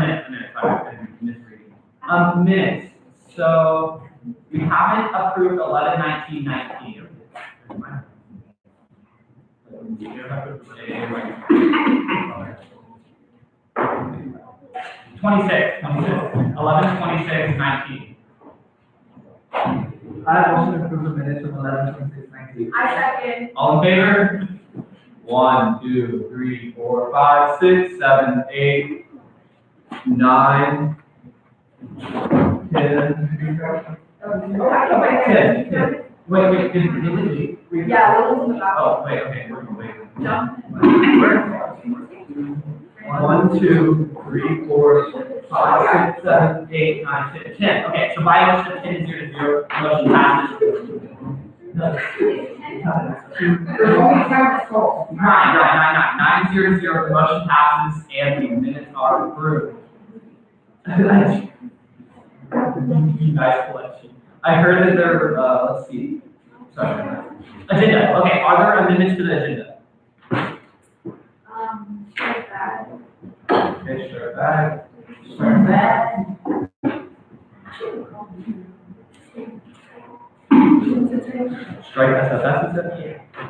minutes, I'm misreading. Minutes. So we haven't approved 11/19/19. 11/26/19. I also approve the minutes of 11/26/19. I second. All in favor? 1, 2, 3, 4, 5, 6, 7, 8, 9, 10. 10. Wait, did we leave? Yeah, what was in the back? Oh, wait, okay, wait. No. 1, 2, 3, 4, 5, 6, 7, 8, 9, 10. Okay, so by motion of 10 is 0 to 0, motion passes. There's only 10 scrolls. 9, 0 to 0, the motion passes and the minutes are approved. You guys collection. I heard that there, let's see. Sorry. Agenda. Okay, are there amendments to the agenda? Like that. Okay, start back. Start back. Strike SFS, is it? Okay. I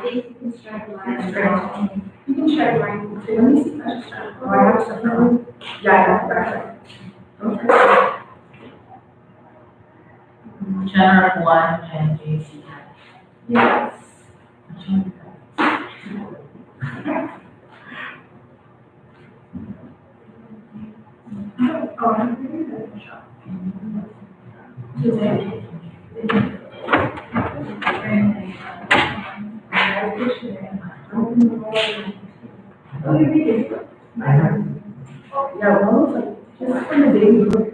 think you can strike the line. You can strike the line. Let me see if I just strike. Oh, I have something. Yeah, I have that. Okay. General 1 and JC. Yes. Oh, I'm doing that. Today. Yeah, one was like, just from the day we were.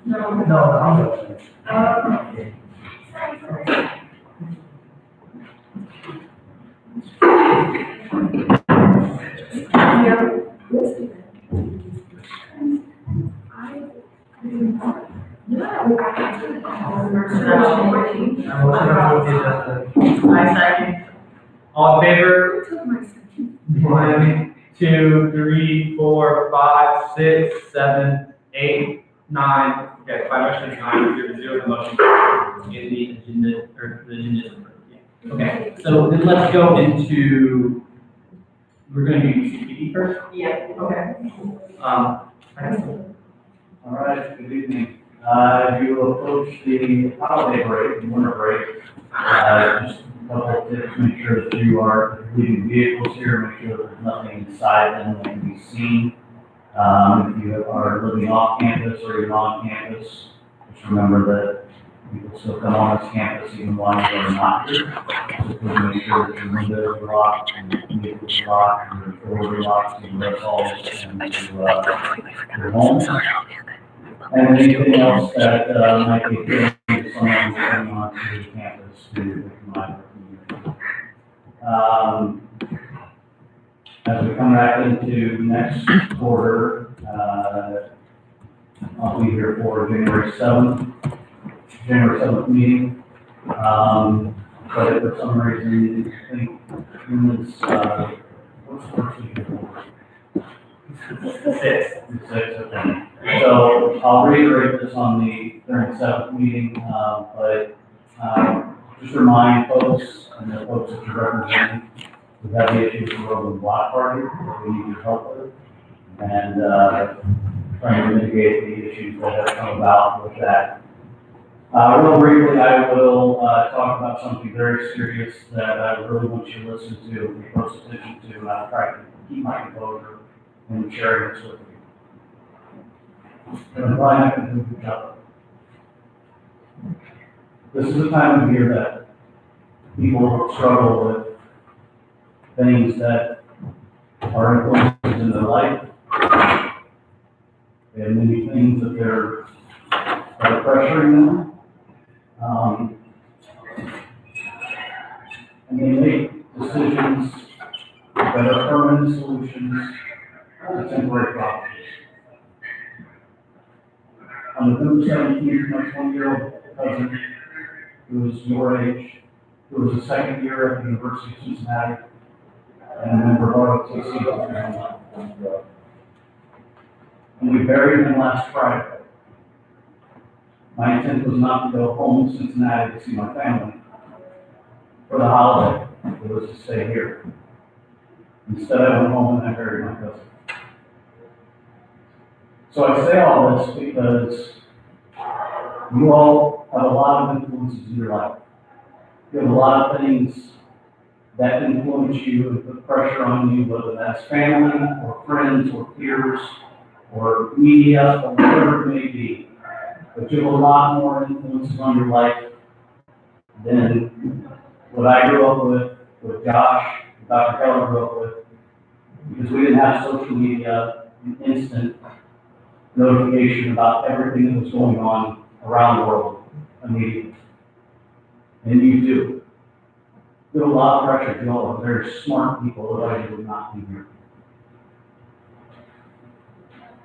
No. No, I'm I second. All in favor? 1, 2, 3, 4, 5, 6, 7, 8, 9. Okay, by motion of 9, 0 to 0, the motion in the agenda, or the agenda is approved. Yeah. Okay, so then let's go into, we're going to do UCPD first? Yeah. Okay. All right, good evening. You approach the holiday break, the winter break. Just a couple of tips, make sure that you are leaving vehicles here, make sure there's nothing inside them that can be seen. If you are living off campus or you're on campus, just remember that people still come on this campus even while you're not here. So please make sure that your windows are locked, vehicles are locked, your doors are locked, so you let all this into your home. And anything else that might be occurring to someone who's coming onto the campus to might as we come back into next quarter, I'll be here for January 7th meeting. But if for some reason you think humans, what's the first week of Six, okay. So I'll reiterate this on during the 7th meeting, but just remind folks and the folks that you're representing, we've had the issues with the Road and Block Party that we need your help with, and trying to mitigate the issues that have come about with that. Real briefly, I will talk about something very serious that I really want you to listen to and pay close attention to, and I'll try to keep my composure and sharing this with you. And I'm probably not going to do a good job. This is the time of year that people struggle with things that are influences in their life. They have many things that are pressuring them. And they make decisions that are permanent solutions a temporary problem. On November 17th, my 20-year-old cousin, who was your age, who was a second year at the University of Cincinnati, and a member of our OTC, and we buried him last Friday. My intent was not to go home to Cincinnati to see my family for the holiday. It was to stay here. Instead, I went home and I buried my cousin. So I say all this because you all have a lot of influences in your life. You have a lot of things that influence you and put pressure on you, whether that's family or friends or peers or media or whatever it may be. But you have a lot more influences on your life than what I grew up with, what Josh, Dr. Keller grew up with, because we didn't have social media and instant notification about everything that was going on around the world immediately. And you do. You have a lot of pressure. You all are very smart people, otherwise you would not be here.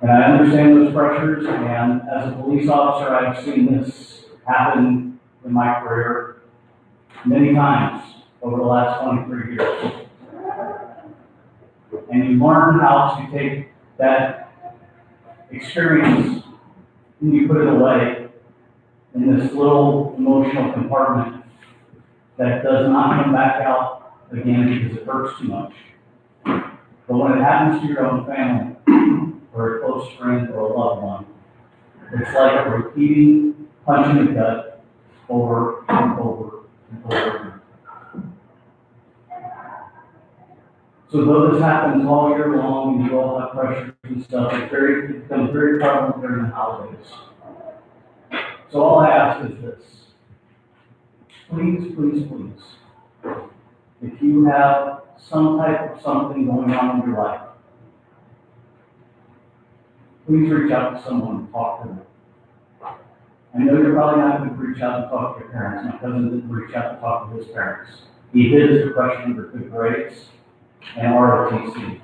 And I understand those pressures, and as a police officer, I've seen this happen in my career many times over the last 23 years. And you learn how to take that experience and you put it away in this little emotional compartment that does not come back out again because it hurts too much. But when it happens to your own family, or a close friend or a loved one, it's like a repeating punch in the gut over and over and over again. So though this happens all year long and you all have pressures and stuff, it becomes very prevalent during the holidays. So all I ask is this. Please, please, please, if you have some type of something going on in your life, please reach out to someone and talk to them. I know you're probably not going to reach out and talk to your parents. My cousin didn't reach out and talk to his parents. He hid his depression under good grades and ROTC.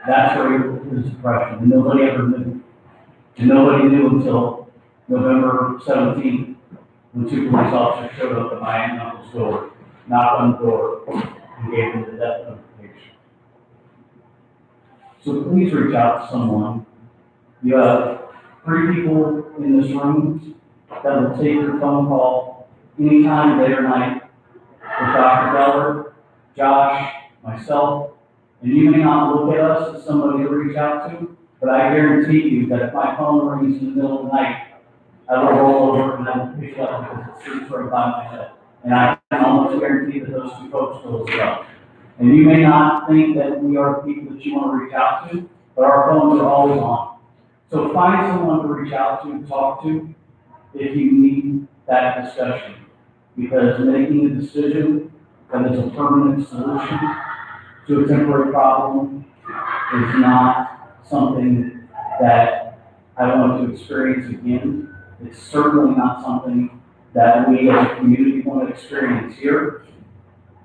That's where he hid his depression, and nobody ever knew. And nobody knew until November 17th, when 2 police officers showed up at my aunt and uncle's door, knocked on the door, and gave them the death notification. So please reach out to someone. You have 3 people in this room that will take your phone call anytime, day or night, with Dr. Keller, Josh, myself, and you may not look at us as somebody to reach out to, but I guarantee you that if my phone rings in the middle of the night, I will roll over and I will pick it up because it sits right by my head. And I can almost guarantee that those 2 folks will as well. And you may not think that we are the people that you want to reach out to, but our phones are always on. So find someone to reach out to, talk to, if you need that discussion. Because making a decision that is a permanent solution to a temporary problem is not something that I want to experience again. It's certainly not something that we as a community want to experience here.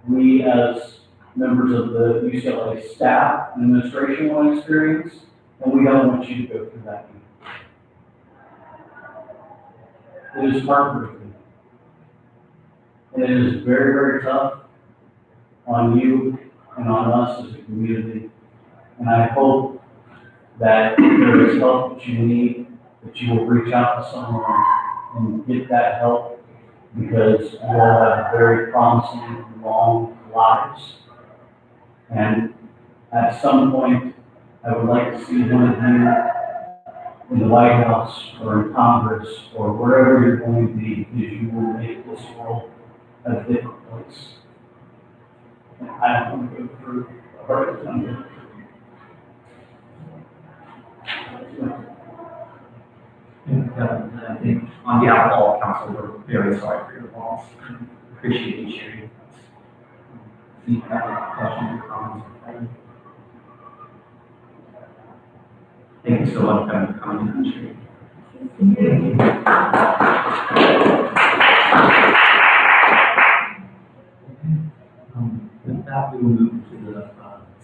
We as members of the UCLA staff and administration want to experience, and we don't want you to go through that either. It is heartbreaking. And it is very, very tough on you and on us as a community. And I hope that if there is help that you need, that you will reach out to someone and get that help, because you all have very promising, long lives. And at some point, I would like to see one of you in the White House or in Congress or wherever you're going to be, because you will make this world a different place. And I don't want to go through a hard time. I think on behalf of all council, we're very sorry for your loss. Appreciate you sharing. Do you have any questions or comments? Thank you so much for coming and sharing. With that, we will move to the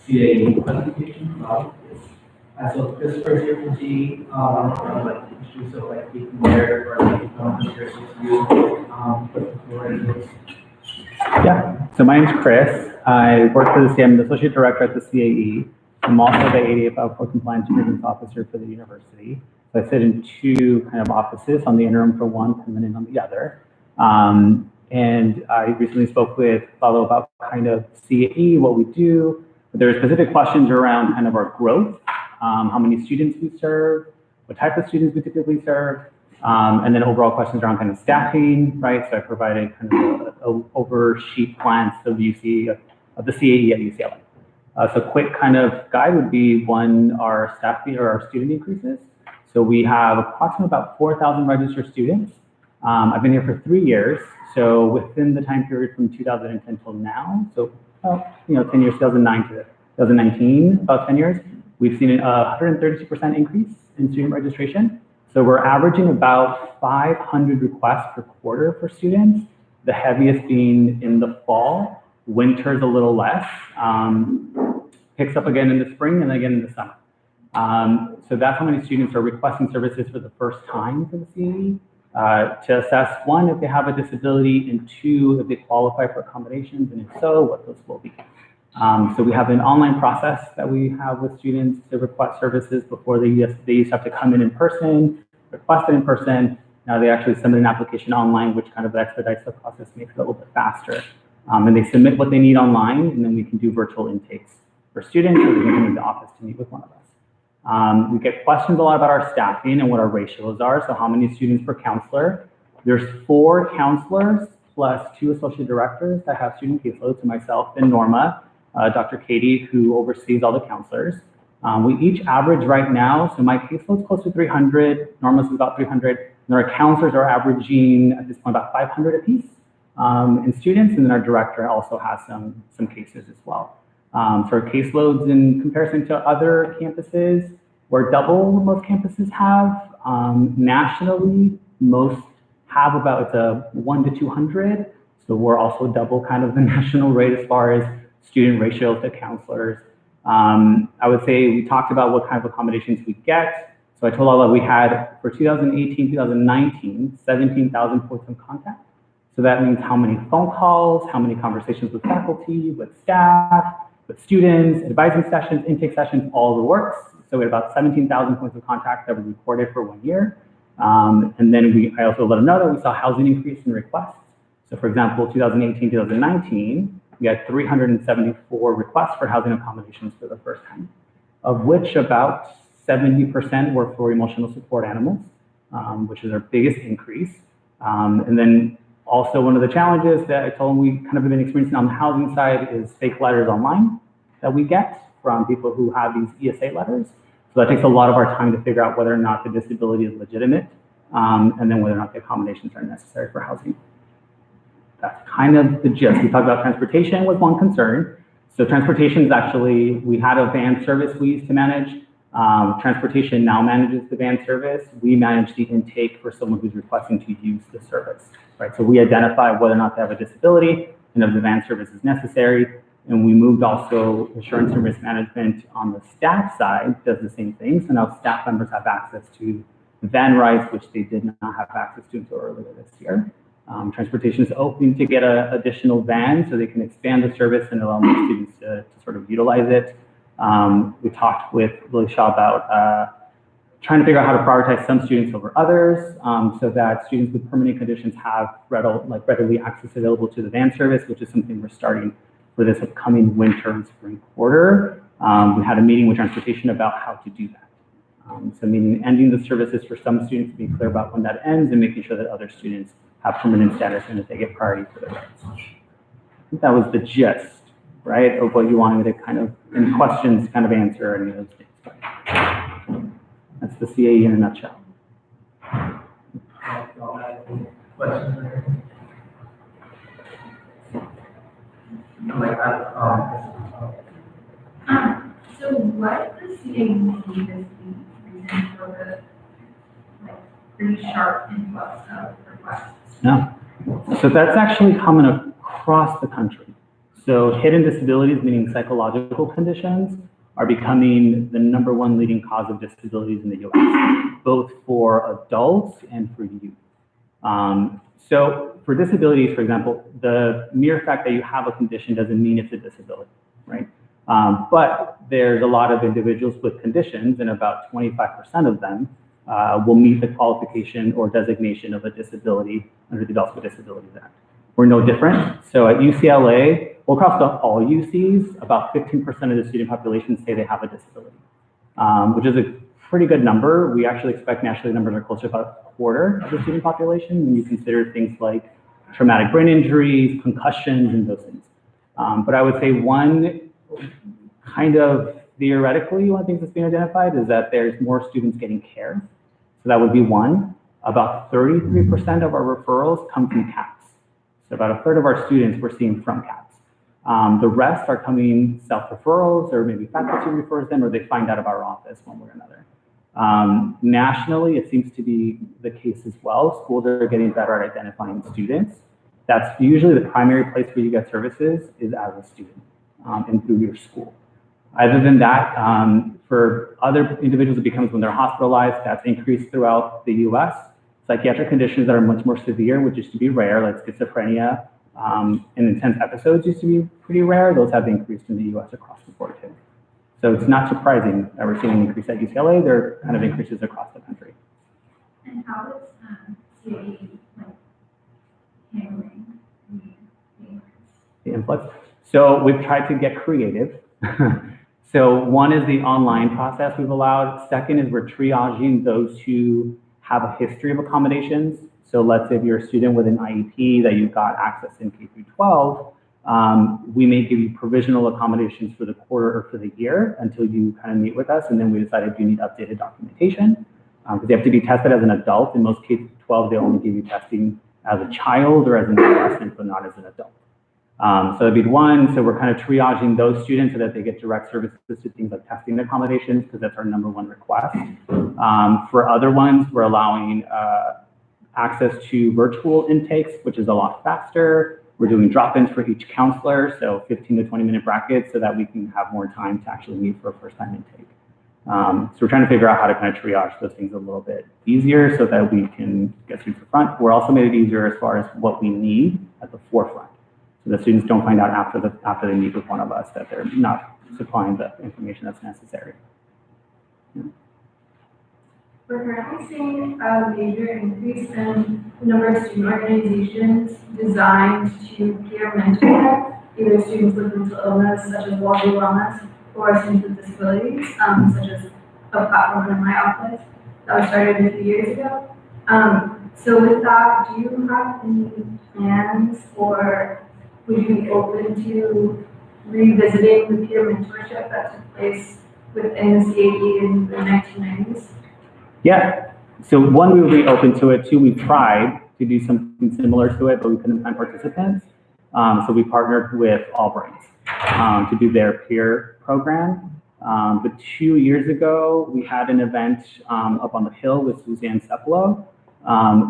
CAE presentation. So this first year would be, like, issues of like being there or like, versus you, for Yeah, so my name's Chris. I work for the I'm the Associate Director at the CAE. I'm also the 8854 Compliance Grievance Officer for the university. So I sit in two kind of offices, on the interim for one, permanent on the other. And I recently spoke with Follow about kind of CAE, what we do. But there are specific questions around kind of our growth, how many students we serve, what type of students we typically serve, and then overall questions around kind of staffing, right? So I provided kind of an oversheet glance of UC, of the CAE at UCLA. So quick kind of guide would be one, our staffing or our student increases. So we have approximately about 4,000 registered students. I've been here for 3 years. So within the time period from 2010 till now, so 10 years, 2009 to 2019, about 10 years, we've seen a 132% increase in student registration. So we're averaging about 500 requests per quarter for students, the heaviest being in the fall. Winter's a little less, picks up again in the spring and again in the summer. So that's how many students are requesting services for the first time for the CAE, to assess, one, if they have a disability, and two, if they qualify for accommodations, and if so, what those will be. So we have an online process that we have with students to request services before they used to have to come in person, request it in person. Now they actually submit an application online, which kind of expedites the process, makes it a little bit faster. And they submit what they need online, and then we can do virtual intakes for students, or they can come into the office to meet with one of us. We get questions a lot about our staffing and what our ratios are. So how many students per counselor? There's 4 counselors plus 2 associate directors that have student caseloads, to myself and Norma, Dr. Katie, who oversees all the counselors. We each average right now, so my caseload's close to 300, Norma's is about 300, and our counselors are averaging at this point about 500 apiece in students, and then our director also has some cases as well. For caseloads in comparison to other campuses, we're double what most campuses have. Nationally, most have about 1 to 200, so we're also double kind of the national rate as far as student ratios to counselors. I would say we talked about what kind of accommodations we get. So I told all that we had, for 2018, 2019, 17,000 points of contact. So that means how many phone calls, how many conversations with faculty, with staff, with students, advising sessions, intake sessions, all the works. So we had about 17,000 points of contact that we recorded for 1 year. And then I also let them know that we saw housing increase in requests. So for example, 2018, 2019, we had 374 requests for housing accommodations for the first time, of which about 70% were for emotional support animals, which is our biggest increase. And then also one of the challenges that I told them we kind of have been experiencing on the housing side is fake letters online that we get from people who have these ESA letters. So that takes a lot of our time to figure out whether or not the disability is legitimate, and then whether or not the accommodations are necessary for housing. That's kind of the gist. We talked about transportation was one concern. So transportation is actually, we had a van service we used to manage. Transportation now manages the van service. We manage the intake for someone who's requesting to use the service, right? So we identify whether or not they have a disability and if the van service is necessary. And we moved also insurance and risk management on the staff side, does the same thing. So now staff members have access to van rides, which they did not have access to until earlier this year. Transportation is open to get an additional van so they can expand the service and allow more students to sort of utilize it. We talked with Lily Shaw about trying to figure out how to prioritize some students over others, so that students with permanent conditions have readily access available to the van service, which is something we're starting for this upcoming winter and spring quarter. We had a meeting with transportation about how to do that. So meaning ending the services for some students, to be clear about when that ends, and making sure that other students have permanent status and that they get priority for their rights. I think that was the gist, right, of what you wanted me to kind of, in questions, kind of answer any of those things. That's the CAE in a nutshell. So what does CAE see as the reason for the pretty sharp influx of requests? Yeah, so that's actually common across the country. So hidden disabilities, meaning psychological conditions, are becoming the #1 leading cause of disabilities in the US, both for adults and for youth. So for disabilities, for example, the mere fact that you have a condition doesn't mean it's a disability, right? But there's a lot of individuals with conditions, and about 25% of them will meet the qualification or designation of a disability under the Adults with Disabilities Act. We're no different. So at UCLA, well, across all UCs, about 15% of the student population say they have a disability, which is a pretty good number. We actually expect nationally numbers are closer to about a quarter of the student population when you consider things like traumatic brain injuries, concussions, and those things. But I would say one kind of theoretically, one of the things that's being identified is that there's more students getting care. So that would be one. About 33% of our referrals come from CAPS. So about a third of our students we're seeing from CAPS. The rest are coming self-referrals, or maybe faculty refers them, or they find out of our office one way or another. Nationally, it seems to be the case as well. Schools are getting better at identifying students. That's usually the primary place where you get services is as a student and through your school. Other than that, for other individuals, it becomes when they're hospitalized. That's increased throughout the US. Psychiatric conditions that are much more severe, which used to be rare, like schizophrenia and intense episodes used to be pretty rare. Those have increased in the US across the board too. So it's not surprising that we're seeing an increase at UCLA. There are kind of increases across the country. And how is CAE like handling The influx. So we've tried to get creative. So one is the online process we've allowed. Second is we're triaging those who have a history of accommodations. So let's say if you're a student with an IEP that you've got access in K through 12, we may give you provisional accommodations for the quarter or for the year until you kind of meet with us. And then we decided you need updated documentation because you have to be tested as an adult. In most K through 12, they only give you testing as a child or as an adolescent, but not as an adult. So that'd be one. So we're kind of triaging those students so that they get direct services to things like testing accommodations because that's our #1 request. For other ones, we're allowing access to virtual intakes, which is a lot faster. We're doing drop-ins for each counselor, so 15 to 20-minute brackets so that we can have more time to actually meet for a first-time intake. So we're trying to figure out how to kind of triage those things a little bit easier so that we can get students to the front. We're also made it easier as far as what we need at the forefront. So the students don't find out after they meet with one of us that they're not supplying the information that's necessary. Yeah. We're currently seeing a major increase in the number of student organizations designed to peer mentor either students with mental illness, such as Waldy Wellness, or students with disabilities, such as a platform in my office that was started a few years ago. So with that, do you have any plans, or would you be open to revisiting the peer mentorship that took place within the CAE in the 1990s? Yeah. So one, we would be open to it. Two, we tried to do something similar to it, but we couldn't find participants. So we partnered with All Brains to do their peer program. But 2 years ago, we had an event up on the Hill with Suzanne Cepolo,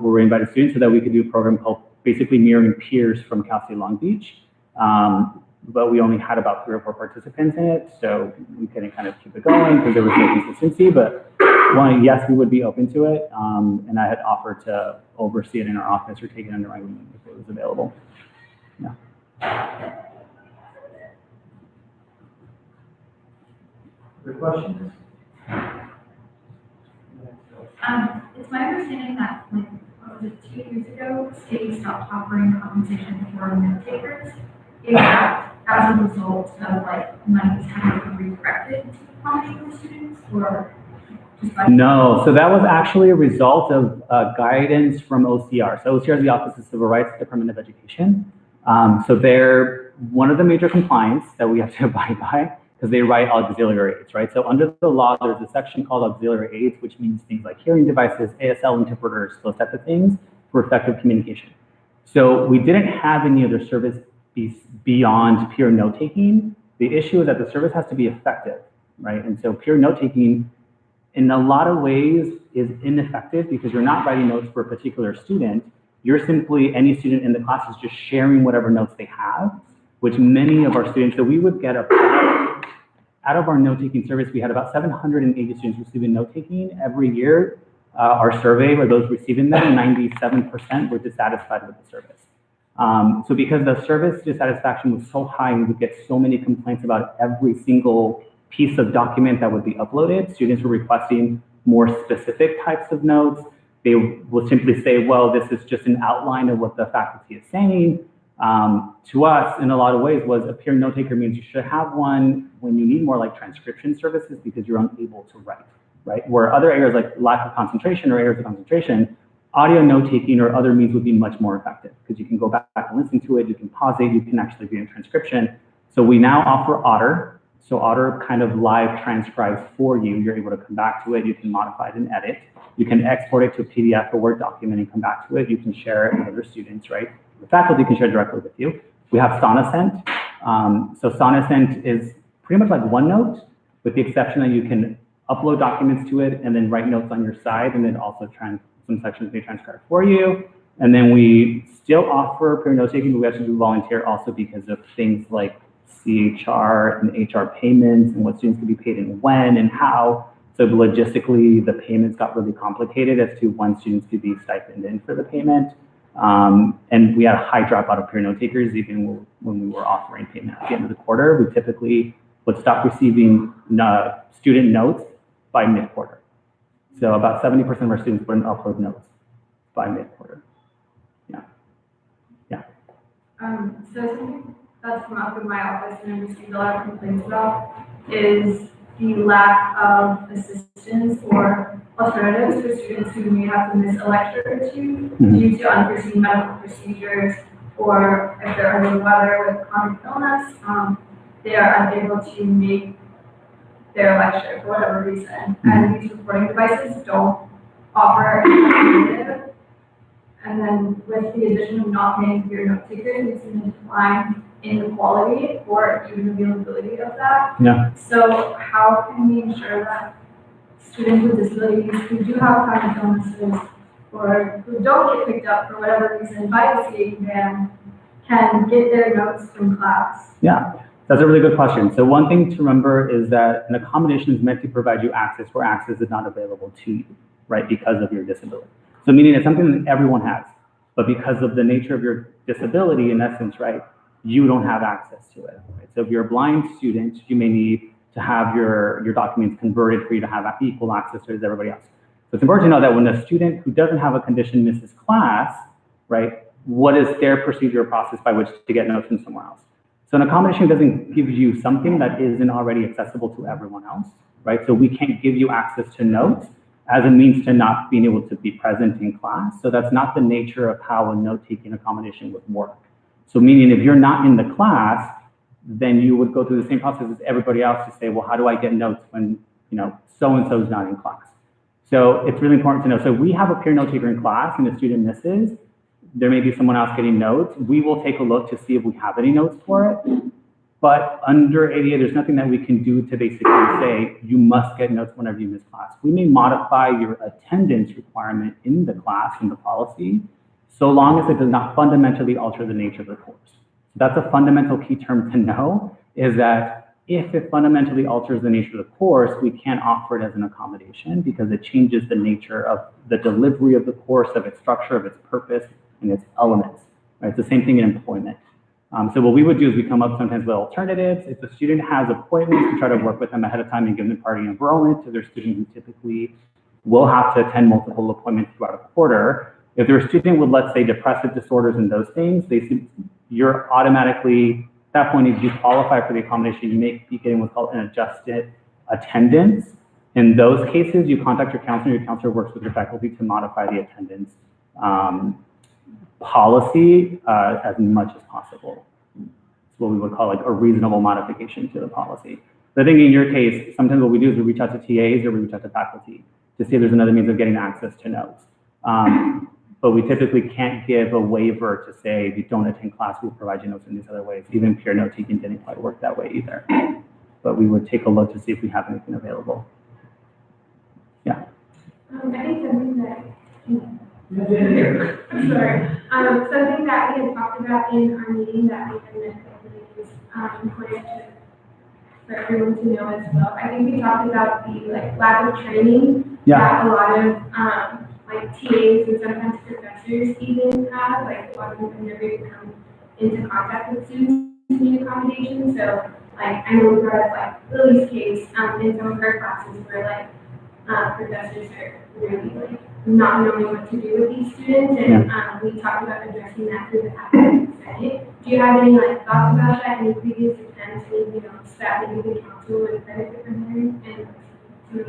where we invited students so that we could do a program called basically mirroring peers from Cal State Long Beach. But we only had about 3 or 4 participants in it, so we couldn't kind of keep it going because there was no consistency. But one, yes, we would be open to it, and I had offered to oversee it in our office or take it under my wing if it was available. Yeah. Other questions? It's my understanding that, like, what was it, 2 years ago, states stopped offering compensation for note takers. Is that as a result of, like, money having to be redirected to accommodate those students, or just like? No, so that was actually a result of guidance from OCR. So OCR is the Office of Civil Rights, Department of Education. So they're one of the major compliance that we have to abide by because they write auxiliary aids, right? So under the law, there's a section called auxiliary aids, which means things like hearing devices, ASL interpreters, those types of things for effective communication. So we didn't have any other service beyond peer note-taking. The issue is that the service has to be effective, right? And so peer note-taking, in a lot of ways, is ineffective because you're not writing notes for a particular student. You're simply, any student in the class is just sharing whatever notes they have, which many of our students, so we would get a out of our note-taking service, we had about 780 students receiving note-taking every year. Our survey, or those receiving them, 97% were dissatisfied with the service. So because the service dissatisfaction was so high, we would get so many complaints about every single piece of document that would be uploaded. Students were requesting more specific types of notes. They will simply say, well, this is just an outline of what the faculty is saying. To us, in a lot of ways, was a peer note taker means you should have one when you need more like transcription services because you're unable to write, right? Where other areas like lack of concentration or areas of concentration, audio note taking or other means would be much more effective because you can go back and listen to it, you can pause it, you can actually read a transcription. So we now offer Otter. So Otter kind of live transcribes for you. You're able to come back to it, you can modify it and edit. You can export it to a PDF or Word document and come back to it. You can share it with other students, right? The faculty can share directly with you. We have SonaSent. So SonaSent is pretty much like OneNote, with the exception that you can upload documents to it and then write notes on your side, and then also some sections may transcribe for you. And then we still offer peer note taking, but we actually do volunteer also because of things like CHR and HR payments and what students can be paid and when and how. So logistically, the payments got really complicated as to when students could be stipended in for the payment. And we had a high dropout of peer note takers even when we were offering payment at the end of the quarter. We typically would stop receiving student notes by mid-quarter. So about 70% of our students wouldn't upload notes by mid-quarter. So something that's come up in my office and I received a lot of complaints about is the lack of assistance or alternatives for students who may have to miss a lecture or two due to unforeseen medical procedures, or if they're under the weather with chronic illness, they are unable to make their lecture for whatever reason. And these recording devices don't offer an alternative. And then with the addition of not paying for your note takers, we've seen a decline in the quality or even availability of that. Yeah. So how can we ensure that students with disabilities who do have chronic illnesses or who don't get picked up for whatever reason by the CAE ban can get their notes from class? Yeah, that's a really good question. So one thing to remember is that an accommodation is meant to provide you access where access is not available to you, right, because of your disability. So meaning it's something that everyone has, but because of the nature of your disability, in essence, right, you don't have access to it. Right? So if you're a blind student, you may need to have your documents converted for you to have equal access to as everybody else. So it's important to know that when a student who doesn't have a condition misses class, right, what is their procedure process by which to get notes from somewhere else? So an accommodation doesn't give you something that isn't already accessible to everyone else, right? So we can't give you access to notes as a means to not being able to be present in class. So that's not the nature of how a note-taking accommodation would work. So meaning if you're not in the class, then you would go through the same process as everybody else to say, well, how do I get notes when, so-and-so is not in class? So it's really important to know. So we have a peer note taker in class and a student misses, there may be someone else getting notes. We will take a look to see if we have any notes for it. But under ADA, there's nothing that we can do to basically say, you must get notes whenever you miss class. We may modify your attendance requirement in the class, in the policy, so long as it does not fundamentally alter the nature of the course. That's a fundamental key term to know, is that if it fundamentally alters the nature of the course, we can't offer it as an accommodation because it changes the nature of the delivery of the course, of its structure, of its purpose, and its elements. Right? It's the same thing in employment. So what we would do is we come up sometimes with alternatives. If a student has appointments, we try to work with them ahead of time and give them party enrollment. So they're students who typically will have to attend multiple appointments throughout a quarter. If they're a student with, let's say, depressive disorders and those things, you're automatically, at that point, if you qualify for the accommodation, you may be getting what's called an adjusted attendance. In those cases, you contact your counselor. Your counselor works with your faculty to modify the attendance policy as much as possible. It's what we would call like a reasonable modification to the policy. But I think in your case, sometimes what we do is we reach out to TAs or we reach out to faculty to see if there's another means of getting access to notes. But we typically can't give a waiver to say, if you don't attend class, we'll provide you notes in these other ways. Even peer note taking didn't quite work that way either. But we would take a look to see if we have anything available. Yeah. I think something that, I'm sorry. Something that we had talked about in our meeting that we had met, I believe, was important to for everyone to know as well. I think we talked about the like lack of training Yeah. that a lot of like TAs and sometimes professors even have. Like a lot of them have never even come into contact with students who need accommodations. So like I know we brought up like Lily's case in some of her classes where like professors are really like not knowing what to do with these students, and we talked about addressing that through the academic senate. Do you have any like thoughts about that? Any previous attempts with staff and even council with benefit from here?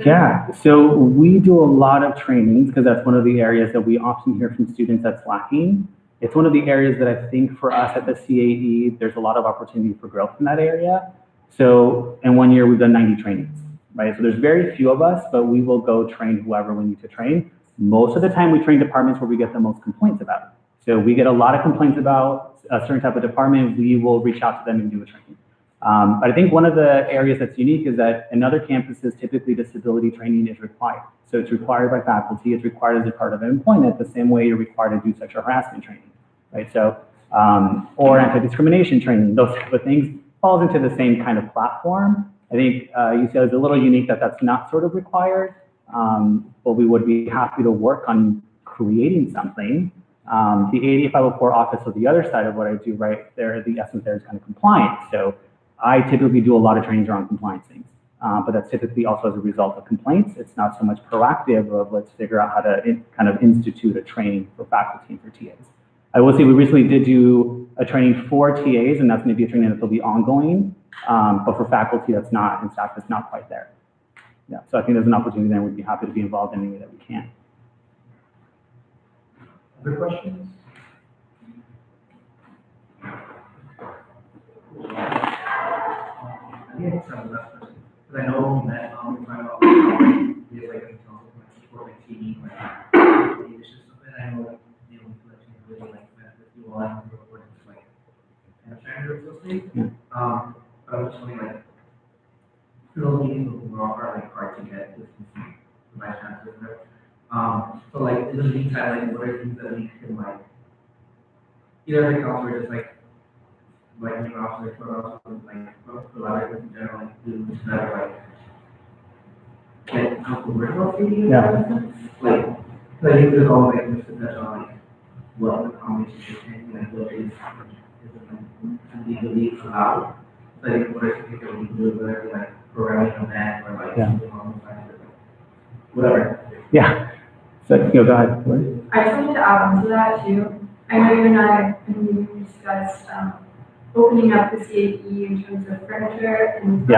Yeah, so we do a lot of trainings because that's one of the areas that we often hear from students that's lacking. It's one of the areas that I think for us at the CAE, there's a lot of opportunity for growth in that area. So in 1 year, we've done 90 trainings, right? So there's very few of us, but we will go train whoever we need to train. Most of the time, we train departments where we get the most complaints about. So we get a lot of complaints about a certain type of department, we will reach out to them and do a training. But I think one of the areas that's unique is that in other campuses, typically disability training is required. So it's required by faculty, it's required as a part of employment, the same way you're required to do sexual harassment training, right? So, or anti-discrimination training, those type of things falls into the same kind of platform. I think UCLA is a little unique that that's not sort of required, but we would be happy to work on creating something. The 8504 office, so the other side of what I do, right there, the essence there is kind of compliance. So I typically do a lot of trainings around compliance things, but that's typically also as a result of complaints. It's not so much proactive of let's figure out how to kind of institute a training for faculty and for TAs. I will say we recently did do a training for TAs, and that's maybe a training that will be ongoing, but for faculty that's not, and staff that's not quite there. Yeah, so I think there's an opportunity there. We'd be happy to be involved in any way that we can. Other questions? I think it's some last person, because I know that we find out we have like a support like TV, like it's just something I know like dealing with really like with you all and reporting like kind of trying to do those things. But I was just wondering like those meetings are like hard to get with my chances, right? So like in the meantime, like what are things that we can like either like also just like new officers, but also like collaborate in general, like do better like get out the word about TV. Like I think there's all like just to touch on like what the conversation is like what is legally allowed. So I think what I think that we can do is whatever like programming event or like something along those lines, whatever. Yeah. So go ahead. I just wanted to add on to that too. I know you and I discussed opening up the CAE in terms of furniture and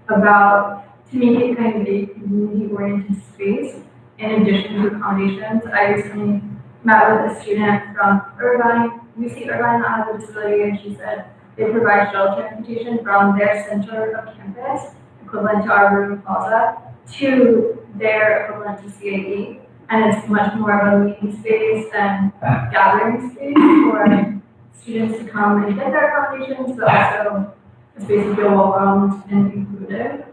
about to make it kind of a community-oriented space in addition to accommodations. I recently met with a student from Irvine, UC Irvine that has a disability, and she said they provide shuttle transportation from their center of campus, equivalent to our room plaza, to their equivalent to CAE. And it's much more of a meeting space and gathering space for students to come and get their accommodations, but also a space to feel welcomed and included.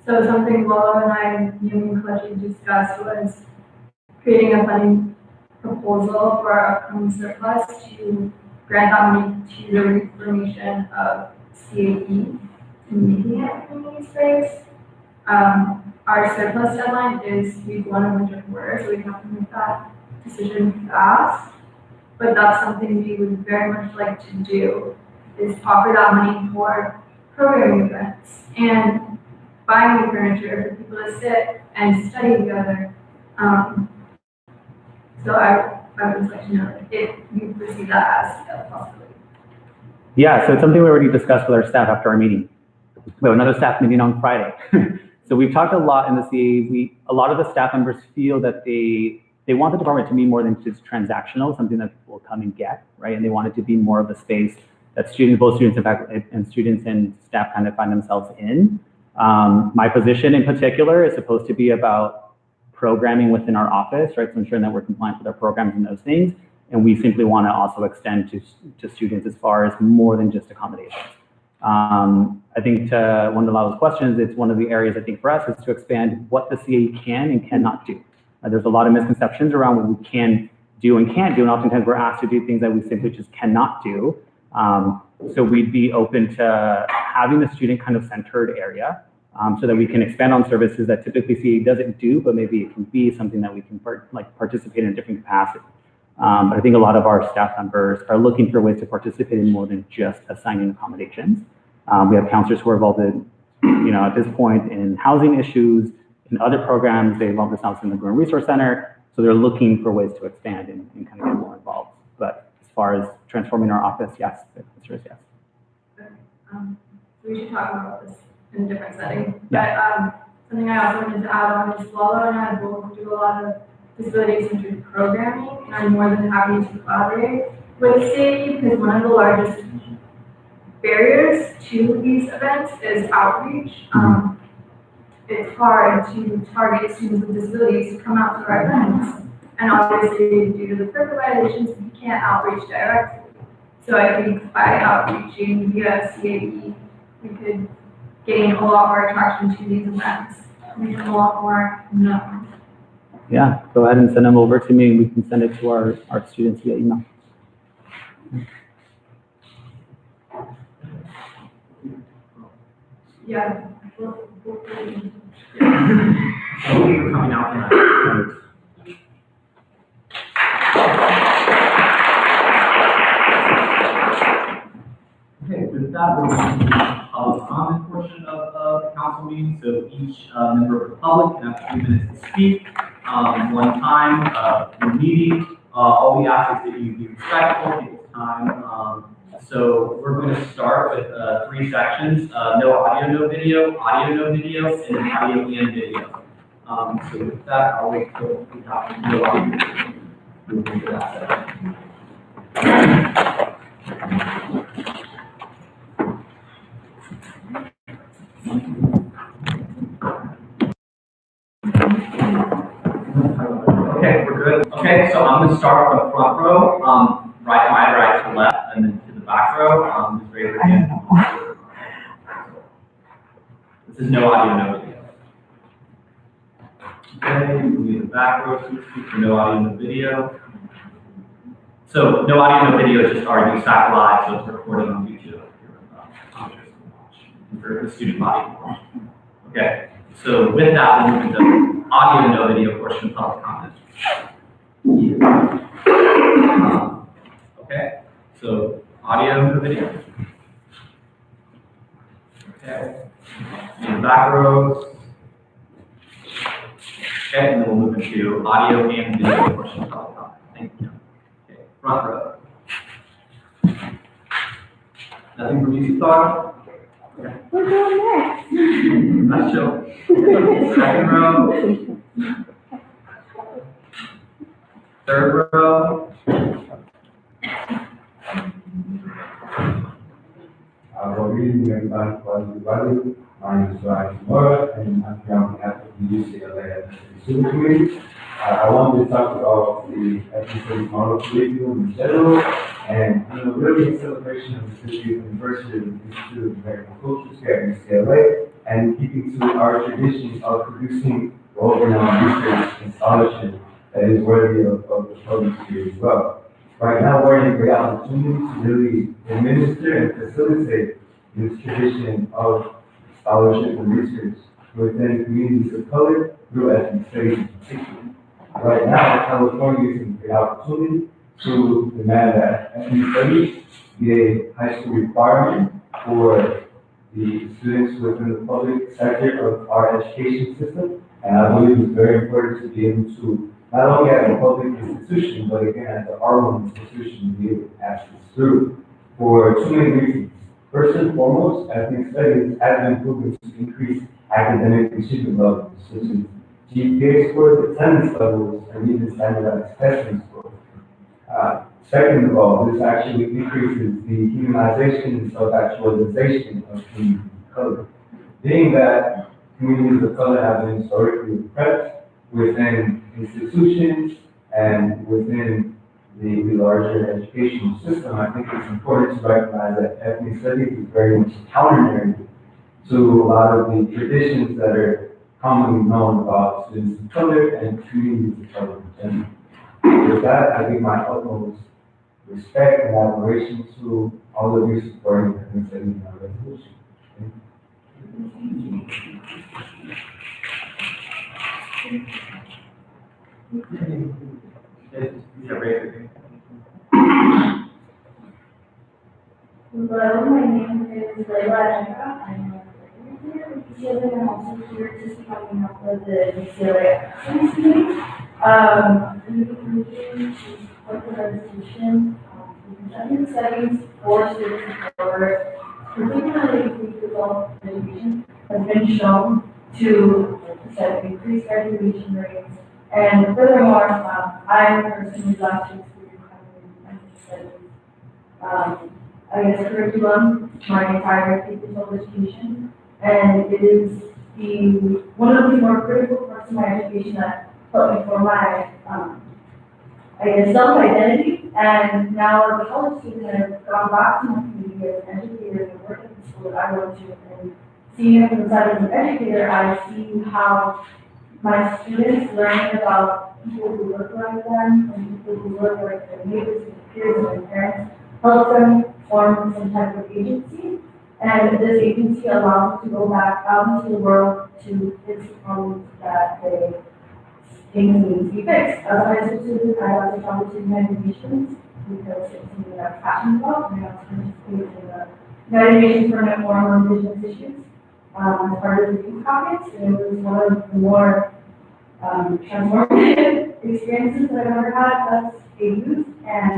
So something Willow and I collectively discussed was creating a funding proposal for our upcoming surplus to grant that money to the reformation of CAE and making it a community space. Our surplus deadline is week 1 of winter quarter, so we have to make that decision fast. But that's something we would very much like to do, is offer that money for programming events and buying new furniture for people to sit and study together. So I would like to know if you perceive that as a possibility. Yeah, so it's something we already discussed with our staff after our meeting. We have another staff meeting on Friday. So we've talked a lot in the CAE. A lot of the staff members feel that they want the department to be more than just transactional, something that people will come and get, right? And they want it to be more of a space that both students and faculty and students and staff kind of find themselves in. My position in particular is supposed to be about programming within our office, right? So ensuring that we're compliant with our programs and those things. And we simply want to also extend to students as far as more than just accommodations. I think to one of Lala's questions, it's one of the areas I think for us is to expand what the CAE can and cannot do. There's a lot of misconceptions around what we can do and can't do, and oftentimes we're asked to do things that we simply just cannot do. So we'd be open to having a student kind of centered area so that we can expand on services that typically CAE doesn't do, but maybe it can be something that we can participate in a different capacity. But I think a lot of our staff members are looking for ways to participate in more than just assigning accommodations. We have counselors who are involved in, at this point in housing issues, in other programs. They involve themselves in the Growing Resource Center. So they're looking for ways to expand and kind of get more involved. But as far as transforming our office, yes, the answer is yes. We should talk about this in a different setting. But something I also wanted to add on is Lala and I both do a lot of disability-centered programming, and I'm more than happy to collaborate with CAE because one of the largest barriers to these events is outreach. It's hard to target students with disabilities to come out to our events, and obviously due to the FERPA violations, we can't outreach directly. So I think by outreaching via CAE, we could gain a lot more attraction to these events, make them a lot more known. Yeah, go ahead and send them over to me, and we can send it to our students via email. Yeah. Thank you for coming out tonight. Okay, with that, we're going to the public comment portion of the council meeting. So each member of the public can have 2 minutes to speak. One time in the meeting. All we ask is that you be respectful, take your time. So we're going to start with 3 sections: no audio, no video, audio, no video, and then audio and video. So with that, I'll wait till we have no audio. Move into that section. Okay, we're good. Okay, so I'm going to start from the front row, right to my right to left, and then to the back row. Just raise your hand. This is no audio, no video. Okay, we'll do the back row, for no audio, no video. So no audio, no video is just our USAC Live, so it's recorded on YouTube. For the student body. Okay, so with that, we'll move to the audio, no video portion of public comment. Okay, so audio, no video. Okay, in the back rows. Okay, and then we'll move into audio and video portion of public comment. Thank you. Okay, front row. Nothing from you, Thought? We're doing next. That's chill. Second row. Third row. Good evening, everybody. My name is Ryan Mora, and I'm here on behalf of the UCLA Student Committee. I wanted to talk about the ethnic model curriculum in general, and really in celebration of the 50th anniversary of the Institute of American Cultures here at UCLA, and keeping to our tradition of producing world-renowned research and scholarship that is worthy of the public sphere as well. Right now, we're in a great opportunity to really administer and facilitate this tradition of scholarship and research within communities of color through ethnic studies in particular. Right now, California is in a great opportunity to demand that ethnic studies be a high school requirement for the students within the public sector of our education system. And I believe it's very important to be able to, not only as a public institution, but again, as our own institution, be able to pass this through for 2 main reasons. First and foremost, ethnic studies has been proven to increase academic achievement levels, such as GPA scores, attendance levels, and even standardized testing scores. Second of all, this actually increases the humanization and self-actualization of communities of color. Being that communities of color have been historically oppressed within institutions and within the larger educational system, I think it's important to recognize that ethnic studies is very much counter-narrative to a lot of the traditions that are commonly known about students of color and communities of color in general. With that, I give my utmost respect and admiration to all of you supporting ethnic studies in our resolution. Yeah, right. Hello, my name is Layla Ajaka. I'm a here with UCLA. I'm also here to speak on behalf of the UCLA Meeting. We will to support the resolution, conducting studies for students of color, particularly if the result of education has been shown to set increased graduation rates. And furthermore, I personally got to experience having studies I guess, curriculum my entire K-12 education. And it is one of the more critical parts of my education that helped me form my, I guess, self-identity. And now as a college student, I've gone back to my community as an educator and worked at the school that I went to. And seeing it from the side as an educator, I see how my students learn about people who look like them and people who look like their neighbors and peers and their parents, help them form some type of agency. And this agency allows them to go back out into the world to fix the problems that they think need to be fixed. As a high school student, I also traveled to the United Nations because it's something that I'm passionate about, and I also participated in the United Nations Permanent Forum on Indigenous Issues as part of the Youth Caucus, and it was one of the more transformative experiences that I've ever had as a youth, and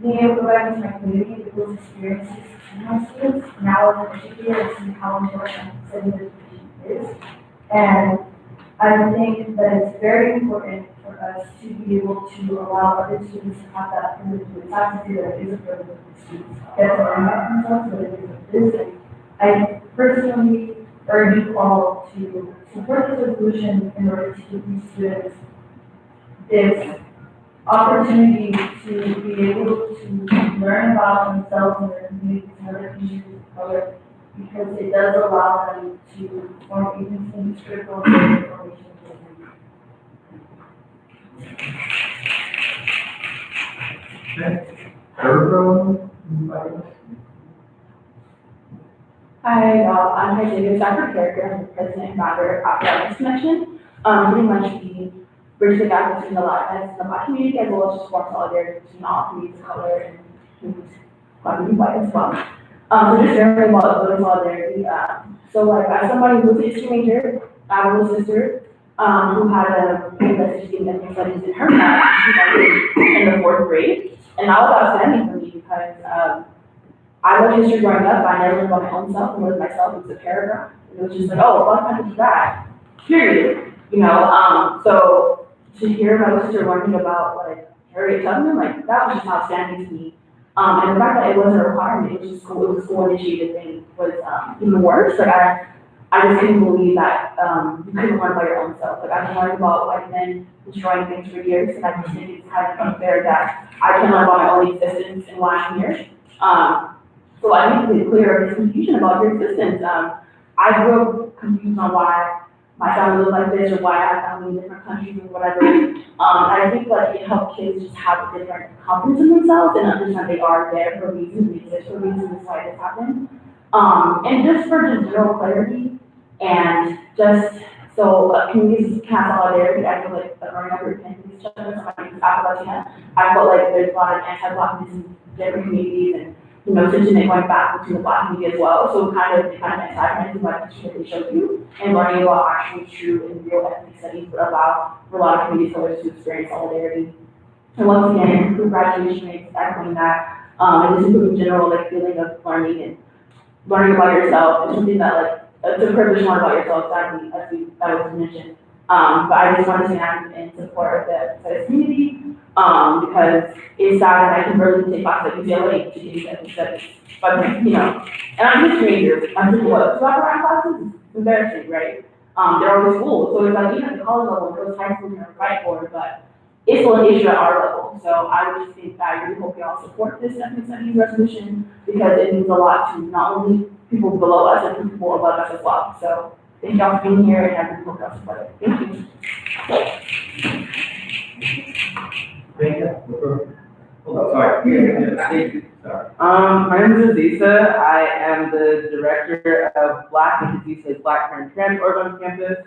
being able to go back into my community with those experiences in my students, now as an educator, I see how important studying education is. And I think that it's very important for us to be able to allow other students to have that privilege. It's not to say that it is a privilege for students get to learn about themselves, but it is what it is. And I personally urge you all to support this resolution in order to give these students this opportunity to be able to learn about themselves and their communities and other communities of color, because it does allow them to form agency and critical information. Hi, I'm Virginia Stafford Character. I'm the president and founder of Academics Connection. Pretty much we bridge the gap between the Latinx and the Black community, as well as just form solidarity between all communities of color and communities Black and white as well. So just very well building solidarity. So like as somebody who's a history major, I have a little sister who had a message in ethnic studies in her class. She started in the 4th grade, and that was outstanding for me because I loved history growing up. I never learned about my own self and learned myself. It was a paragraph. It was just like, oh, a lot of times do that. Period. You know, so to hear my sister learning about like Harriet Tubman, like that was just outstanding to me. And the fact that it wasn't a requirement, it was just school, it was a school initiated thing was even worse. Like I just couldn't believe that you couldn't learn by your own self. Like I've been learning about white men destroying things for years, and I just think it's kind of unfair that I can learn about my own existence and why I'm here. So I need to clear this confusion about your existence. I grew up confused on why my family looked like this or why I have family in different countries or whatever. I think like it helps kids just have a different confidence in themselves and understand they are there for a reason, they exist for a reason, that's why this happened. And just for just general clarity and just so communities can have solidarity, I feel like growing up with each other, somebody who's Afro-Latina, I felt like there's a lot of anti-Blackness in different communities and you know, switching it going back between the Black community as well. So kind of antagonizing what history that they showed you and learning about actually true and real ethnic studies would allow for a lot of community colors to experience solidarity. And once again, improve graduation rates, echoing that, and just improving general like feeling of learning and learning about yourself is something that like it's a privilege to learn about yourself, exactly that was mentioned. But I just want to stand in support of the community. Because it's sad that I can barely take classes at UCLA to do ethnic studies. But, you know, and I'm just a major. I'm doing what? 2 hour classes? It's embarrassing, right? They're always full. So it's like, even at the college level, those high schools are fight for it, but it's still an issue at our level. So I would just think that I really hope y'all support this ethnic studies resolution because it means a lot to not only people below us, but people above us as well. So thank y'all for being here and I really hope y'all support it. Thank you. Sorry. Sorry. My name is Aziza. I am the director of Black and Aziza's Black Parent Trans Org on campus.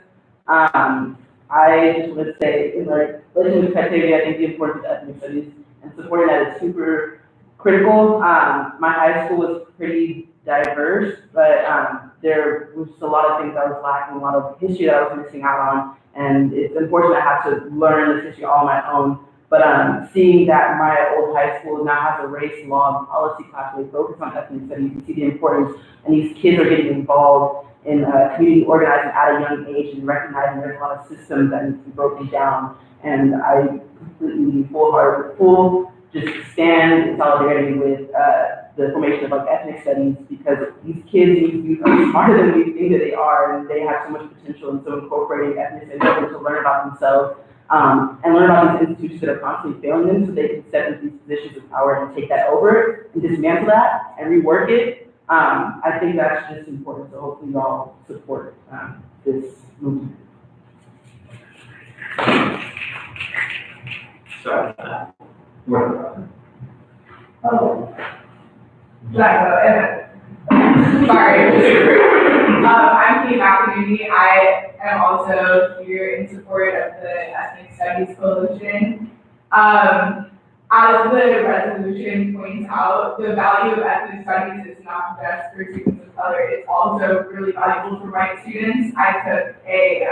I just want to say, in like relation to criteria, I think the importance of ethnic studies and supporting that is super critical. My high school was pretty diverse, but there was just a lot of things that was lacking, a lot of history that I was missing out on, and it's unfortunate I have to learn this history all on my own. But seeing that my old high school now has a race, law, and policy class where they focus on ethnic studies, you see the importance, and these kids are getting involved in community organizing at a young age and recognizing there's a lot of systems that need to be broken down. And I completely just stand in solidarity with the formation of like ethnic studies, because these kids need to be smarter than we think that they are, and they have so much potential. And so incorporating ethnic studies to learn about themselves and learn about these institutions that are constantly failing them, so they can step into these positions of power and take that over and dismantle that and rework it. I think that's just important. So hopefully you all support this movement. Sorry. Oh. Sorry. I'm Kate McInerney. I am also here in support of the Ethnic Studies Coalition. As the resolution points out, the value of ethnic studies is not just for students of color, it's also really valuable for white students. I took a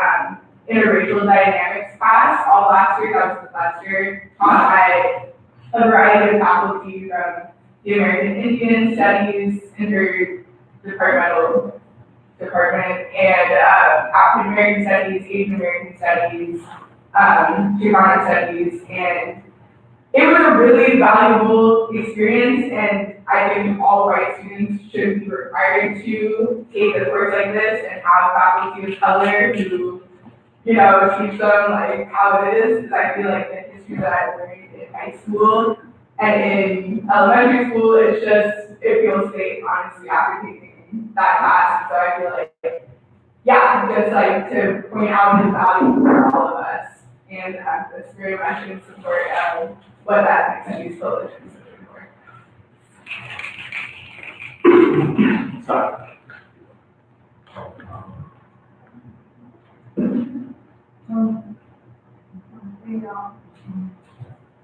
interracial dynamics class all last year, that was the last year, taught by a variety of faculty from the American Indian Studies, interdepartmental department, and African American Studies, Asian American Studies, Chicano Studies, and it was a really valuable experience, and I think all white students should be required to take a course like this and have faculty of color who, teach them like how it is, because I feel like the history that I learned in high school and in elementary school, it feels fake, honestly, after taking that class. So I feel like, just like to point out the value for all of us, and that's very much in support of what that Ethnic Studies Coalition is looking for. Sorry.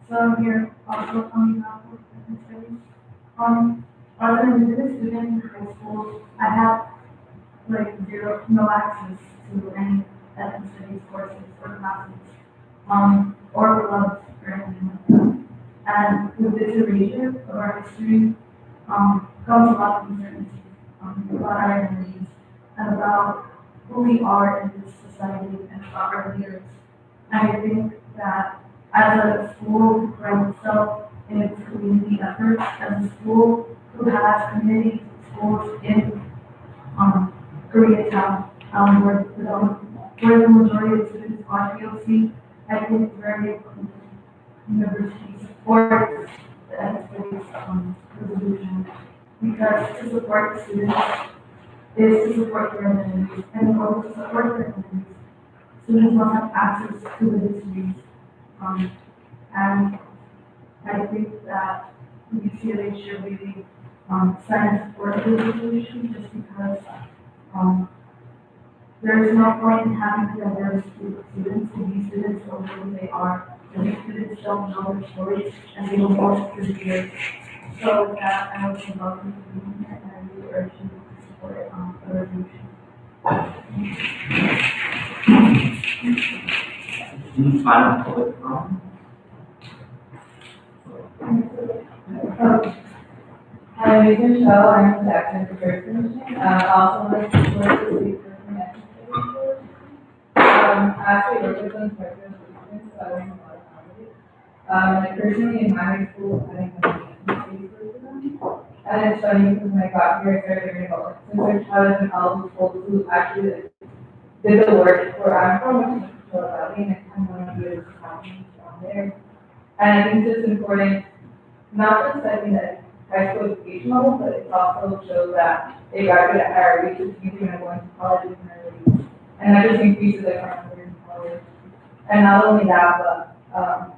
So I'm here also on behalf of ethnic studies. As an indigenous student in high school, I have no access to any ethnic studies courses or classes, or clubs or anything like that. And with this erasure of our history, comes a lot of uncertainty about our identities and about who we are in this society and about our leaders. And I think that as a school who prides itself in its community efforts, as a school who has community schools in Koreatown, where the majority of students are POC, I think it's very important that university supports the ethnic studies resolution, because to support the students is to support their identities, and in order to support their identities, students must have access to the histories. And I think that UCLA should really sign support for the resolution, just because there is no point in having a diverse group of students if these students don't know who they are, and these students don't know their stories, and they will go through the years. So with that, I would welcome to be here, and I really urge you to support the resolution. Any final public comment? Hi, my name is Michelle. I'm from the Academic Affairs Commission. I also want to support the League for Ethnic Studies. I actually work with some special students, so I learned a lot about it. And personally, in my high school, I didn't have any curriculum. And it's funny because when I got here, I started learning about research habits and all these folks who actually did the work where I'm from, which is Central Valley, and I kind of want to be able to happen down there. And I think it's important, not just studying that high school education level, but it also shows that they graduate at higher rates, which means they're going to go into college in early. And that just increases their confidence in college. And not only that, but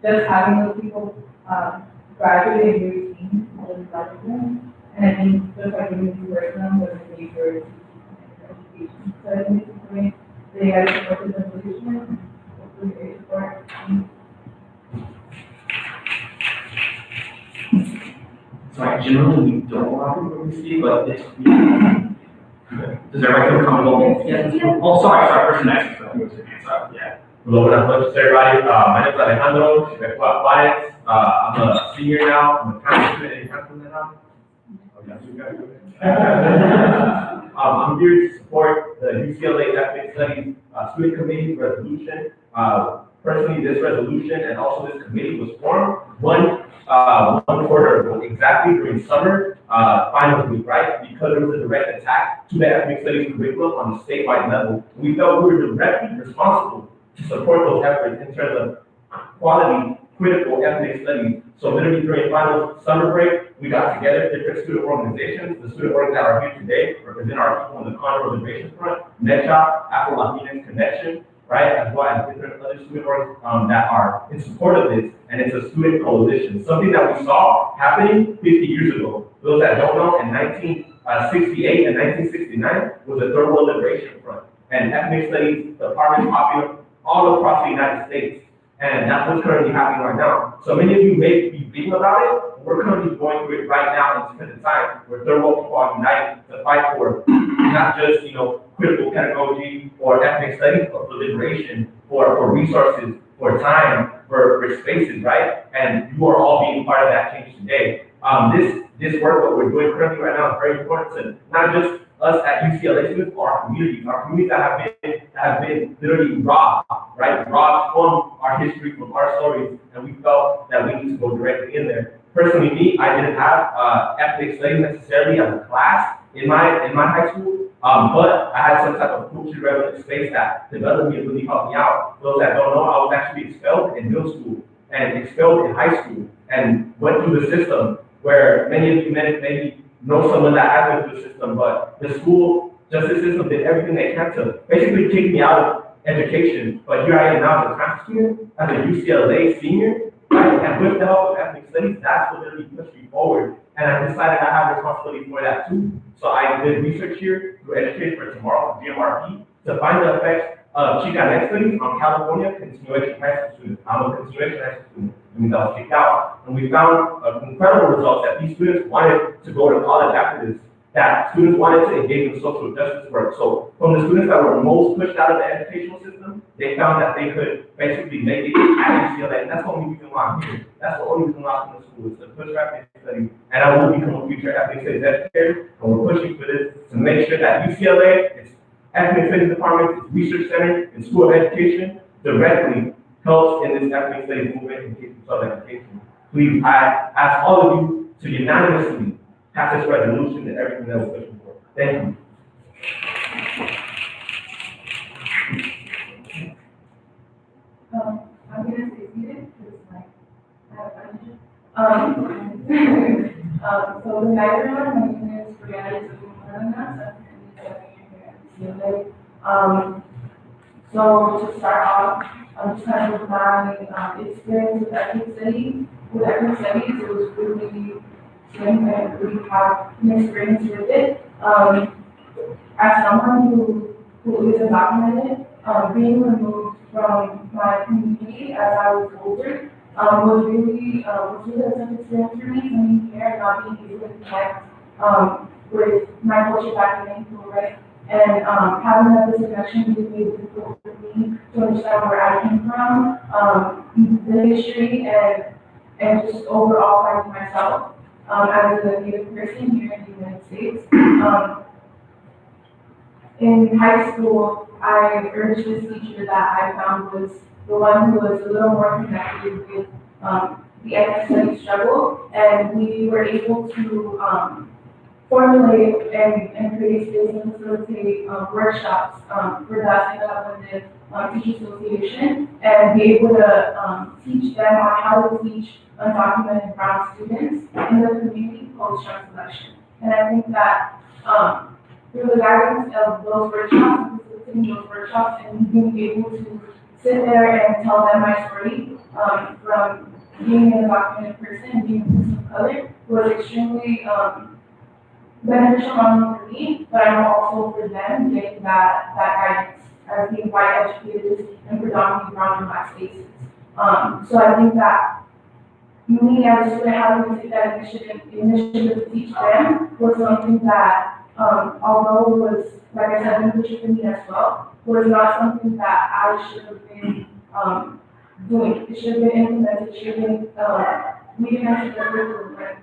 just having those people graduated in year 18, was graduated, and I think just like when you work them, was a major education. So I think it's great, they guys supported the position, hopefully they support. Sorry, generally, we don't allow people to speak, but it's. Does everybody feel comfortable? Yes. Oh, sorry, person next to me. Yeah. Hello, buenas noches, everybody. My name is Alejandro Juárez. I'm a senior now. I'm a current student in California now. I'm here to support the UCLA Ethnic Studies Student Committee's resolution. Personally, this resolution and also this committee was formed one quarter ago, exactly during summer finals week, right? Because there was a direct attack to the ethnic studies curriculum on the statewide level. We felt we were directly responsible to support those efforts in terms of quality, critical ethnic studies. So literally during finals summer break, we got together, different student organizations. The student organizations that are here today represent our people on the Conroe Liberation Front, NECHA, Afro-Latinx Connection, right, as well as different other student orgs that are in support of this, and it's a student coalition, something that we saw happening 50 years ago. Those that don't know, in 1968 and 1969 was the Third World Liberation Front, and ethnic studies departments popular all across the United States, and that's what's currently happening right now. So many of you may be reading about it, we're currently going through it right now in the time where third world people are united to fight for not just, critical pedagogy or ethnic studies, but for liberation, for resources, for time, for spaces, right? And you are all being part of that change today. This work, what we're doing currently right now, is very important to not just us at UCLA students, but our communities that have been literally robbed, right? Robbed from our history, from our stories, and we felt that we need to go directly in there. Personally, me, I didn't have ethnic studies necessarily as a class in my high school, but I had some type of culturally relevant space that developed me and really helped me out. Those that don't know, I was actually expelled in middle school and expelled in high school and went through the system where many of you maybe know someone that has been through the system, but the school justice system did everything they can to basically kick me out of education. But here I am now as a transfer student, as a UCLA senior, right? And with the help of ethnic studies, that's what really pushed me forward. And I decided I have responsibility for that too. So I did research here through Education for Tomorrow, GMRP, to find the effects of Chicana studies on California continuation high school students. I'm a continuation high school student. It means I was kicked out. And we found incredible results that these students wanted to go to college after this, that students wanted to engage in social justice work. So from the students that were most pushed out of the educational system, they found that they could basically make it at UCLA. And that's the only reason why I'm here. That's the only reason why I'm in the school, is to push for ethnic studies. And I will become a future ethnic studies educator. And we're pushing for this to make sure that UCLA, its ethnic studies department, its research center, its school of education directly helps in this ethnic studies movement in K-12 education. Please, I ask all of you to unanimously pass this resolution and everything that we're pushing for. Thank you. I'm gonna say seated, because I have a question. So the background, my name is Brianna Zubin-Cárdenas, I'm currently studying at So to start off, just kind of my experience with ethnic studies. With ethnic studies, it was really something I really have an experience with it. As someone who is undocumented, being removed from my community as I was older was really a tough experience for me, coming here and not being able to connect with my culture back in Vancouver, right? And having that disconnection was really difficult for me to understand where I came from, the history, and just overall finding myself as a Native person here in the United States. In high school, I urged this teacher that I found was the one who was a little more connected with the ethnic studies struggle, and we were able to formulate and create space and facilitate workshops for the Undocumented Teachers Association, and be able to teach them on how to teach undocumented brown students in the community post-child selection. And I think that through the guidance of those workshops, facilitating those workshops, and being able to sit there and tell them my story from being an undocumented person, being a person of color, was extremely, beneficial not only for me, but I know also for them, getting that guidance as being white educated and predominantly brown and black spaces. So I think that me as a student having to take that initiative to teach them was something that, although it was, like I said, beneficial for me as well, was not something that I should have been, doing. It should have been implemented, it should have been, leading us to the curriculum, right?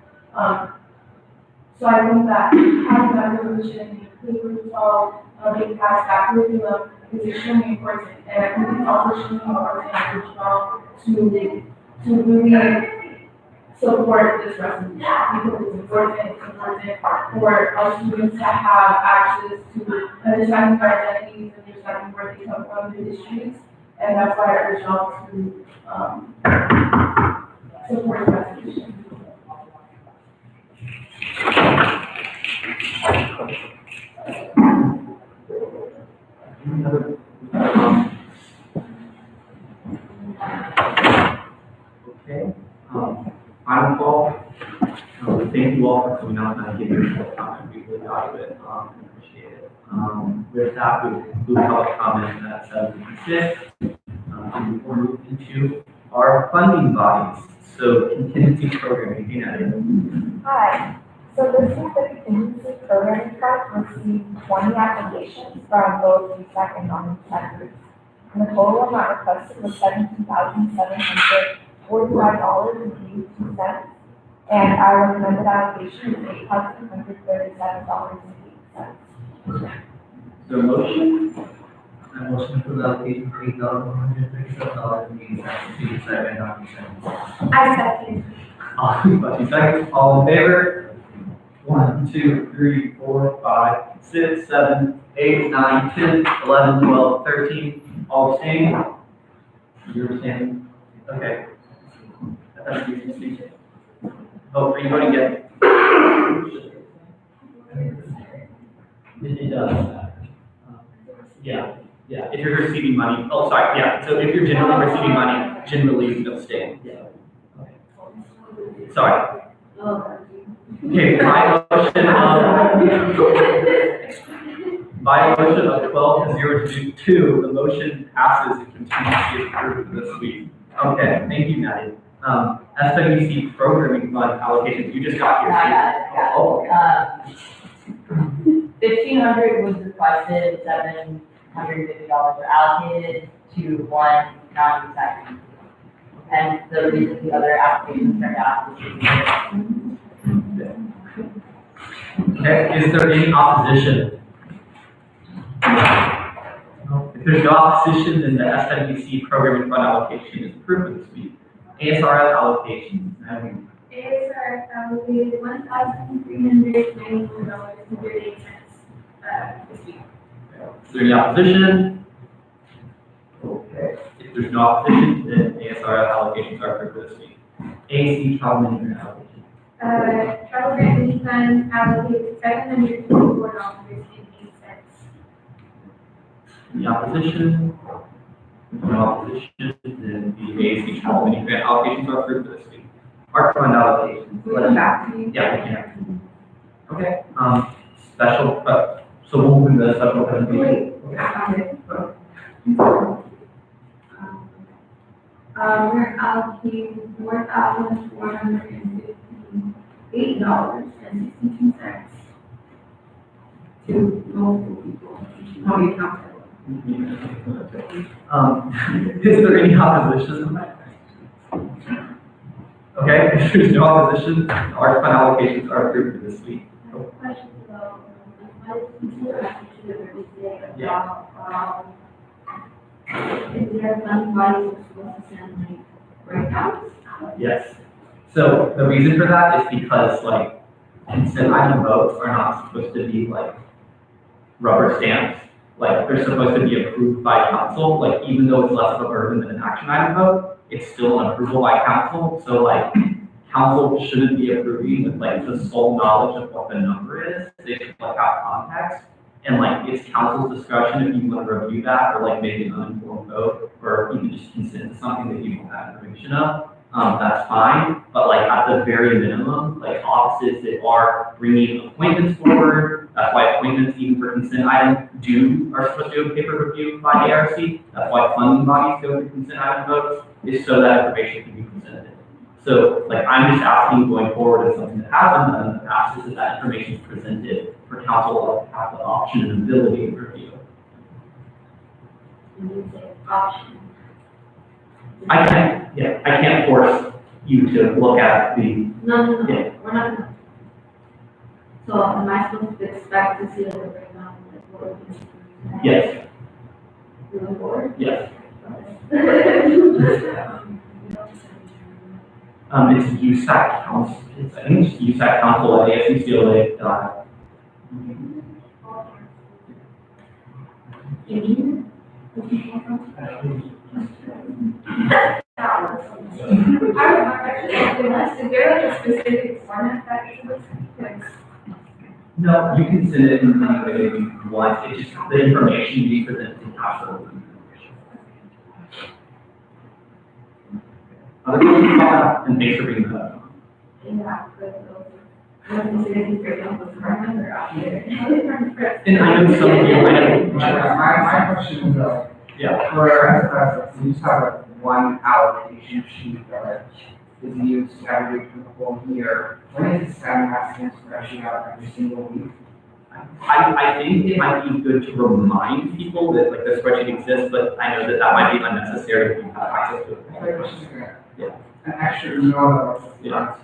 So I think that having that resolution, paper resolve, being passed that curriculum is extremely important. And I think it's also extremely important as well to really support this resolution. Because it's important for our students to have access to understanding their identities, understanding where they come from, their histories. And that's why I urge y'all to, support the resolution. Okay, final call. Thank you all for coming out and giving your comment. We really value it. Appreciate it. With that, we conclude public comment at 7:56. And we're moving into our funding bodies. So contingency programming, Hi, so this is the contingency programming fund received 20 applications from both USAC and non-USAC groups. And the total amount requested was $17,745.82. And our recommended allocation is $8,137.08. So motion, I motion to allocate $8,137.80 I second. all in favor? 1, 2, 3, 4, 5, 6, 7, 8, 9, 10, 11, 12, 13. All abstaining? You're abstaining? Okay. That's you can speak. Oh, are you voting yes? It does. Yeah. If you're receiving money, oh, sorry, yeah, so if you're generally receiving money, generally you abstain. Yeah. Okay. Sorry. Okay, by motion of 12 to 0 to 2, the motion passes and continues to be approved this week. Okay, thank you, Maddie. SWC programming fund allocations, you just got here. Oh, okay. 1,500 was requested, $750 were allocated to one non-USAC. And the reason the other applications turned out is. Okay, is there any opposition? If there's no opposition, then the SWC programming fund allocation is approved for this week. ASRF allocation. ASR allocated $1,391.38, this week. Is there any opposition? Okay. If there's no opposition, then ASRF allocations are approved for this week. AC child management allocation. Travel grant fund allocated $724.08. Any opposition? If no opposition, then the AC child management allocations are approved for this week. Art fund allocations. Yeah, we can. Okay, special, so we'll move into the special presentation. We're allocating $4,458.62 to multiple people. How many counts? Is there any opposition? Okay, if there's no opposition, our fund allocations are approved for this week. Questions about is there fund bodies supposed to send like breakouts? Yes. So the reason for that is because like consent item votes are not supposed to be like rubber stamps. Like they're supposed to be approved by council. Like even though it's less of a burden than an action item vote, it's still an approval by council. So like council shouldn't be approving with like the sole knowledge of what the number is. They should like have context. And like it's council's discretion if you want to review that or like make an uninformed vote or even just consent to something that you don't have information of. that's fine. But like at the very minimum, like offices that are bringing appointments forward, that's why appointments even for consent items are supposed to go paper review by ARC. That's why funding bodies go through consent item votes, is so that information can be presented. So like I'm just asking going forward as something that has been done in the past is that information is presented for council to have the option and ability to review. Option. I can't force you to look at the, No, Yeah. we're not gonna. So am I supposed to expect to see like a breakdown, like what we're doing? yes, Moving forward? yes. It's USAC council, I think it's USAC council at ASUCLA. Is there like a specific format that you would like? No, you can send it in any way you want, it's just the information you present in council. Other questions about that? And thanks for bringing that up. Yeah, but And I know some of you, My question is, yeah, for, we just have one allocation sheet that is used every week for the whole year. When is Sam asking us to actually out every single week? I think it might be good to remind people that like the spreadsheet exists, but I know that that might be unnecessary if you have access to it. Yeah. An extra email. Yeah.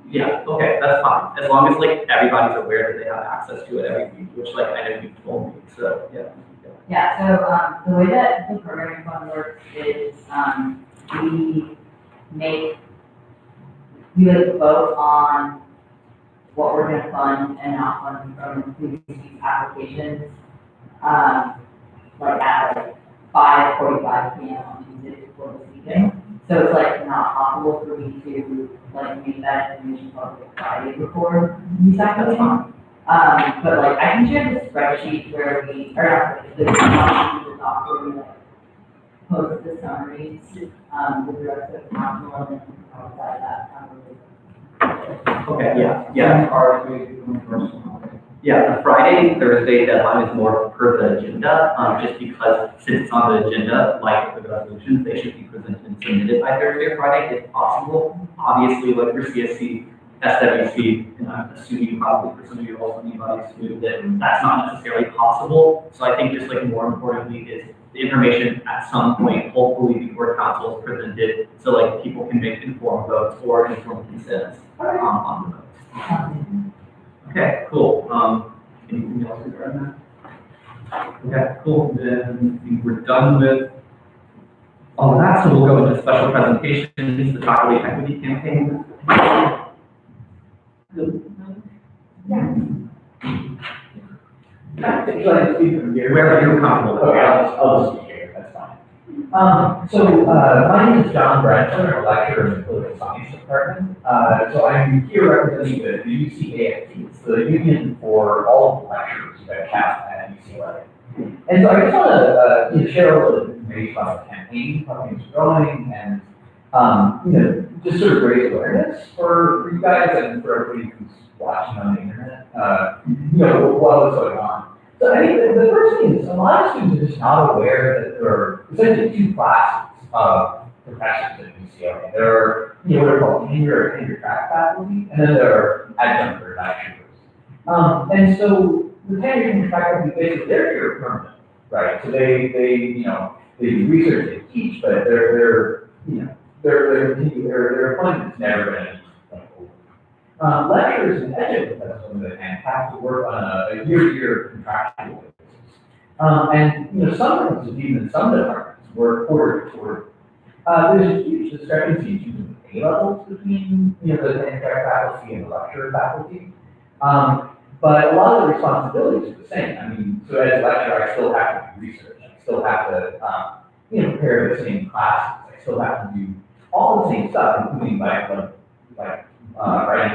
Yeah, okay, that's fine, as long as like everybody's aware that they have access to it every week, which like I know you told me, so, yeah. Yeah, so, the way that the programming fund works is, we like vote on what we're gonna fund and not fund from previous week's applications. Like at like 5:45 p.m. on Tuesday before this meeting. So it's like not possible for me to like make that information public Friday before USAC meeting. But like I can share the spreadsheet where we, or not, the doc where we like post the summaries, with the rest of the council and then outside that. Okay, yeah, the Friday, Thursday deadline is more per the agenda, just because since it's on the agenda, like with the resolutions, they should be presented and submitted by Thursday or Friday if possible. Obviously, like for CSC, SWC, and I'm assuming probably for some of you also anybody's too, that that's not necessarily possible. So I think just like more importantly is the information at some point, hopefully before council is presented, so like people can make informed votes or informed consents on the votes. Okay, cool. Anything else regarding that? Okay, cool. Then I think we're done with all of that, so we'll go into special presentations, the faculty equity campaign. Wherever you're comfortable. Okay, I'll just be here, that's fine. My name is John Branson, I'm a lecturer in the political science department. So I'm here representing the UCAFT, it's the union for all of the lecturers that cast at UCLA. And so I just want to share a little bit of information about the campaign, how things are going, and just sort of raise awareness for you guys and for everybody who's watching on the internet, while it's going on. So I think the first thing is a lot of students are just not aware that there are essentially two classes of professors at UCLA. There are, what are called tenure track faculty, and then there are adjunct or lecturers. And so the tenure track faculty, basically, they're here permanent, right? So they do research, they teach, but their appointment's never going to be lecturers and adjunct professors, on the other hand, have to work on a year-to-year contractual basis. And some professors, even in some departments, work quarter to quarter. There's a huge discrepancy in terms of the pay levels between the tenure faculty and the lecturer faculty. But a lot of the responsibilities are the same. I mean, so as a lecturer, I still have to do research. I still have to prepare the same classes. I still have to do all the same stuff, including writing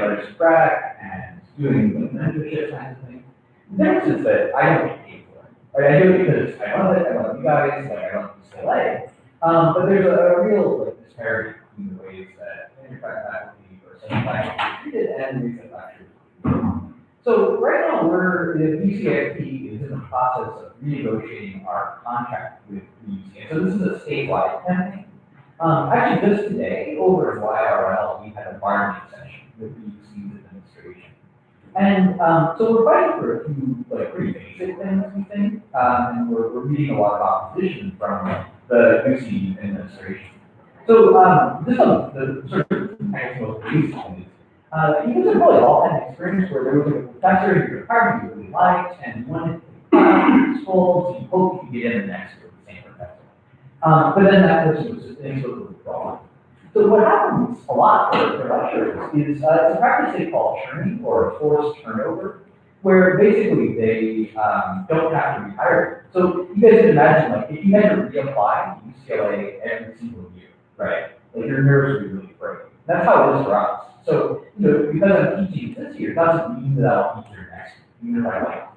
letters to brag and doing mentorship kinds of things. The difference is that I don't get paid for it. Right? I do it because I love it, I love you guys, I love UCLA. But there's a real disparity between the way ways that tenure-track faculty or some faculty are treated and recent lectures. So right now, the UCAFT is in the process of renegotiating our contract with the UCA. So this is a statewide campaign. Actually, just today, over at YRL, we had a bargaining session with the UC's administration. And so we're fighting for a few like pretty basic things, we think, and we're meeting a lot of opposition from the UC administration. So this one, the sort of most basic thing is, you guys have probably all had an experience where there was a professor in your department you really liked, and you wanted to take class, school, so you hope you could get in the next year with the same professor. But then that person was just inexplicably gone. So what happens a lot for lecturers is it's a practice they call churning or forced turnover, where basically they don't have to retire. So you guys can imagine, like, if you had to reapply to UCLA every single year, right? Like your nerves would really break. That's how it is for us. So, because I'm teaching this year, doesn't mean that I'll teach your next year if I like.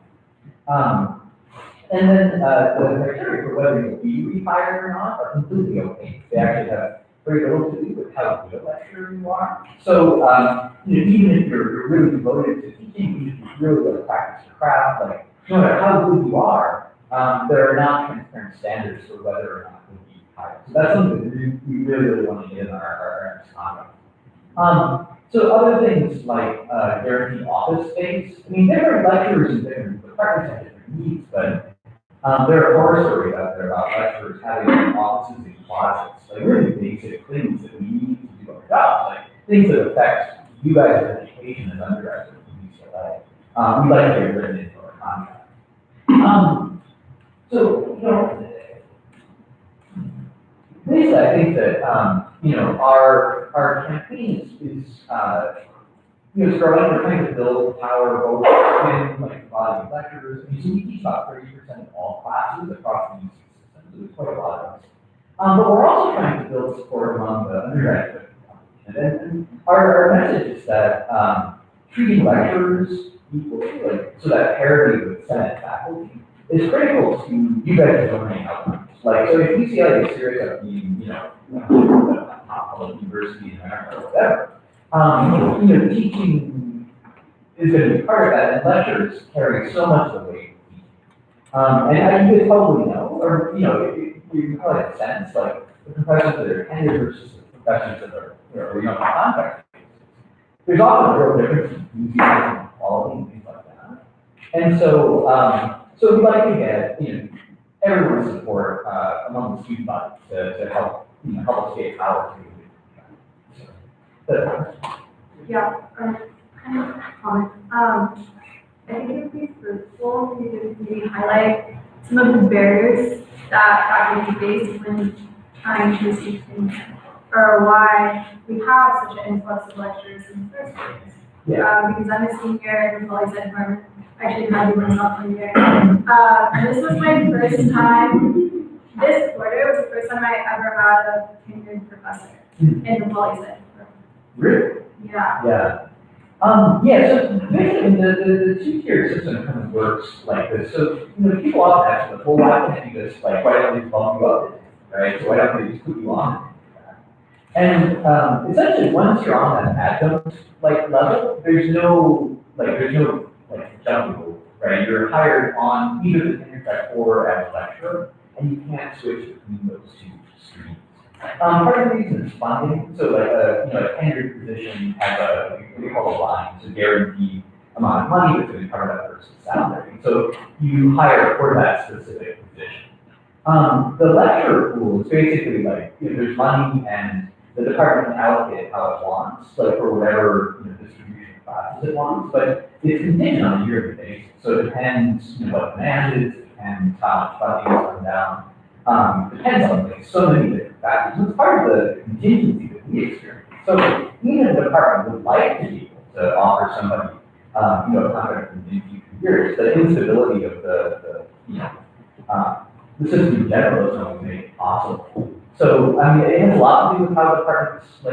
And then the criteria for whether you'll be rehired or not are completely opaque. They actually have very little to do with how good a lecturer you are. So, even if you're really devoted to teaching, even if you really like practice your craft, like no matter how good you are, there are not transparent standards for whether or not you'll be hired. So that's something that we really want to get in our next contract. So other things like guaranteed office space. I mean, different lecturers and different departments have different needs, but there are horror stories out there about lecturers having offices and closets, like really basic things that we need to do our jobs, like things that affect you guys' education as undergraduates in UCLA. We'd like to get written into our contract. So, basically, I think that our campaign is growing. We're trying to build power both within like the body of lecturers. So we teach about 30% of all classes across the UC system, so there's quite a lot of us. But we're also trying to build support among the undergraduate population. And our message is that treating lecturers equally, like so that parity with Senate faculty, is critical to you guys' learning outcomes. Like, so if UCLA is serious about being, a top public university in America or whatever, teaching is going to be part of that, and lectures carry so much of the weight. And you guys probably know, or you probably have a sense, like the professors that are tenured versus the professors that are on contract. There's often a real difference in UCLA quality and things like that. And so, so we'd like to get everyone's support among the student body to help help us get power to. Yeah, kind of comment. I think it would be fruitful if you could maybe highlight some of the barriers that faculty face when trying to receive tenure, or why we have such an influx of lecturers in the first place. Yeah. Because I'm a senior in the Poly Sci department. Actually, not even a sophomore year. And this was my first time. This quarter was the first time I ever had a tenured professor in the Poly Sci department. Really? Yeah. Yeah. So basically the two-tier system kind of works like this. So, people often ask, well, why can't you just, like, why don't they just bump you up, right? So why don't they just put you on? And essentially, once you're on that adjunct, level, there's no jumping over, right? You're hired on either the tenure track or as a lecturer, and you can't switch between those two streams. Part of the reason is funding. So a tenured position has what we call a line, it's a guaranteed amount of money that's going to cover that person's salary. So you hire for that specific position. The lecturer pool is basically there's money and the department can allocate how it wants, for whatever distribution of classes it wants, but it's contingent on a yearly basis. So it depends what demand is, it depends how much funding is coming down. Depends on so many different factors. It's part of the contingency that we experience. So even if the department would like to be able to offer somebody, a contract in future years, the instability of the system in general doesn't always make it possible. So it has a lot to do with how departments do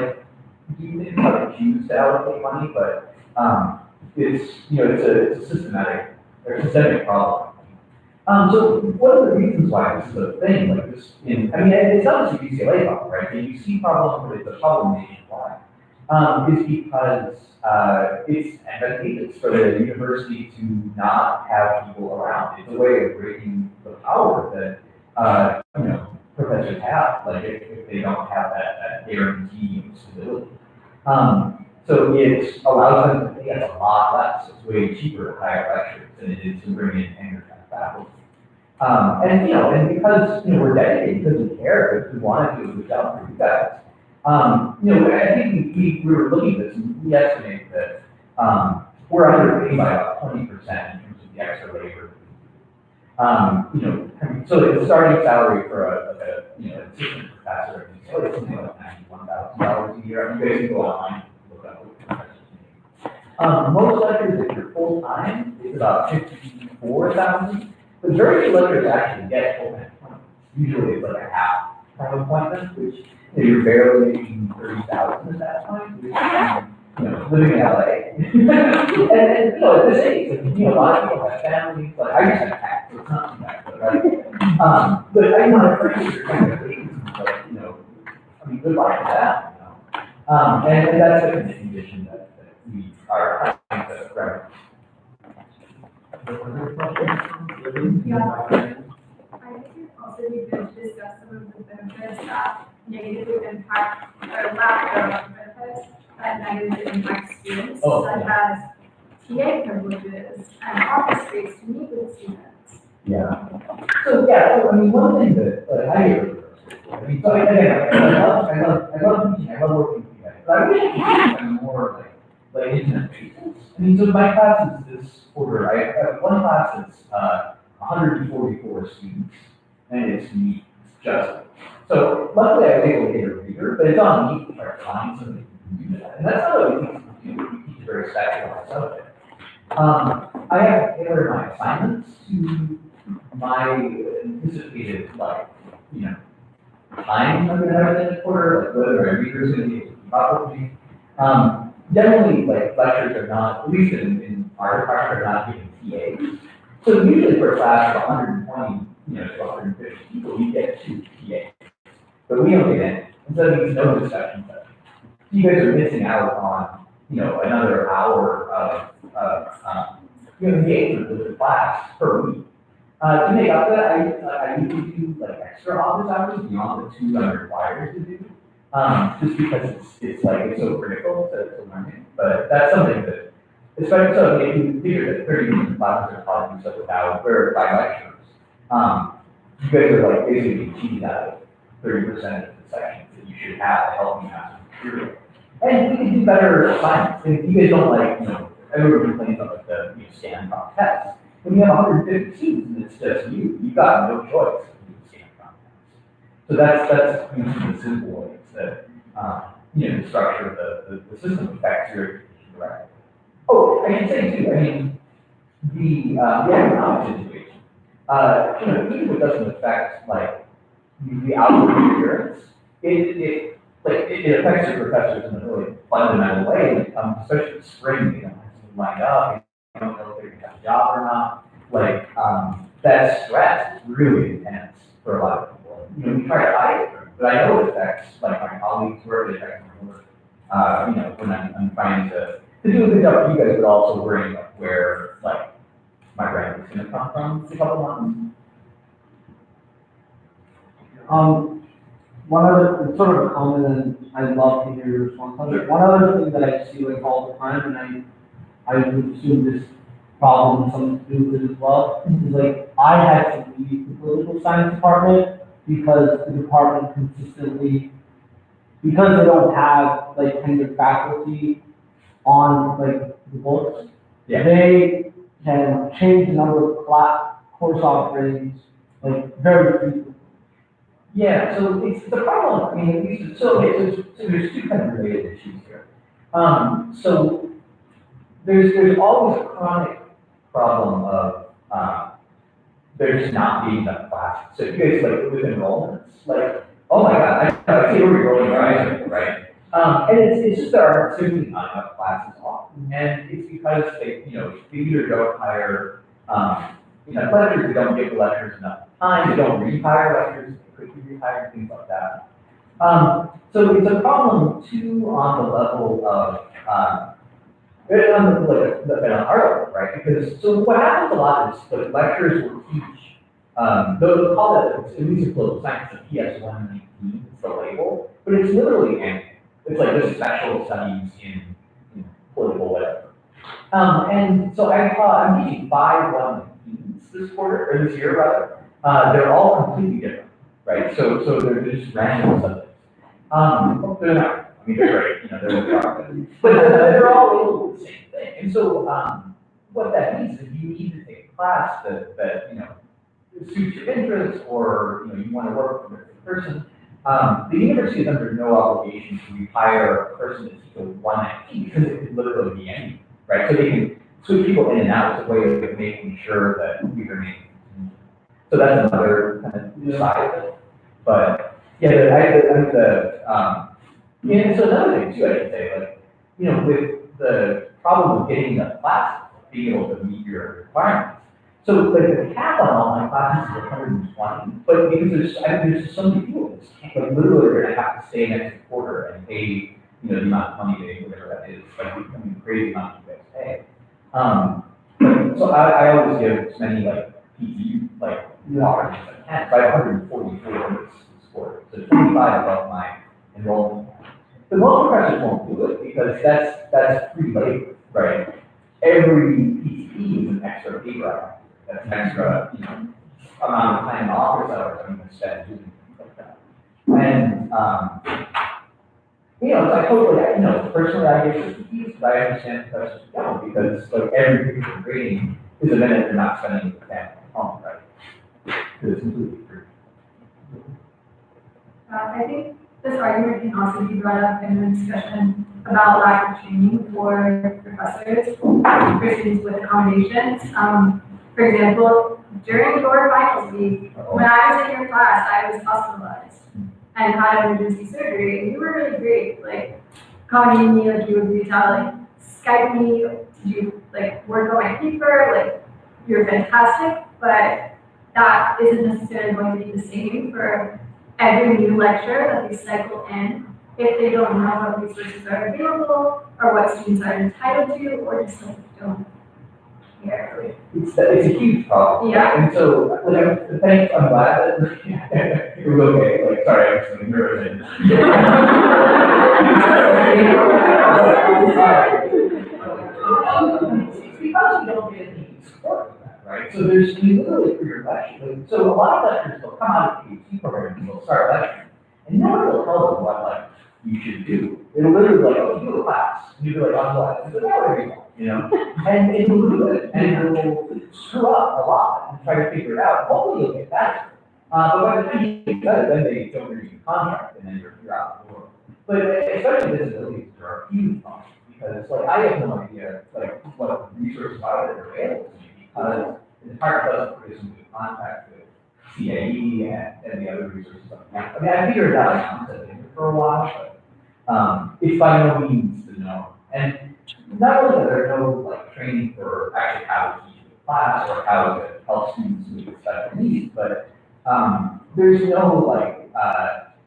things, how they choose to allocate money, but it's a systemic problem. So one of the reasons why this is a thing, like this, I mean, it's not just a UCLA problem, right? The UC problem, but it's a problem nationwide, is because it's advantageous for the university to not have people around. It's a way of breaking the power that, professors have, like if they don't have that guarantee of stability. So it allows them to pay us a lot less. It's way cheaper to hire lecturers than it is to bring in tenure-track faculty. And because, we're dedicated, because we care, because we want to do a good job for you guys, I think we were looking at this and we estimate that, we're underpaid by about 20% in terms of the extra labor. So the starting salary for an assistant professor is something like $91,000 a year. You guys can go online and look up what professors make. Most lecturers, if you're full-time, it's about $54,000. But very few lecturers actually get full-time appointments. Usually it's like a half-time appointment, which you're barely making $30,000 at that point, which, living in LA. and at this age, a lot of people have families, like I just have cats, so it's not too bad, but right? But I appreciate your kind of things, but, good luck with that, and that's the condition that we are trying to remedy. Yeah. I think it also need to discuss some of the benefits that negatively impact, or lack of benefits that negatively impact students, Oh, such as TA privileges and office space to meet with students. Yeah. So one thing that I hear, so again, I love teaching, I love working with you guys, but I wish I could have more like intimate basis. So my class is this quarter, I have one class that's 144 students, and it's me, just. So luckily I was able to get a reader, but it's on me to try to find somebody who can do that. And that's not what we teach. We teach a very specialized subject. I have to tailor my assignments to my anticipated, time I'm gonna have in the quarter, like whether my reader's gonna be able to keep up with me. Generally, lectures are not, at least in our department, are not given TAs. So usually for a class of 120, to 150 people, you get 2 TAs. But we don't get any. And so there's no discussion session. You guys are missing out on, another hour of engagement with the class per week. To make up that, I usually do extra office hours beyond the 2 I'm required to do. Just because it's so critical to learning. But that's something that, especially so if you figure that 30 minutes classes are probably stuff without or by lectures, you guys are basically cheated out of 30% of the sections that you should have to help you master material. And we can do better assignments. If you guys don't everyone complains about the stand prompt tests. When you have 150 students and it's just you've got no choice to do the stand prompt tests. So that's the simple ways that the structure of the system affects your education directly. Oh, I should say too, the economic situation, even if it doesn't affect the outward appearance, it affects your professors in a really fundamental way when it comes, especially in spring, they don't have to line up, they don't know if they're gonna have a job or not. That stress is really intense for a lot of people. We try to hide it from them, but I know it affects my colleagues' work, it affects my work. When I'm trying to do a good job for you guys, but also worrying about where my rent is gonna come from in a couple months. One other, it's sort of a comment, and I'd love to hear your response on it. One other thing that I see all the time, and I would assume this problem has something to do with it as well, is I had to leave the political science department because the department consistently, because they don't have tenured faculty on the books, they can change the number of course offerings very frequently. Yeah, so it's the problem. So there's 2 kind of related issues here. So there's always a chronic problem of there just not being enough classes. So if you guys with enrollments, oh my God, I see where you're rolling your eyes at, right? And it's just there are simply not enough classes often, and it's because they either don't hire lectures, they don't give the lectures enough time, they don't rehire lectures, they could be rehired, things like that. So it's a problem too on the level of, on our level, right? Because, so what happens a lot is, like, lecturers will teach, they'll call it, at least in political science, the PS 119, it's the label, but it's literally anything. It's like just special studies in political whatever. And so I'm teaching 5 119s this quarter, or this year rather. They're all completely different, right? So they're just random subjects. They're not, I mean, they're great, they're but they're all the same thing. And so, what that means is you need to take a class that suits your interests, or, you want to work with a person. The university is under no obligation to rehire a person to teach a 119 because it could literally be anything, right? So they can switch people in and out. It's a way of making sure that we remain. So that's another kind of side of it. But yeah, and so another thing too, I should say, like, with the problem of getting the classes, being able to meet your requirements. So like the cap on all my classes is 120, but because there's so many people that just can't, like, literally they're gonna have to stay next quarter and pay, the amount of money they, whatever that is, like, crazy amount you guys pay. So I always give as many, like, PT, like, hours as I can. So I have 144 this quarter, so 25 above my enrollment. But most professors won't do it because that's free labor, right? Every PTE is an extra paper hour. That's an extra, amount of time in office hours I'm going to spend doing things like that. And, so I totally, personally I give the PTs, but I understand professors don't, because like every piece of grading is a minute they're not spending with family at home, right? Because it's completely free. I think this argument can also be brought up in the discussion about lack of training for professors, for students with accommodations. For example, during your finals week, when I was in your class, I was hospitalized and had emergency surgery, and you were really great, like, calling me, like, you would reach out, like, Skype me, did you, like, work on my paper, like, you're fantastic, but that isn't necessarily going to be the same for every new lecture that they cycle in if they don't know what resources are available or what students are entitled to, or just like don't care. It's a huge problem. Yeah. And so, thanks, I'm glad that it was okay. Like, sorry, I was really nervous. Because you don't get any support for that, right? So you literally for your lecture. So a lot of lectures will come out of the PhD program and they'll start lecturing, and no one will tell them what, like, you should do. It'll literally be like, oh, you do a class. And you'll be like, on what? It's like, whatever you want, And it'll do it, and it'll screw up a lot and try to figure it out. Hopefully you'll get better. But by the time you get better, then they don't renew your contract, and then you're out the door. But especially disabilities, there are huge problems, because, like, I have no idea, like, what resources are available to me, because the department doesn't produce some good contact with CAE and the other resources. I mean, I figured it out for a while, but it's by no means the norm. And not only are there no, like, training for actually how to teach the class or how to help students with special needs, but there's no, like,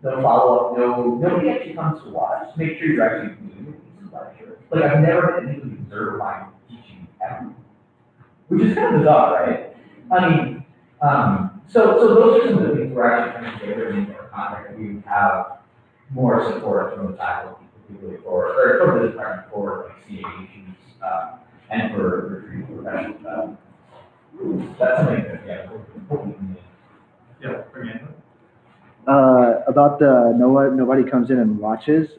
no follow-up, nobody actually comes to watch to make sure you're actually doing these lectures. Like, I've never had anybody observe my teaching ever, which is kind of bizarre, right? I mean, so those are some of the things we're actually trying to get rid of in our contract. We have more support from the faculty, particularly or from the department for, like, CA issues, and for treating professionals. That's something that, yeah, we're hoping to. Yeah, bring it. About the nobody comes in and watches.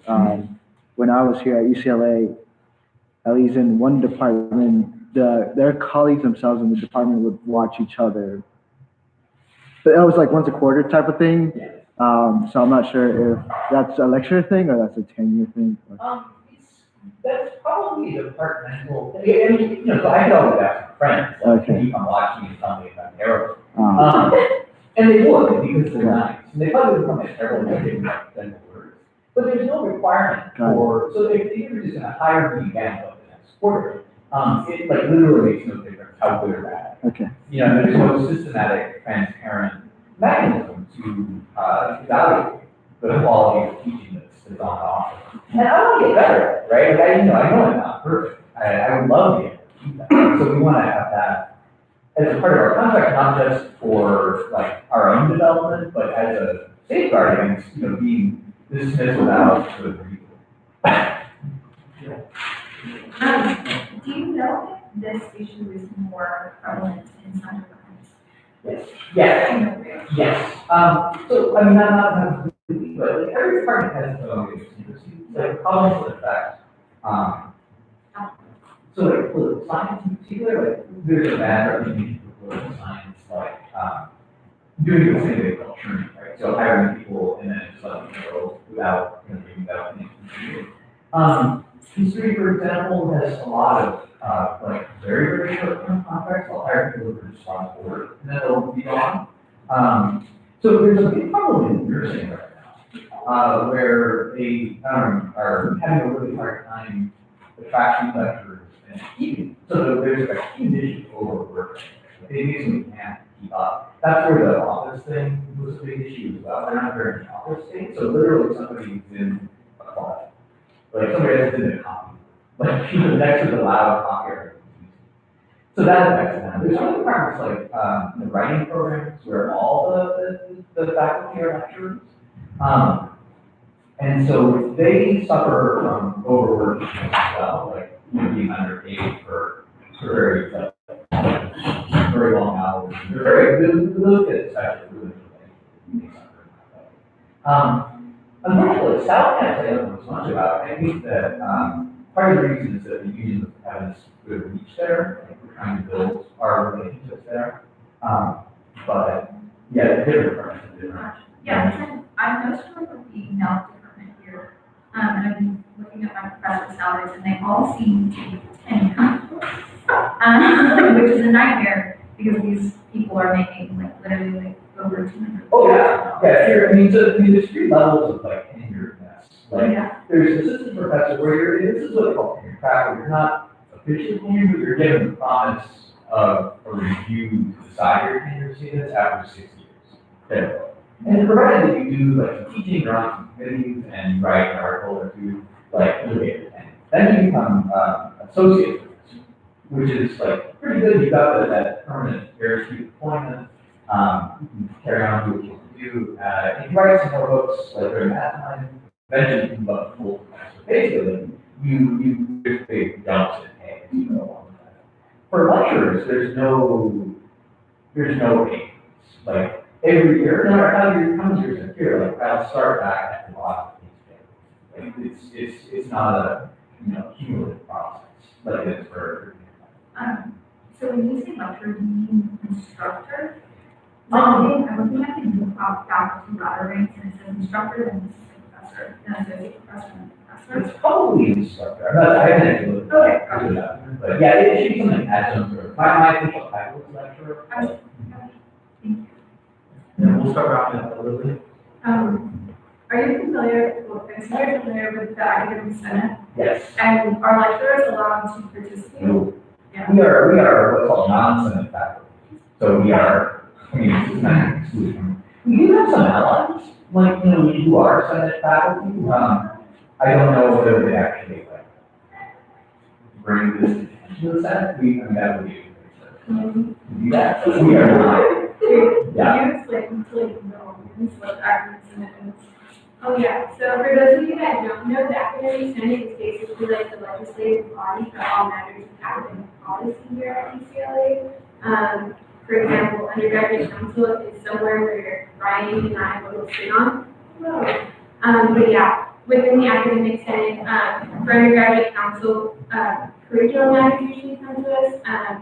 When I was here at UCLA, at least in one department, their colleagues themselves in the department would watch each other. But it was like once a quarter type of thing. So I'm not sure if that's a lecture thing or that's a tenure thing. That's probably a departmental thing. I mean, so I could always ask friends, like, can you come watch me and tell me if I'm terrible? And they would, because they're nice. And they probably would come at terrible than words. But there's no requirement for, so if you're just going to hire me again for the next quarter, It like literally makes no difference how good or bad. Okay. You know, there's no systematic, transparent mechanism to evaluate the quality of teaching that's on offer. And I want to get better at it, right? Like I know I'm not perfect. I would love to get feedback. So we want to have that as a part of our contract, not just for like our own development, but as a safeguard against, you know, being dismissed without good reason. Do you know if this issue is more prevalent in some departments? Yes. Yes. So, I mean, not completely, but like every department has its own idiosyncrasies. Like, cause and effect. So, like, political science in particular, like, there's a bad reputation for political science, like, doing the same thing called churning, right? So, hiring people and then just letting them go without, you know, without anything. History, for example, has a lot of, like, very, very short-term contracts. I'll hire people who are just on board, and then they'll be gone. So there's a big problem in nursing right now, where they are having a really hard time attracting lecturers and keeping. So there's a huge issue of overworking. They basically can't keep up. That's where the office thing was a big issue as well. They're not very in office thing. So literally somebody who's in a closet, like somebody that's in a copy, like next to the loud copier. So that affects them. There's other departments like the writing programs where all the faculty are lecturers. And so they suffer from overworking as well, like being underpaid for very, very long hours. They're very, those kids actually really unfortunately, South Campus I don't know as much about. I think that part of the reason is that the unions have this good reach there, like we're trying to build our relationships there. But yeah, the different departments are different. Yeah, I've noticed with the health department here, and I've been looking at my professor's salaries, and they all seem to be 10 which is a nightmare because these people are making like literally like over 200. Oh yeah, yeah. Here, I mean, so there's three levels of like tenure. Like, there's assistant professor where you're, this is what they call tenure track, where you're not officially tenured, but you're given the promise of a review to decide your tenure status after 6 years. And provided that you do like some teaching, you're on some committees, and you write an article or two, like, you'll get your tenure. Then you become associate professor, which is like pretty good. You got that permanent guaranteed appointment. You can carry on doing what you want to do. If you write some more books, like during that time, eventually you can go up to full professor. Basically, you just big jumps in pay as you go along with that. For lecturers, there's no pay. Like every year, no matter how your comes years in here, like I'll start back at the bottom of the pay. Like it's not a cumulative process like it is for. So when you say lecturer, do you mean instructor? I'm looking at the new faculty ladder ranks and it says instructor and professor, and associate professor and professor. It's probably instructor. I haven't actually looked at it, but yeah, it should be something adjunct or my official title is lecturer. Thank you. And we'll start wrapping up a little bit. Are you familiar with the academic senate? Yes. And are lecturers allowed to participate? No. Yeah. We are what's called non-senate faculty. So we are, I mean, it's not exclusion. We do have some allies, like, who are senate faculty. I don't know whether they actually like bring this to the senate. I mean, that would be to do that. But we are not. Yeah. You explain what the academic senate is. Oh yeah, so for those of you that don't know, the academic senate is basically like the legislative body for all matters of academic policy here at UCLA. For example, undergraduate council is somewhere where Ryan and I will sit on. But yeah, within the academic senate, for undergraduate council, curriculum matters usually come to us.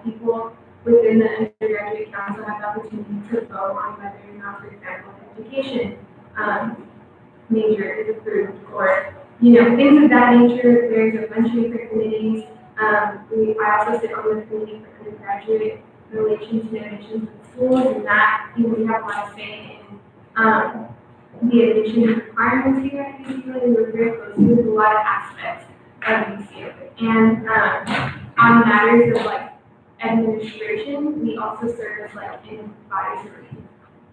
People within the undergraduate council have the opportunity to vote on whether or not, for example, education major is approved, or things of that nature. There's a bunch of different committees. I also sit on the committee for undergraduate relations and admissions with schools, and that we have a lot of say in the admission requirements here at UCLA. We work very closely with a lot of aspects of UCLA, and on matters of like administration, we also serve as like an advisory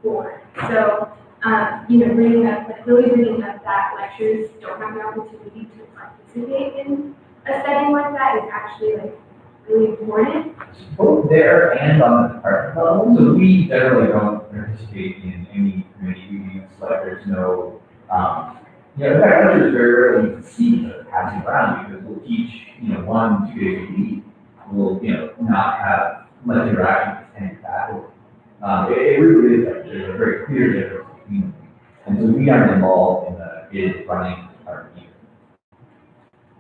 board. So, bringing up, really bringing up that lecturers don't have the opportunity to participate in a setting like that is actually like really important. Both there and on the department level, so we generally don't participate in any committee meetings, like there's no, in fact, lecturers very rarely see the passing around because we'll teach, 1, 2 days a week. We'll, not have much interaction with any faculty. It really is like, there's a very clear difference between them. And so we aren't involved in running the department either.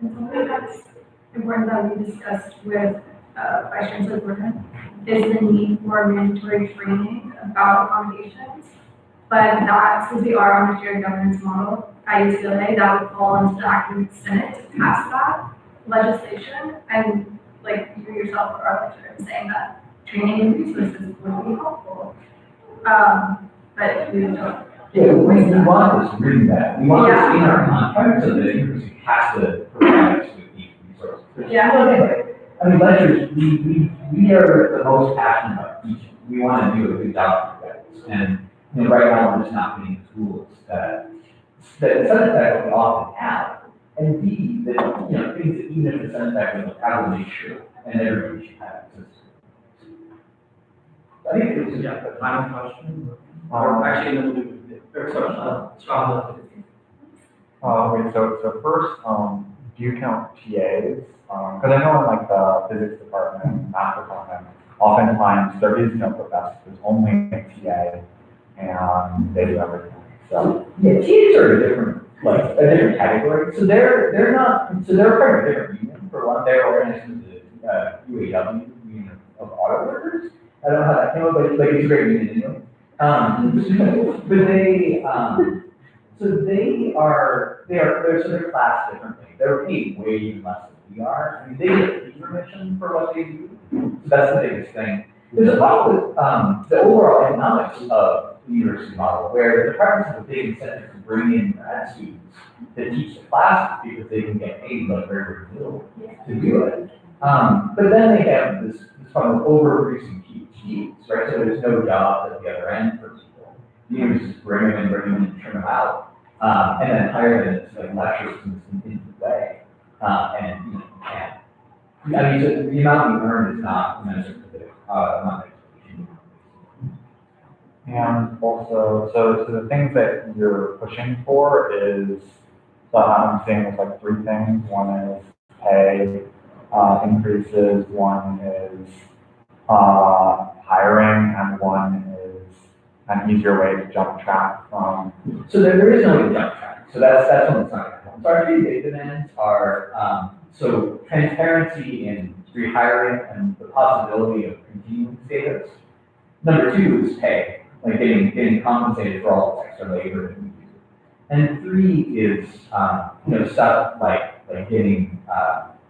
And something that's important that we discussed with Vice Chancellor Gordon is the need for mandatory training about accommodations. But that, since we are on a shared governance model at UCLA, that would fall into the academic senate to pass that legislation. And like you yourself are lecturer saying that training and resources would be helpful. But we don't. Yeah, we want this written that. We want this in our contract so that the university has to provide us with these resources. Yeah. I mean, lecturers, we are the most passionate about teaching. We want to do a good job for you guys. And right now we're just not getting the tools that Senate faculty often have. And B, that, things that even if the Senate faculty will probably make sure, and everybody should have access to. I think it's The final question, or actually, then we'll do the third question, Scott. Wait, so first, do you count TAs? Because I know in like the physics department, math department, oftentimes there is no professor, there's only a TA, and they do everything. So yeah, TAs are a different category. So they're part of a different union. For one, they're organized with the UAW, Union of Auto Workers. I don't know how that came up, but it's a great union anyway. But they're classed differently. They're paid way less than we are. I mean, they get fee remission for what they do. So that's the biggest thing. There's a problem with the overall economics of the university model, where the departments have a big incentive to bring in grad students to teach the classes because they can get paid like very, very little to do it. But then they have this problem of over-producing PhDs, right? So there's no jobs at the other end for people. You just bring them in, and trim them out, and then hire them to like lecturers in this intensive way. And you can't. I mean, so the amount you earn is not commensurate with the amount of education. and also, so the things that you're pushing for is, so I'm saying it's like 3 things. One is pay increases, one is hiring, and one is an easier way to jump track from. So there is no jump track. So that's one that's not going to happen. So our 3 big demands are so transparency in rehiring and the possibility of continuing status. Number 2 is pay, like getting compensated for all this extra labor that we do. And 3 is stuff like getting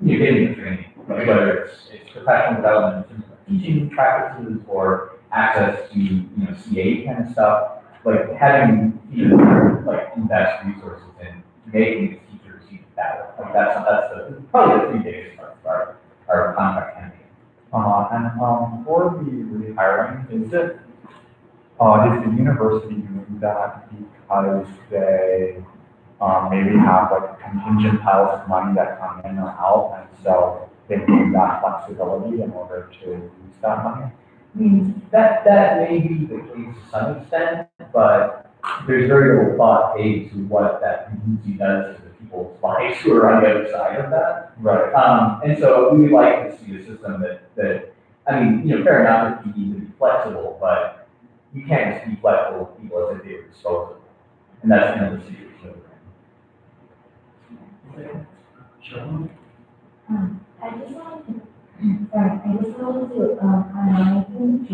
getting the training, like whether it's professional development in terms of teaching practices or access to CA kind of stuff, like having invest resources in making these teachers even better. Like that's probably the 3 biggest parts of our contract campaign. And for the rehiring, is the university doing that because they maybe have like contingent piles of money that come in or out, and so they need that flexibility in order to use that money? I mean, that may be the case to some extent, but there's very little thought paid to what that contingency does to the people's lives who are on the other side of that. Right. And so we would like to see a system that I mean, fair enough if you need to be flexible, but you can't just be flexible with people as if they were disposable. And that's kind of the situation. I just wanted to June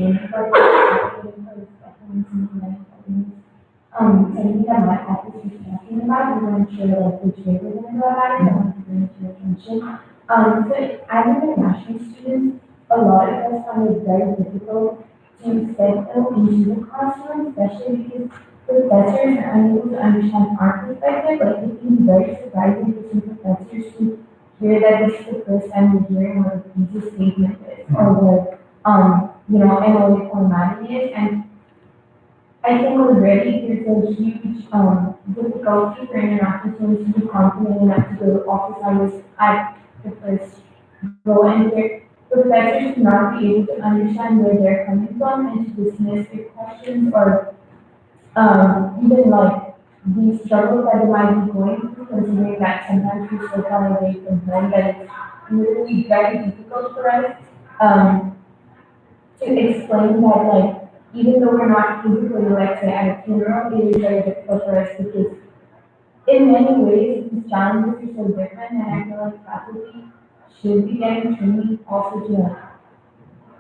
something that my office is talking about, we weren't sure which way we're going to go about it, I want to bring it to your attention. So as an international student, a lot of us find it very difficult to set them into the classroom, especially because professors are unable to understand our perspective. Like it can be very surprising for some professors who hear that this is the first time we're hearing what a thesis statement is, or what, MOA formatting is, and I think already there's a huge, difficulty for international students to be confident enough to go to office hours at the first go, and the professors to not be able to understand where they're coming from and to dismiss their questions, or, even like the struggles that they might be going through, considering that sometimes we so far away from home that it's really very difficult for us, to explain that, like, even though we're not physically, let's say, at a funeral, it is very difficult for us because in many ways, these challenges are so different, and I feel like faculty should be getting training also to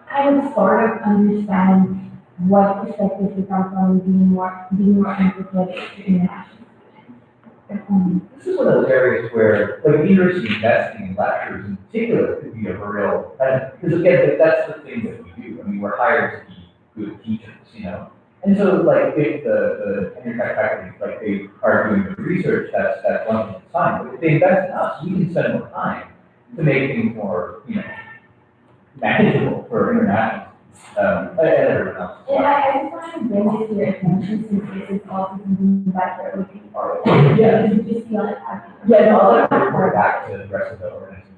kind of sort of understand what perspectives we come from and being more empathetic to international students. This is one of those areas where, like, university investing in lecturers in particular could be a real, because again, that's the thing that we do. I mean, we're hired to be good teachers, And so, like, if the tenure track faculty, like, they are doing the research, that's one thing, it's fine. But if they invest in us, we can spend more time to make things more, manageable for international, and everyone else. And I just want to bring this to your attention since this is also something that you're looking forward to. Yeah. You just feel like having. Yeah, no, I'll let you report back to the rest of the organization.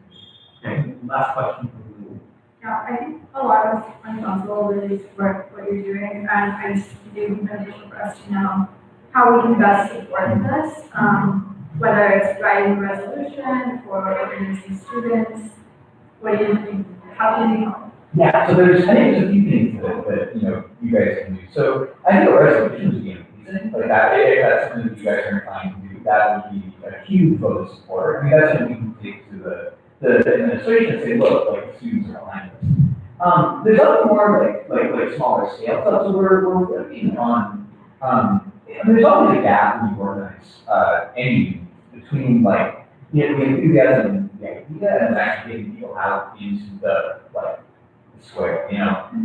Okay, last question from you. Yeah, I think a lot of uncomfortable really support what you're doing, and I just think it would be beneficial for us to know how we can best support this, whether it's writing a resolution or organizing students. What do you think? How do you help? Yeah, so I think there's a few things that you guys can do. So I think a resolution would be amazing, like that, if that's something that you guys are inclined to do, that would be a huge vote of support. I mean, that's something we can take to the administration and say, look, like, the students are behind us. There's other more like smaller scale stuff, so we're working on, there's always a gap when you organize, any between like, the enthusiasm and the idea and actually getting people out into the, like, the square,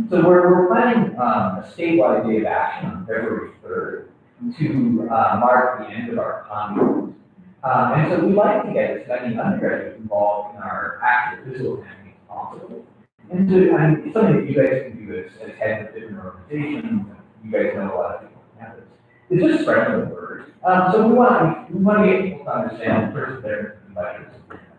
So we're planning, a statewide day of action on February 3rd to, mark the end of our conference. And so we'd like to get as many undergraduates involved in our active physical campaign as possible. And so, it's something that you guys can do as heads of different organizations. You guys know a lot of people on campus. It's just spreading the word. So we want to get people to understand first their lectures,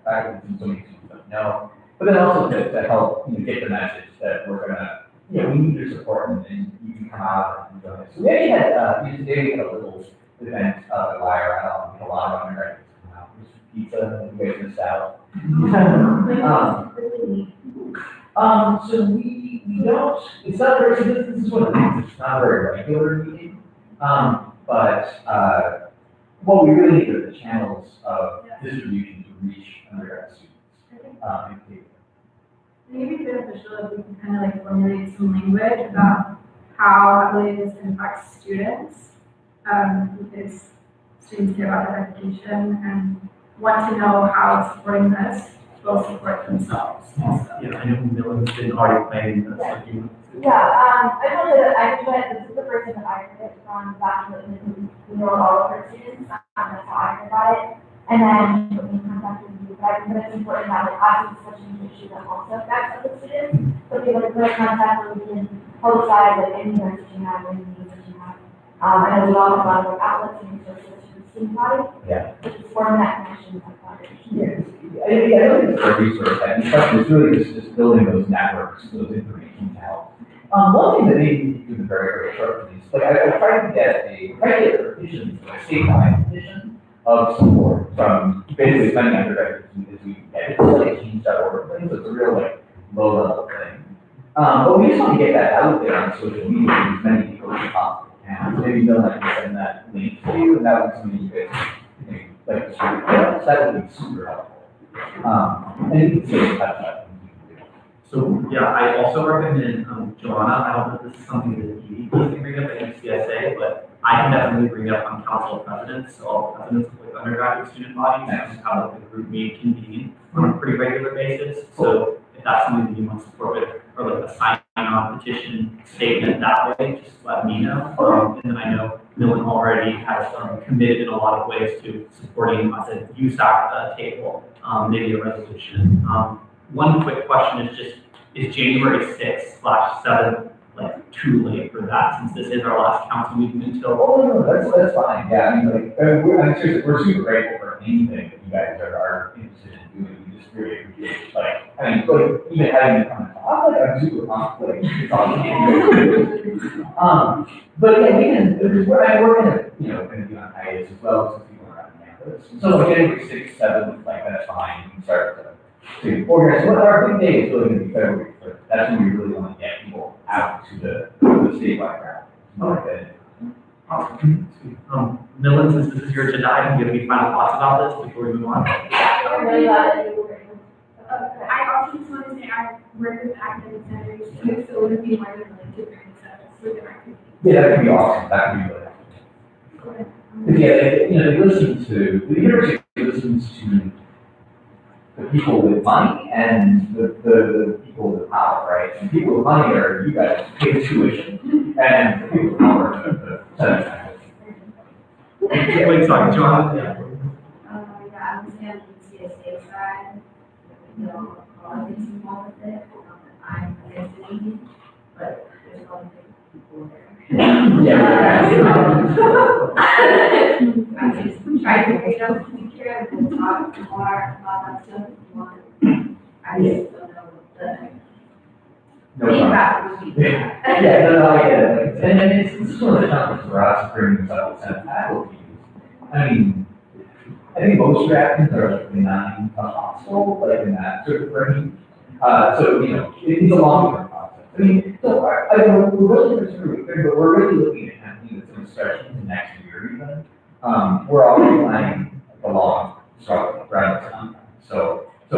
faculty, and so many students don't know, but then also to help get the message that we're gonna, we need your support and you can come out and join us. So we actually had today we had a little event at IRL. We had a lot of undergraduates come out. There's pizza, and you guys missed out. So we don't, it's not very, so this is one of the things, it's not a very regular meeting. But what we really need are the channels of distribution to reach undergrad students. Maybe it's beneficial if we can kind of like formulate some language about how this impacts students, because students care about their education and want to know how supporting this will support themselves also. Yeah, I know Miller's been already planning this. Like, I just wanted to, this is the first time that I heard it from Bachelor in all of our students, that's how I heard about it. And then put me in contact with you, but I think that it's important that like obviously such an issue that also affects other students. So if you like put a contact where we can publicize like any events that you have, any needs that you have. And as well, a lot of like outlets and resources to the student body. Yeah. Which is forming that connection with collaboration. I think it's a resource, and the question is really just building those networks, those information out. One thing that they do in the very, very short is, like, I tried to get a regular petition, a statewide petition of support from basically as many undergraduates as we can get. It's like change.org thing, so it's a real, like, low-level thing. But we just want to get that out there on social media to as many people as possible can. So maybe they'll like to send that link to you, and that would be something you guys like to share. That would be super helpful. And you can stay in touch with them. So, yeah, I also recommend, Joanna, I don't know if this is something that you can bring up at UCSA, but I can definitely bring it up on council presidents, so all presidents of like undergraduate student bodies, and how like the group may convene on a pretty regular basis. So if that's something that you want to support with, or like a sign on petition statement that way, just let me know. And then I know Millen already has committed in a lot of ways to supporting us at USAC table, maybe a resolution. One quick question is just, is January 6th/7th like too late for that, since this is our last council meeting until? Oh, no, that's fine, yeah, I mean, like, seriously, we're super grateful for anything that you guys are interested in doing, we just really appreciate, like, I mean, like, even having you come and talk, like, I'm super pumped, like, it's awesome. But yeah, we can, because we're kind of, you know, gonna be on hiatus as well, since people are on campus. So like January 6th, 7th, like, that's fine, you can start to organize, what our big day is really gonna be February 3rd, that's when we really want to get people out to the statewide route. Okay. Awesome. Millen, since this is your agenda item, do you have any final thoughts about this before we move on? I'm really glad that you were able. I also just want to say I work with academic centers too, so it would be more than like different stuff with their activities. Yeah, that could be awesome, that could be really. Because yeah, you know, the university listens to the people with money and the people with power, right? And people with money are, you guys pay the tuition, and the people with power are the senate. Wait, sorry, John? Yeah. Yeah, I'm saying the CSA side, you know, a lot of things involved with it. I'm against the union, but there's a lot of people there. Yeah. I just try to read up to be clear and talk more about that stuff if you want. I just don't know the feedback would be. Yeah, no, I get it. Like, and it's one of the challenges for us bringing this up with Senate faculty. I mean, I think most reactions are like benign to hostile, like in that sort of range. So, you know, it's a long-term process. I mean, so I mean, we're really concerned, but we're really looking at something that's going to stretch into next year even. We're already planning a long struggle around this time. So, you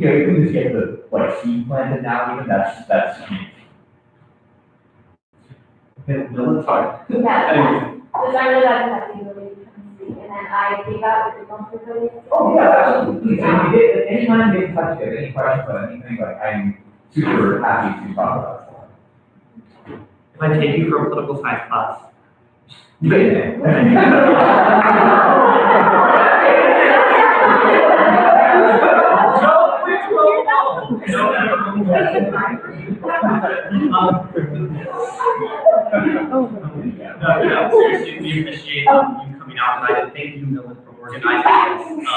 know, you can just get the, like, seed planted now, even that's huge. Okay, Millen, sorry. Yeah. Because I really like that you really come see, and then I take out the responsibility. Oh, yeah, absolutely. Please, anytime you get in touch, if you have any questions about anything, like, I'm super happy to talk about it. If I take you for a political science class. Seriously, we appreciate you coming out tonight, and thank you, Millen, for organizing this.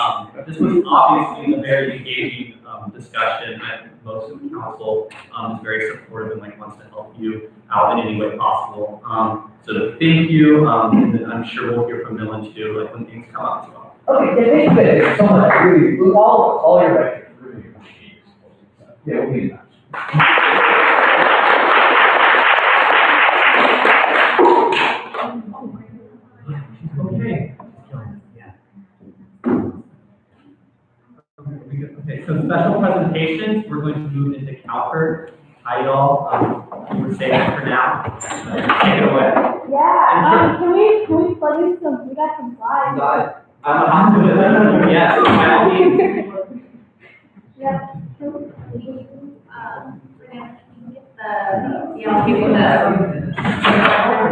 This was obviously a very engaging discussion. I think most of the council is very supportive and like wants to help you out in any way possible. So thank you, and then I'm sure we'll hear from Millen too, like when things come up as well. Okay, yeah, thank you so much. Really, with all your lectures, really appreciate it. Yeah, we'll be in touch. Okay. Okay, so special presentations, we're going to move into Calvert. Hi, y'all. You would say that for now. Take it away. Yeah, can we plug in some, we got some slides. Got it. I'm doing it. Yes, by all means. Yeah. We're gonna get the, you know, people that.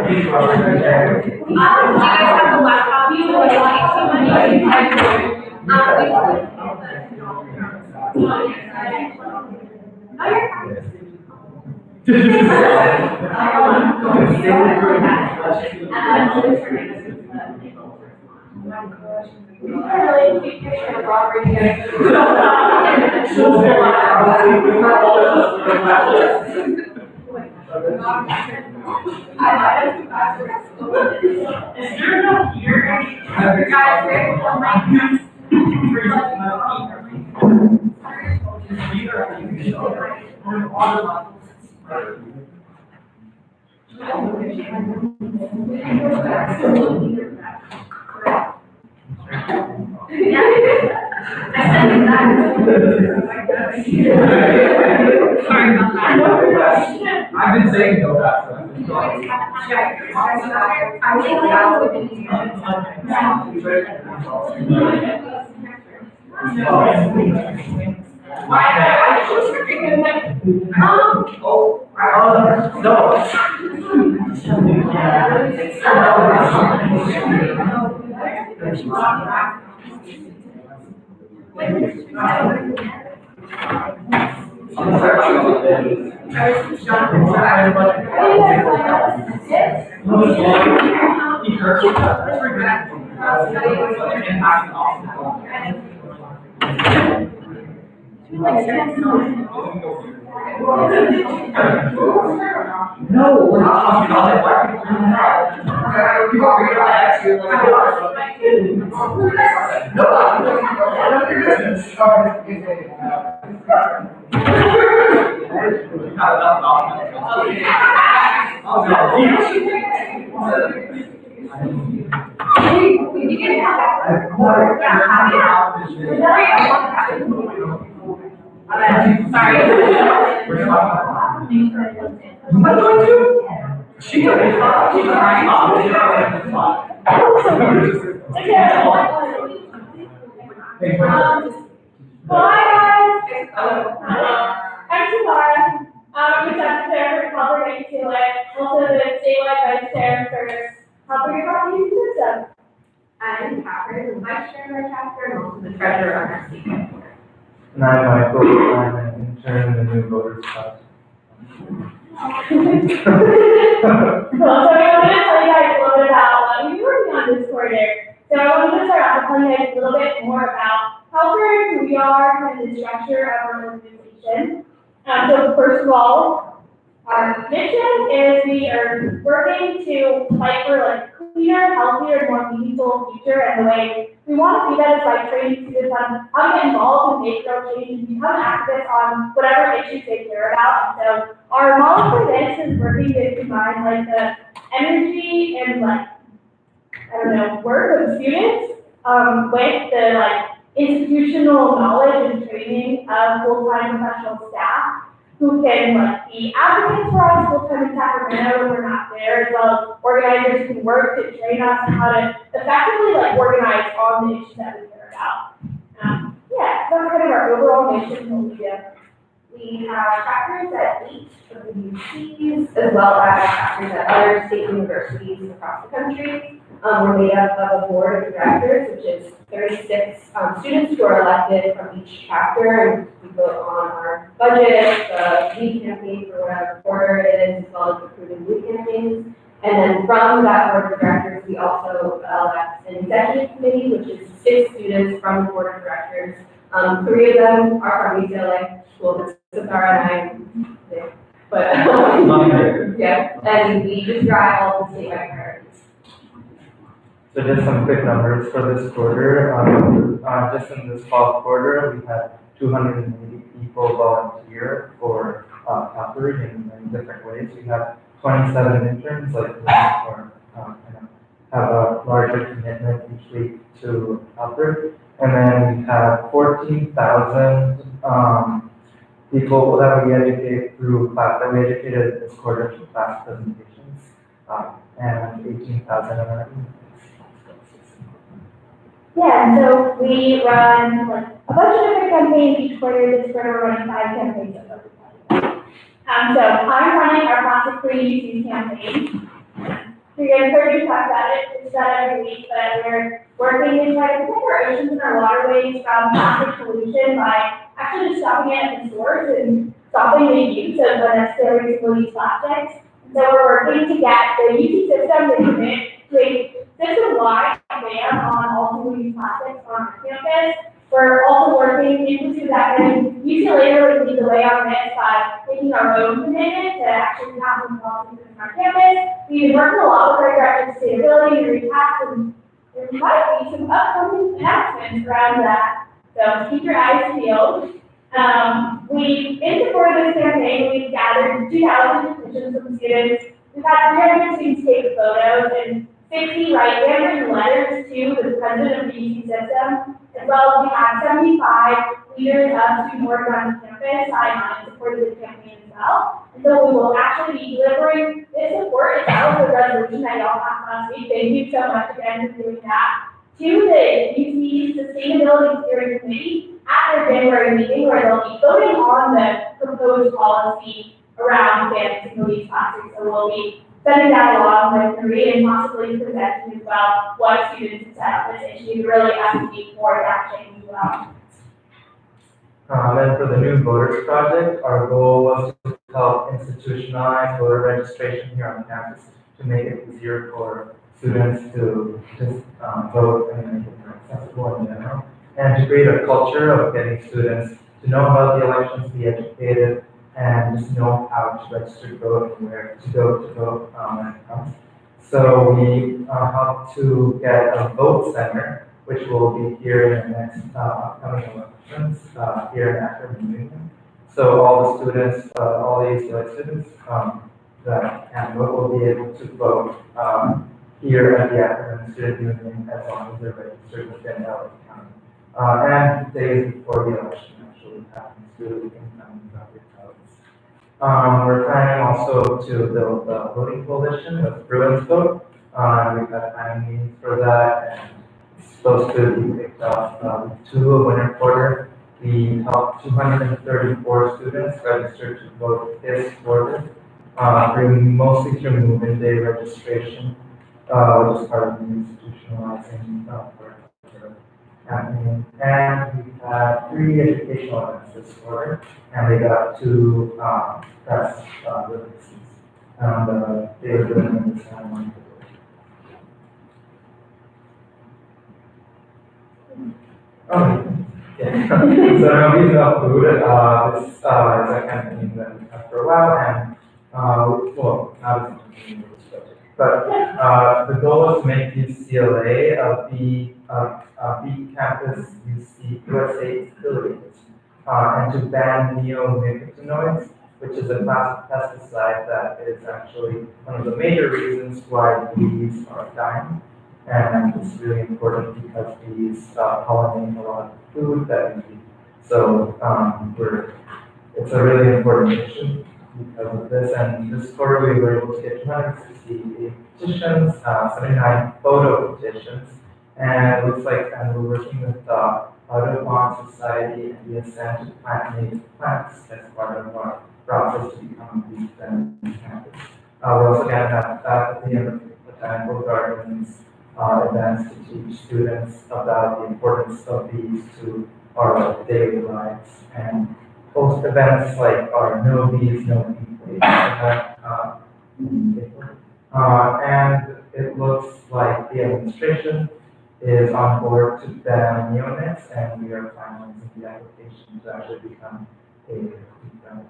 Do you guys have the laptop? You would like somebody? Is there no here? Guys, there's one mic. Sorry about that. I've been saying no back. No. No, we're not talking about I'm Samara. I'm the secretary for California UCLA, also the statewide vice chair for California Prosecution System. I'm Catherine, the vice chair of our chapter, and also the treasurer of our state. And I'm Michael, I'm an intern in the new voters class. Cool, so I wanted to tell you guys a little bit about what we're working on this quarter. So I wanted to start off by telling you guys a little bit more about how who we are, kind of the structure of our organization. So first of all, our mission is we are working to fight for like cleaner, healthier, more meaningful future, and the way we want to do that is by training students on how to get involved and make real change and become activists on whatever issues they care about. And so our model for this is working to combine like the energy and like, I don't know, work of students with the like institutional knowledge and training of full-time professional staff who can like be advocates for us full-time in Sacramento when we're not there, as well as organizers who can work to train us on how to effectively like organize on the issues that we care about. Yeah, so that's kind of our overall mission and what we do. We have chapters at each of the UCs, as well as chapters at other state universities across the country. We're made up of a board of directors, which is 36 students who are elected from each chapter, and we vote on our budget, the lead campaign for whatever quarter it is, as well as recruiting lead campaigns. And then from that board of directors, we also elect an executive committee, which is 6 students from the board of directors. 3 of them are from UCLA, well, Samara and I, but yeah, and we just drive all the statewide priorities. So just some quick numbers for this quarter. Just in this fall quarter, we had 280 people volunteer for Calvary in different ways. We have 27 interns, like or have a larger commitment each week to Calvary, and then we have 14,000 people that we educate through class that we educated this quarter through class presentations, and 18,000 in our Yeah, so we run like a bunch of different campaigns each quarter. This quarter we're running 5 campaigns. So I'm running our Plastic Free UC campaign. So you're going to hear me talk about it. It's done every week, but we're working to try to protect our oceans and our waterways from plastic pollution by actually just stopping it at the source and stopping the use of unnecessary single-use plastics. So we're working to get the UC system to commit to a system-wide ban on all single-use plastics on our campus. We're also working in pursuit of that, and UCLA really leads the way on this by making our own commitment to actually have some policies on our campus. We've been working a lot with our director of sustainability and REPACT, and there might be some upcoming announcements around that. So keep your eyes peeled. In support of this campaign, we've gathered 2,000 petitions from students. We've had 300 students take photos and 60 write handwritten letters to the president of the UC system, as well as we have 75 leaders of student orgs on campus sign on in support of the campaign as well. And so we will actually be delivering this support as well as the resolution that y'all passed last week. Thank you so much again for doing that. To the UC Sustainability Steering Committee at their January meeting, where they'll be voting on the proposed policy around banning single-use plastics. So we'll be spending dialogue with Marie and possibly presenting as well what students have set up this issue, really advocate for that change as well. And for the new voters project, our goal was to help institutionalize voter registration here on campus to make it easier for students to just vote and make it more accessible in general, and to create a culture of getting students to know about the elections, be educated, and just know how to register to vote and where to go to vote when it comes. So we helped to get a vote center, which will be here in the next upcoming elections here in Akron, New England. So all the students, all the UCLA students that can vote will be able to vote here at the Akron Student Union as long as they're registered within LA County. And days before the election actually happens to in county codes. We're planning also to build a voting coalition with Bruins Vote. We've had planning meetings for that, and it's supposed to be picked up to a winter quarter. We helped 234 students register to vote this quarter, mostly through move-in day registration, which is part of the institutionalizing for happening. And we had 3 educational events this quarter, and they got 2 press releases. And they were doing in the ceremony. Yeah. So now these are food. This is a campaign that we've had for a while, and well, not as but the goal is to make UCLA a B campus USA affiliate, and to ban neonicotinoids, which is a class of pesticide that is actually one of the major reasons why bees are dying. And it's really important because bees pollinate a lot of food that we eat. So it's a really important issue because of this. And this quarter we were able to get 268 petitions, 79 photo petitions, and it looks like, and we're working with Audubon Society and ESN to plant native plants as part of our process to become a bee-friendly campus. We're also going to have at the end of botanical gardens events to teach students about the importance of bees to our daily lives, and host events like our No Bees, No Bee event. And it looks like the administration is on board to ban neonates, and we are finalizing the application to actually become a bee friendly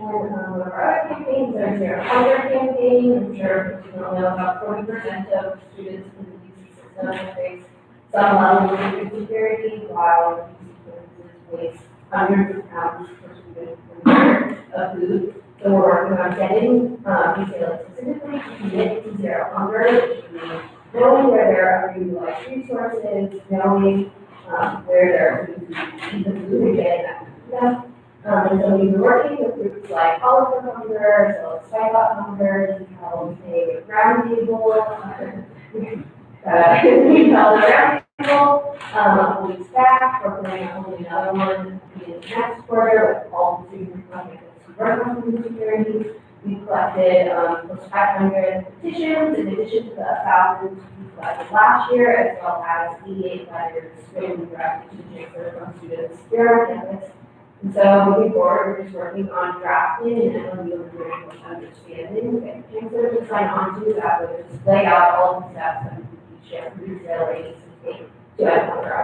And our other campaigns are zero hunger campaign. I'm sure you all know about 40% of students in the UC system face some level of food insecurity, while UC services face hundreds of pounds per student of food. So we're working on getting UCLA specifically to commit to zero hunger, which means knowing where there are underutilized resources, knowing where there are foods to eat the food and getting that food to them. And so we've been working with groups like Oliver Hunger, as well as Spike Up Hunger, we held a roundtable, we held a roundtable a couple weeks back. We're planning on holding another one in the next quarter with all the students who work on food security. We collected close to 500 petitions in addition to the 1,000 we collected last year, as well as 88 letters written directly to the chancellor from students here on campus. And so moving forward, we're just working on drafting and MOU agreement with understanding that chancellor to sign on to that would just lay out all the steps that we can share for UCLA needs to take to end hunger.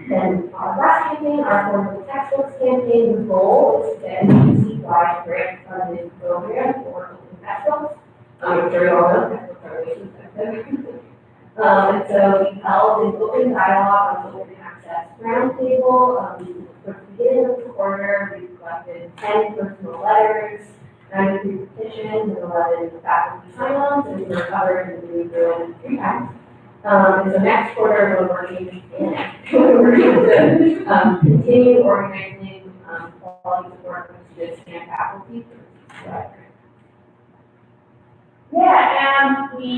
Then our last campaign, our affordable textbooks campaign, the goal is to get a UC-wide grant funded program for open textbooks. I'm sure you all know textbooks are really expensive. And so we held an open dialogue on the open access roundtable. For the beginning of the quarter, we collected 10 personal letters, 93 petitions, and 11 faculty sign-ons, and we were covered in the newsroom 3 times. And so next quarter, we're working to continue organizing quality support for students and faculty. Yeah, and we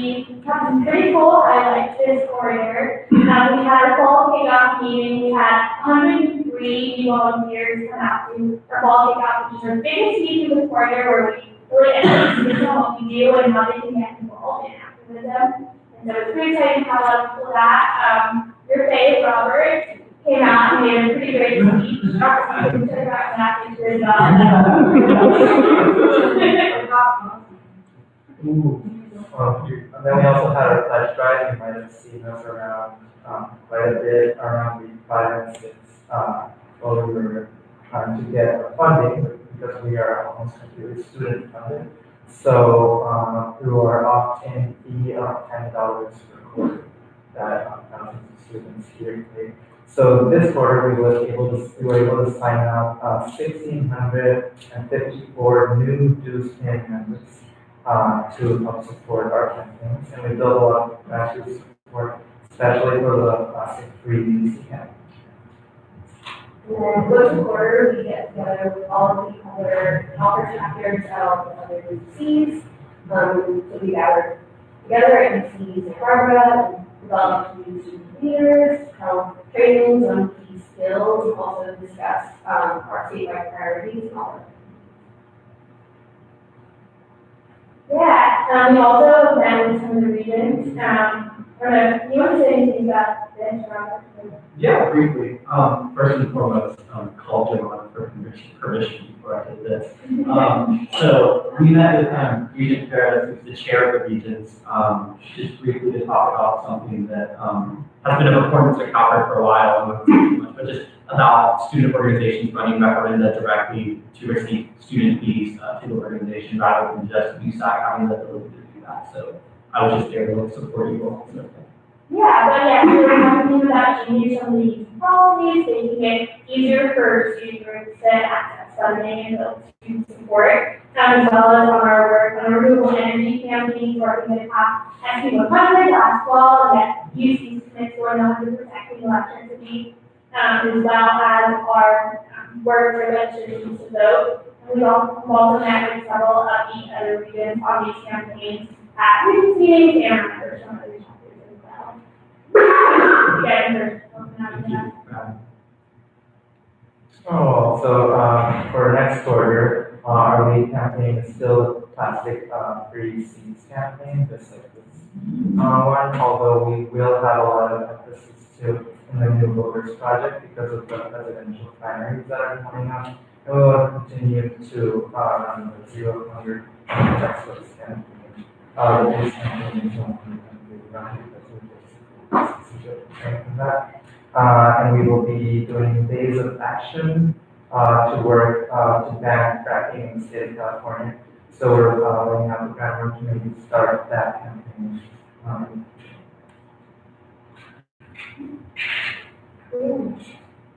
have some pretty cool highlights this quarter. We had a fall kickoff meeting. We had 103 3 new volunteers come out to our fall kickoff, which is our biggest meeting of the quarter where we really educate on what we do and how they can get involved in activism. And so it's pretty exciting to have a lot of people that, your Faye Robert came out and made a pretty great speech. We took back that into his And then we also had our pledge drive. You might have seen us around quite a bit around week 5 and 6. While we were trying to get funding because we are almost completely student funded. So through our opt-in fee of $10 per quarter that thousands of students here pay. So this quarter we were able to sign up 1,654 new dues paying members to help support our campaigns, and we built a lot of grassroots support, especially for the classic free UC campaign. And then once a quarter, we get together with all of the other office chapters of the other UCs. So we gather together in UCs in Barbara, and develop new student leaders, held trainings on key skills, and also discuss our statewide priorities and all of that. Yeah, we also met with some of the regions. You want to say anything about this, Robert? Yeah, briefly. First and foremost, call Jim on for permission before I did this. So we met with Regent Perez, who's the chair of the regions, just briefly to talk about something that has been of importance to Copper for a while, and not too much, but just about student organizations running referenda directly to receive student fees to the organization rather than just USAC having the ability to do that. So I was just there to support you all. Yeah, but yeah, so we're talking about changing some of these policies, making it easier for student groups to access funding and build student support, as well as on our work on renewable energy campaigns, working with SB 100 last fall, and that UC commits to 100% clean electricity, as well as our work for legislation to vote. And we've also met with several of the other regions on these campaigns at region meetings and members from other chapters as well. Oh, so for next quarter, our lead campaign is still plastic free seeds campaign, just like this one, although we will have a lot of emphasis too in the new voters project because of the presidential primaries that are coming up. And we want to continue to run the 0 Hunger Texas campaign. The base campaign is one we run because we strengthen that. And we will be doing days of action to work to ban fracking in the state of California. So we're laying out the groundwork to maybe start that campaign.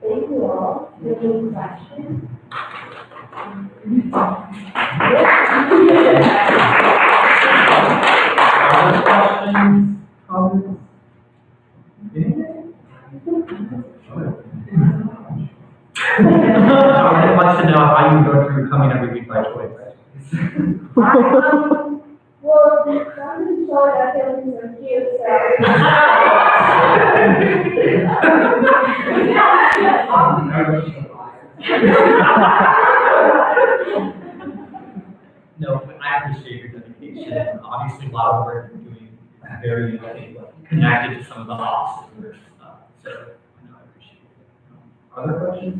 Thank you all. Any questions? Questions, comments? I wants to know how you go through coming every week by choice. Well, some people are feeling so cute, No, but I appreciate your dedication. Obviously, a lot of work you're doing is very connected to some of the officers. So, I appreciate it. Other questions?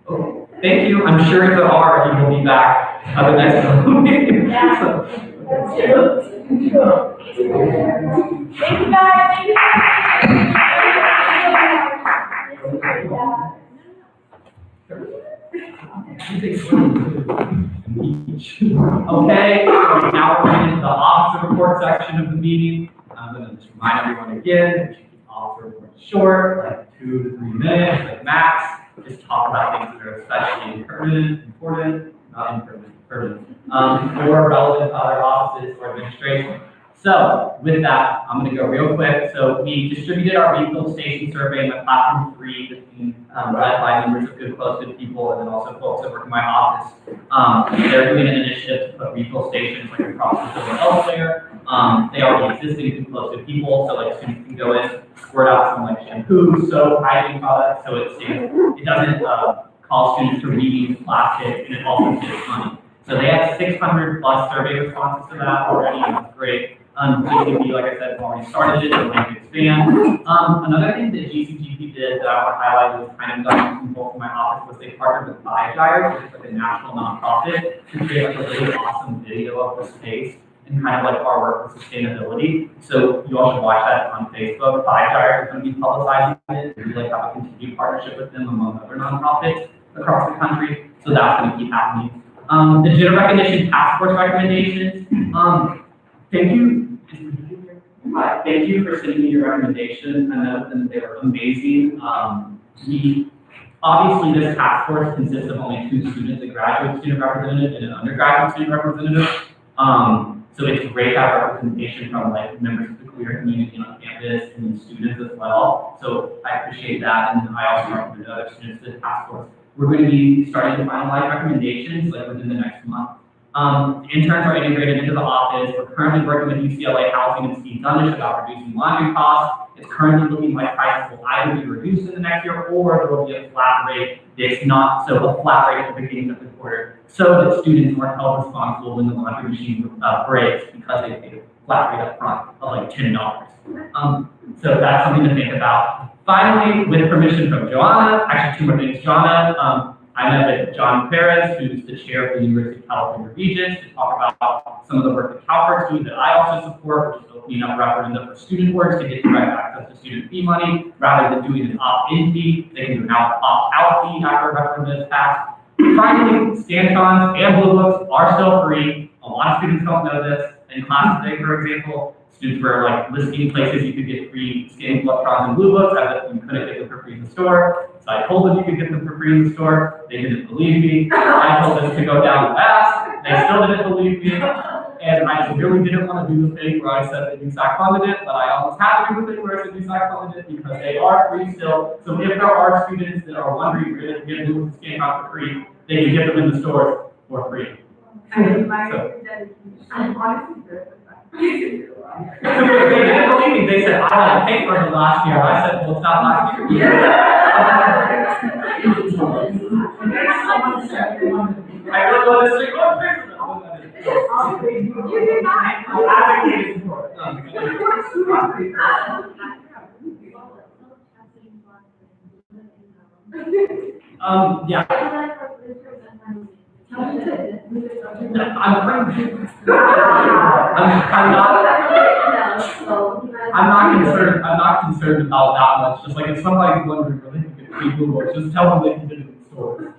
Okay. Thank you. I'm sure if there are, you will be back at the next meeting. Yeah. Thank you guys. Okay, so now we're into the officer report section of the meeting. I'm going to just remind everyone again that you keep officer reports short, like 2 to 3 minutes, like max. Just talk about things that are especially important, not impertinent, pertinent, or relevant to other offices or administration. So with that, I'm gonna go real quick. So we distributed our refill station survey in the classroom 3 between, led by members of Good Close Good People and then also folks that work in my office. They're doing an initiative to put refill stations like across the field elsewhere. They already exist in Good Close Good People, so like students can go in, squirt out some like shampoo, soap, hygiene products, so it doesn't cause students to reuse plastic, and it also saves money. So they have 600 plus survey responses to that already, and it's great. GCP, like I said, has already started it, they're going to expand. Another thing that GCGP did that I want to highlight was kind of done some folks in my office was they partnered with Gyre, which is like a national nonprofit, to create like a really awesome video of the space and kind of like our work with sustainability. So you all should watch that on Facebook. Gyre is going to be publicizing it. We like have a continued partnership with them among other nonprofits across the country. So that's going to keep happening. The gender recognition task force recommendations. Thank you. Hi, thank you for sending me your recommendations. I know that they were amazing. Obviously this task force consists of only 2 students, a graduate student representative and an undergraduate student representative. So it's great to have representation from like members of the queer community on campus and students as well. So I appreciate that, and I also recommend other students to the task force. We're going to be starting to finalize recommendations like within the next month. Interns are integrated into the office. We're currently working with UCLA Housing and Steve Dunnish about reducing laundry costs. It's currently looking like prices will either be reduced in the next year or there will be a flat rate that's not, so a flat rate at the beginning of the quarter, so that students aren't held responsible when the laundry machine breaks because they paid a flat rate up front of like $10. So that's something to think about. Finally, with permission from Joanna, actually 2 more things. Joanna, I met with John Perez, who's the chair of the University of California Regents, to talk about some of the work that CalPERS do that I also support, which is opening up referenda for student boards to get direct access to student fee money, rather than doing an opt-in fee. They can do an opt-out fee after a referenda is passed. Finally, Scantons and Blue Books are still free. A lot of students don't know this. In class today, for example, students were like listing places you could get free scanned electrons and Blue Books as if you couldn't get them for free in the store. So I told them you could get them for free in the store. They didn't believe me. I told them to go down fast. They still didn't believe me. And I just really didn't want to do the thing where I said that USAC funded it, but I almost had to do the thing where I said USAC funded it because they are free still. So if there are students that are wondering where they can do the scan out for free, they can get them in the stores for free. I'm honestly good with that. They didn't believe me. They said, I like paid for it last year. I said, well, it's not last year. I really want to say, oh, pay for it. You did not. I'm advocating for it. Yeah. I'm not concerned about that much. Just like if somebody's wondering where they can get free Blue Books, just tell them they can get it in the store.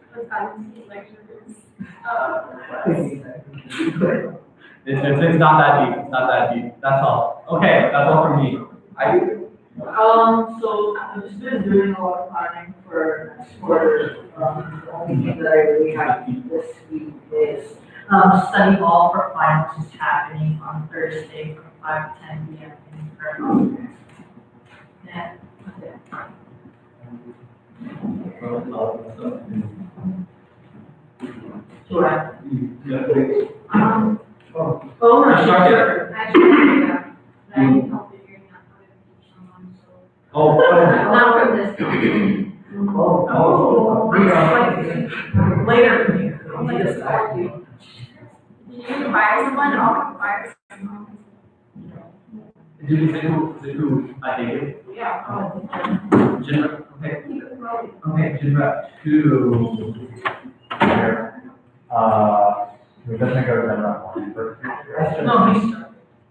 It's not that deep. It's not that deep. That's all. Okay, that's all from me. So I've just been doing a lot of planning for next quarter. The only thing that I really have this week is study hall for finals is happening on Thursday from 5 to 10 p.m. in Fairmont. Yeah, that's it. Sure. Oh, no, sure. Not from this. Later. You can fire someone, I'll fire someone. Did you say who I think? Yeah. Genera, okay. Okay, Genera 2. We doesn't go to Genera 1 first. No, please.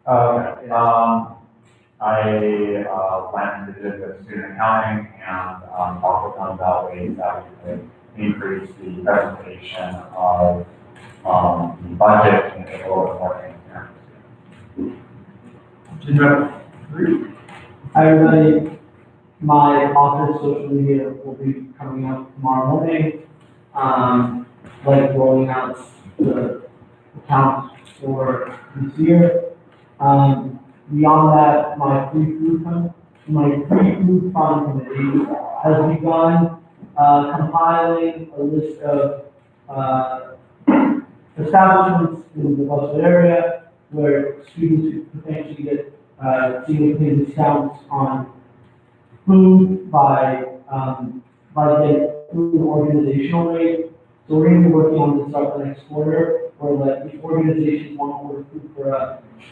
Okay. I went and visited with student accounting and talked with them about ways that we could increase the presentation of the budget and make it a little bit more transparent. My office social media will be coming up tomorrow morning, like rolling out the accounts for this year. Beyond that, my free food fund committee has begun, compiling a list of, establishments in the Buffalo area where students could potentially get, significant discounts on food by getting food organizational rate. So we're gonna be working on this stuff the next quarter, where like if organizations want to order food for a,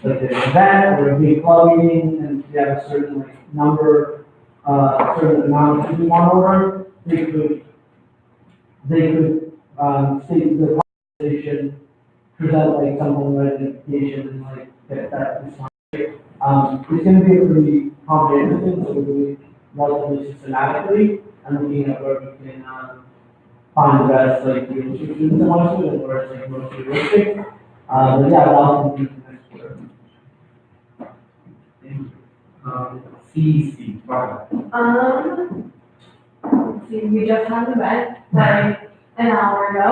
like an event or a big club meeting, and we have a certain like number, certain amount of food we want to order, they could, state the organization, present like something like an application and like get that discount. It's gonna be a pretty comprehensive thing, so we're doing relatively systematically and looking at where we can, find the best, like, deals for students that want to, and where it's like most realistic. But yeah, I'll do the next quarter. Thank you. CEC, Barbara. Let's see, we just had an event like an hour ago,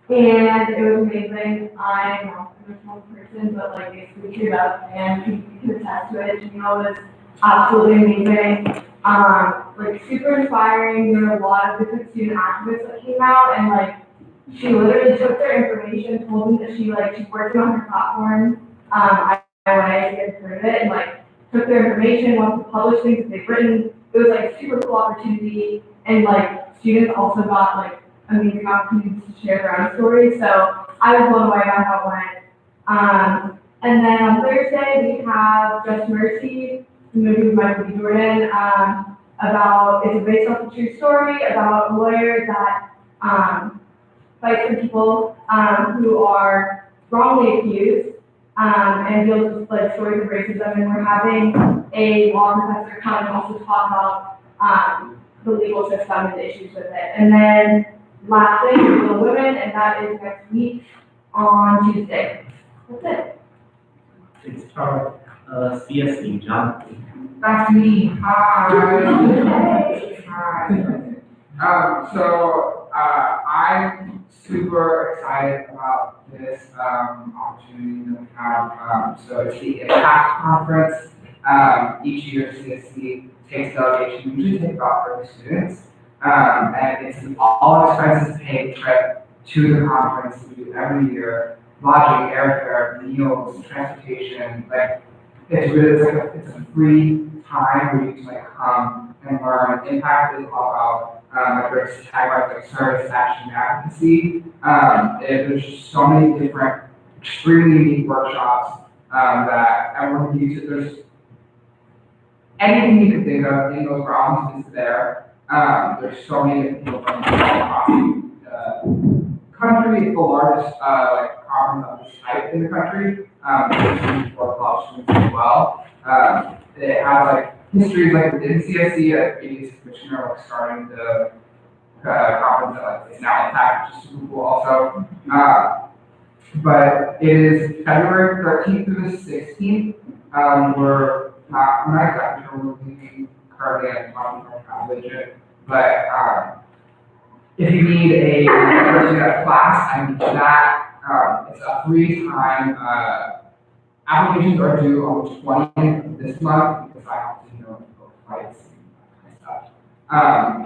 and it was amazing. I'm not an emotional person, but like basically queued up, and you can attest to it. Janelle was absolutely amazing. Like super inspiring. There were a lot of different student activists that came out, and like she literally took their information, told me that she's working on her platform. I had heard of it, and like took their information, wants to publish things that they've written. It was like super cool opportunity, and like students also got like amazing opportunities to share their own stories. So I was blown away by how it went. And then on Thursday we have Just Mercy, the movie with Michael B. Jordan, it's based off a true story about a lawyer that fights for people who are wrongly accused, and deals with like stories of racism. And we're having a law professor come and also talk about the legal system and the issues with it. And then last thing is Little Women, and that is next week on Tuesday. That's it. It's our CSE, John. That's me. I'm super excited about this opportunity that we have. So it's the Impact Conference. Each year CSC takes delegation, usually take about 30 students. And it's an all expenses paid trip to the conference we do every year. Lodging, airfare, meals, transportation, like it's really it's a free time where you can like come and learn. Impact is all about there's taglines like service, action, and advocacy. There's just so many different extremely unique workshops that everyone can use. There's anything you can think of in those realms is there. There's so many different people from across the country. It's the largest conference of this type in the country. For college students as well. It has like histories like within CSC, like previous commissioner like starting the conference that like is now Impact, which is super cool also. But it is February 13th through the 16th. I'm not exactly sure we're leaving currently at the but if you need a class, I can do that. It's a free time. Applications are due on the 20th of this month because I have to book flights and stuff.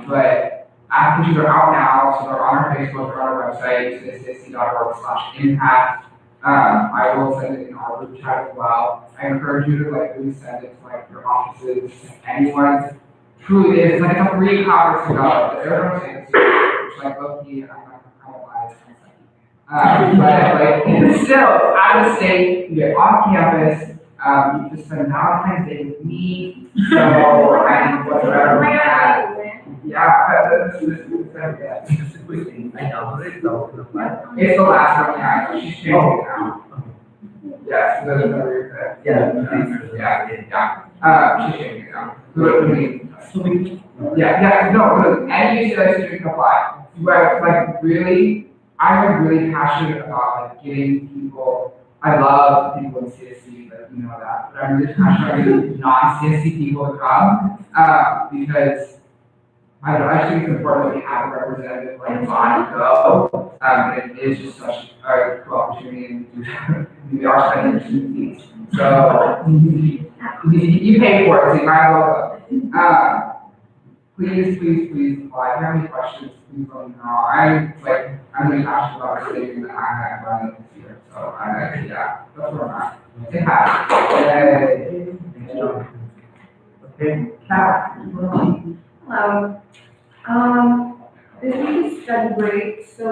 But applications are out now, so they're on our Facebook, they're on our website, csc.org/impact. I will send it in our group chat as well. I encourage you to really send it to your offices, anyone. Truly is. It's like a free conference to go. Everyone's saying this, which low-key, I'm not going to lie. But still, out of state, you get off campus, you just spend Valentine's Day with me, so I what's better than that? Yeah, this is Just a quick thing, I downloaded the it's the last one, yeah, she's changing it now. Yes, that's another thing. Yeah, she's changing it now. So, no, any UCLA student can apply. But I'm really passionate about getting people. I love people in CSC, you know that. But I'm really passionate about getting non-CSC people to come because I don't know, I think it's important that we have a representative like on go. It is just such a cool opportunity and we are spending fees. So you pay for it, so you might as well go. Please apply. If you have any questions, please let me know. I'm really passionate about saving the time that I'm running this year. So yeah, that's where I'm at. It happens. Okay, Kat. Hello. This week is study break, so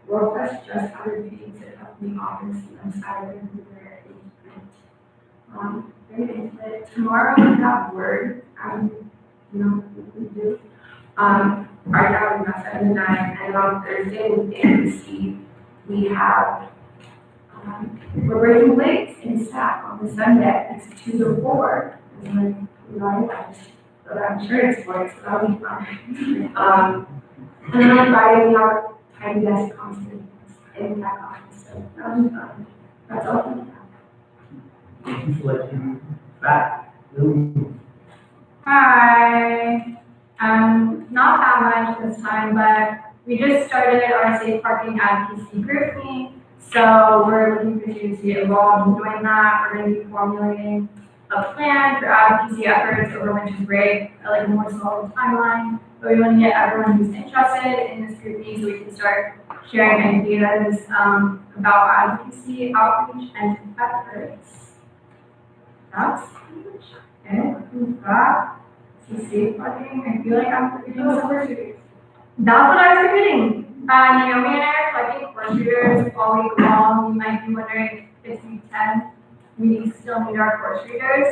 World Fest just had a meeting set up in the office on Saturday and Sunday. Very intimate. Tomorrow we have Word, we do. Right now we have 7 to 9, and on Thursday with the NBC, we have, we're breaking plates in staff on the Sunday. It's 2 to 4. And so I'm sure it's for it, so that'll be fun. And then on Friday, we have tiny desk conference in that office, so that'll be fun. That's all I have. Thank you for letting me back. Hi. Not that much this time, but we just started our safe parking advocacy group meeting. So we're looking for students to get involved in doing that. We're going to be formulating a plan for advocacy efforts over winter break, like a more solid timeline. But we want to get everyone who's interested in this group meeting so we can start sharing ideas about advocacy, outreach, and efforts. That's it. Who's that? Safe parking. I feel like I'm forgetting somewhere. That's what I was forgetting. Naomi and I are collecting course readers all week long. You might be wondering if it's week 10. We still need our course readers.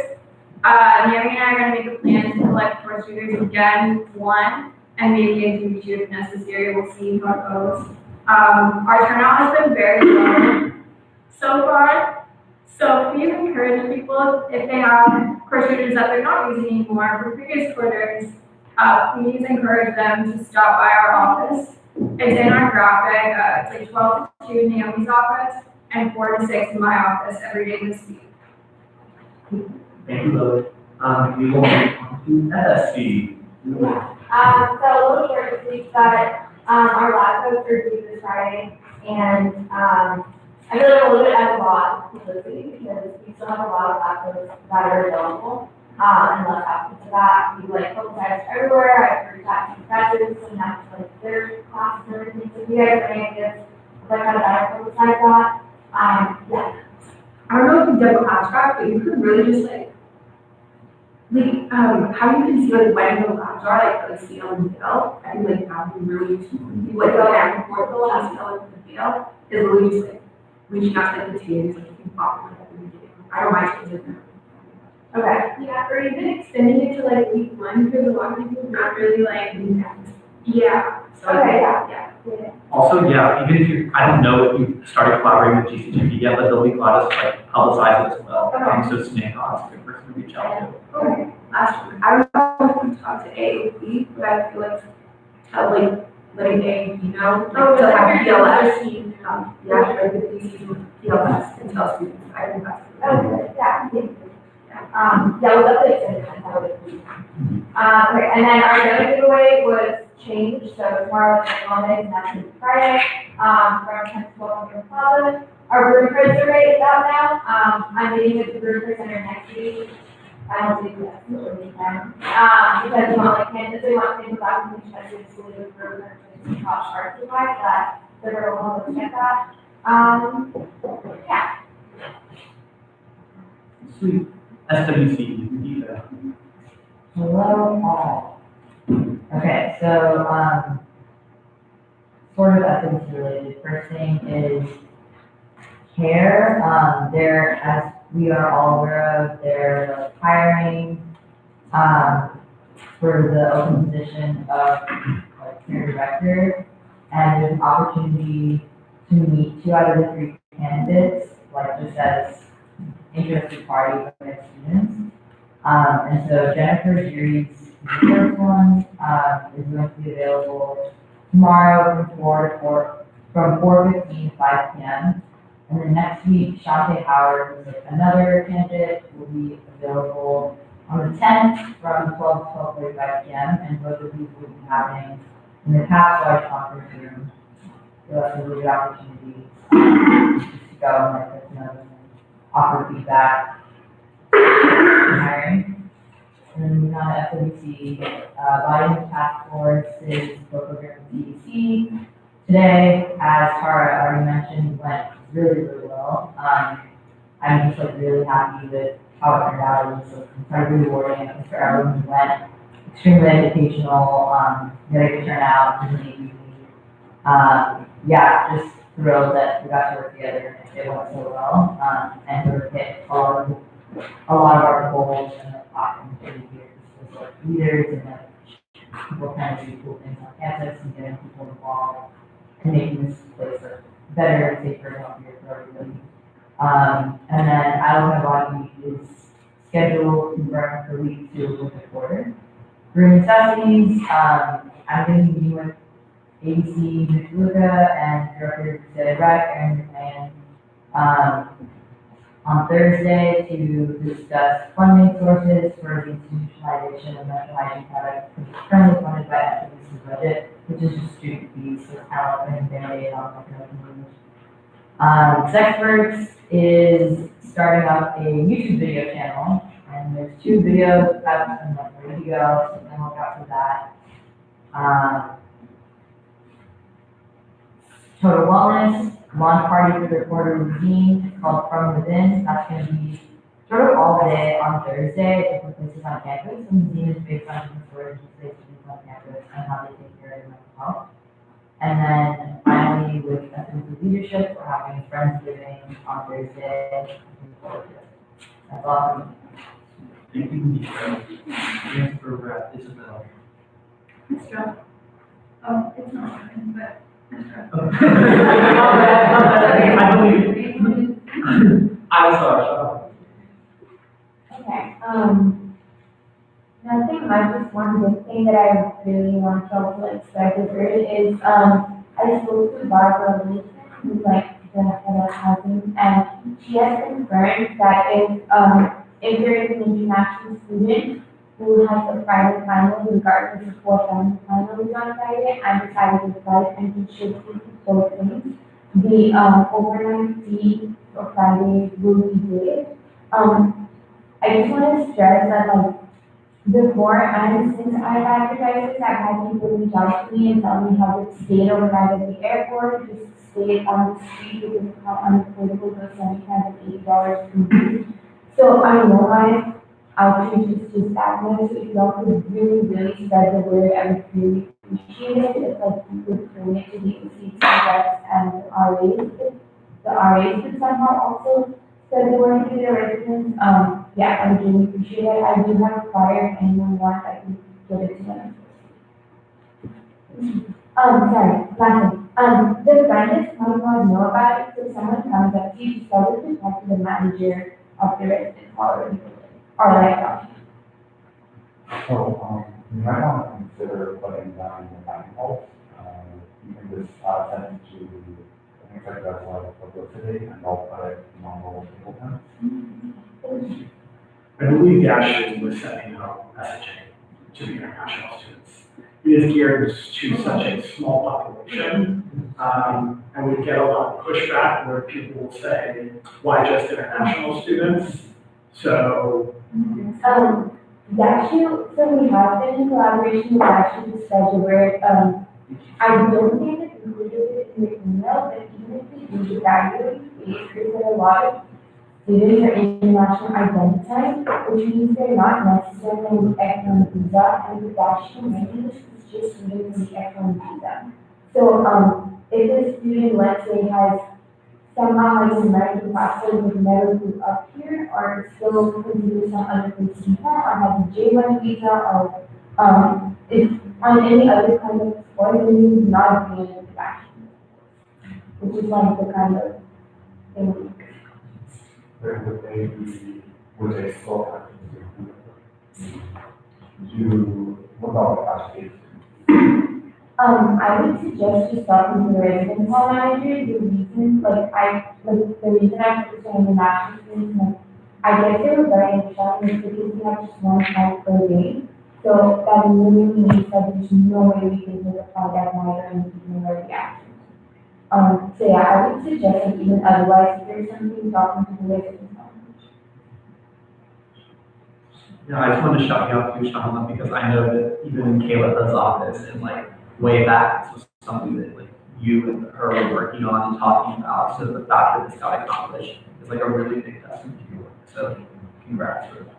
Naomi and I are going to make a plan to collect course readers again, one, and maybe into week 2 if necessary. We'll see how it goes. Our turnout has been very low so far. So please encourage people, if they have course readers that they're not using anymore from previous quarters, please encourage them to stop by our office. It's in our graphic. It's like 12 to 2 in Naomi's office and 4 to 6 in my office every day this week. Thank you, Lily. We will move on to FSC. So a little short this week, but our lab coats are due this Friday, and I feel like a little bit at a loss this week because we still have a lot of lab coats that are available. And let's happen to that. We like prototypes everywhere. I've heard that from professors and that's like their classes and everything. So if you guys have any ideas like how to better prototype that, yeah. I don't know if you did a class track, but you could really just how you can see like when the labs are, like see on the field. I think like that would be really useful. Like the back and forth, the last field in the field is really just like reaching out to like the teams, like you can pop them like I don't mind changing them. Okay. Yeah, or even extending it to like week 1 because a lot of people not really like yeah. So yeah. Also, yeah, even if you, I don't know if you started collaborating with GCGP yet, but they'll be glad to like publicize it as well. So Snake is a good person to reach out to. Okay. Last one. I don't know if we talked to A or B, but I feel like letting A and B know, like to have PLS. Yeah, like the PC PLS and tell students. I think that's good. Okay, yeah. Yeah, we'll definitely extend it and have it. Okay, and then our daily giveaway was changed, so tomorrow is Monday, and that's Friday, from 10 to 12 in Plaza. Our brew cred survey is out now. I'm meeting with the brew cred center next week. I don't think that's really time. Because we want like candidates, we want to think about the special school with brew cred top art supplies that they're going to look at that. Yeah. Sweet. SWC, Eva. Hello all. Okay, so sort of FNC related. First thing is CARE. There, as we are all aware of, they're hiring for the open position of like CARE director, and there's an opportunity to meet 2 out of the 3 candidates, like just as interested parties for their students. And so Jennifer Jury's the first one is going to be available tomorrow from 4:15 to 5 p.m. And then next week, Shante Howard, who's like another candidate, will be available on the 10th from 12 to 12:45 p.m. And both of these will be happening in the Past Life Conference Room. So that's a really good opportunity to go and let us know and offer feedback on hiring. And then moving on to FWC, Volume Task Force is program DEC. Today, as Tara already mentioned, went really, really well. I'm just like really happy with how it turned out. It was like, incredibly rewarding. I think for everyone who went, extremely educational, very good turnout, really easy. Yeah, just thrilled that we got to work together and it went so well. And sort of hit a lot of our goals and like platforms for the years with like leaders and like people trying to do cool things on campus and getting people involved and making this place like better, safer, healthier for everybody. And then Island Body is scheduled to run for week 2 of the quarter. For necessities, I'm going to be meeting with ABC Luca and Director Rec and on Thursday to discuss funding sources for the institutionalization of mental hygiene products, which is currently funded by FWC's budget, which is just student fees, so it's kind of like an Band-Aid on like an open Sexperts is starting up a YouTube video channel, and there's 2 videos up and like ready to go, so then look out for that. Total Wellness, launch party for the quarter routine called From Within. That's going to be sort of all day on Thursday at different places on campus. And the routine is based on different stories of places on campus and how they take care of their mental health. And then finally, with FMC leadership, we're having Friendsgiving on Thursday. That's all. Thank you. Thanks for Isabel. Nice job. Oh, it's not working, but nice job. I believe. I saw Okay, nothing much, just one big thing that I really want to also express is, I spoke to Barbara Wilson, who's like the head of housing, and she has confirmed that if there is an international student who has a private final, regardless of what time the final is on Friday, and decided to flight and he should take both things, the overnight fee for Friday will be waived. I just want to stress that, like, before and since I've advertised this, I've had people reach out to me and tell me how to stay overnight at the airport, just stay on the street because of how unaffordable those $75 to $80 can be. So I know my outreach is just that much, so if y'all could really, really spread the word, I would really appreciate it. If like you could bring it to the OCC reps and the RAs, if the RAs could somehow also spread the word to their residents. Yeah, I would really appreciate it. I do have a flyer if anyone wants, I can give it to them. Sorry, last thing. The branches might not know about it, so someone comes up to you, start to talk to the manager of the residence hall or like So, you might want to consider putting down the dining halls. You can just send it to, I think like that's a lot of publicity, and they'll put it on the table then. I believe the action was setting up messaging to the international students. It is geared to such a small population, and we get a lot of pushback where people will say, why just international students? So. Yakshu, so we have been in collaboration with Yakshu to spread the word. I don't think it's included in the email, but even if we do value, is that a lot of students are international identified, which means they're not necessarily on the F1 visa, and with Yakshu, maybe this is just using the F1 visa. So, if a student, let's say, has somehow has an American passport but never grew up here, or still considers some other place visa, or has a J1 visa, or is on any other kind of sport, then you would not be able to action, which is like the kind of thing. Would they still have to what about the I would suggest just talking to the residence hall manager. The reason, the reason I focus on international students, like, I guess they were very interesting because we have just one time per day. So that literally means that there's no way we can do the project night or anything or the action. So yeah, I would suggest that even otherwise, if there's something talking to the list. Yeah, I just wanted to shout you out to Sean because I know that even in Kayla's office and like way back, this was something that like you and her were working on and talking about. So the fact that this got accomplished is like a really big testament to your work. So congrats for that.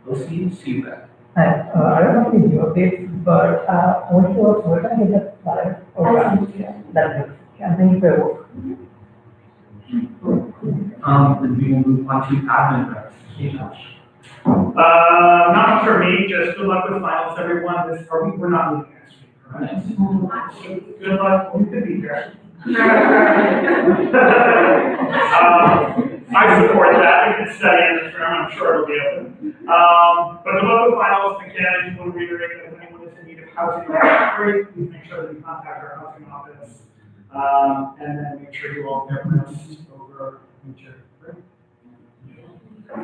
We'll see you back. And I don't have any new updates, but I want to ask, where can I get that flyer? That's it. Yeah, thank you for your work. Then we will move on to admin reps. Hey, Josh. Not for me, just good luck with finals, everyone. We're not moving next week, right? Good luck, we could be here. I support that, we can study in this room, I'm sure it'll be open. But good luck with finals, again, I just want to reiterate that if anyone is in need of housing or recovery, please make sure that you contact our housing office. And then make sure you all have notes over each other.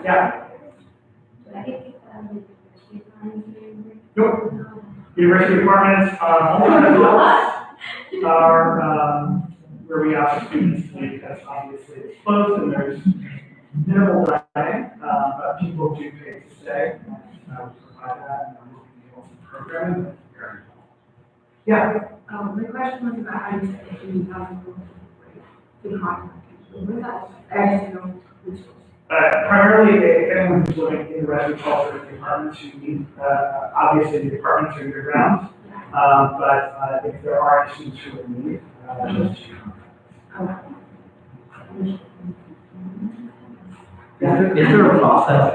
Yeah. Nope. University requirements, are, where we ask students to leave because obviously it's closed and there's minimal dining, but people do pay to stay. We provide that and we'll be able to program it. Yeah. The question was about how you said that you have to contact. What is that? I just don't know which one. Primarily, if anyone who's living in the residential departments, you need, obviously the departments are year round. But if there are students who are in need, just Is there a process,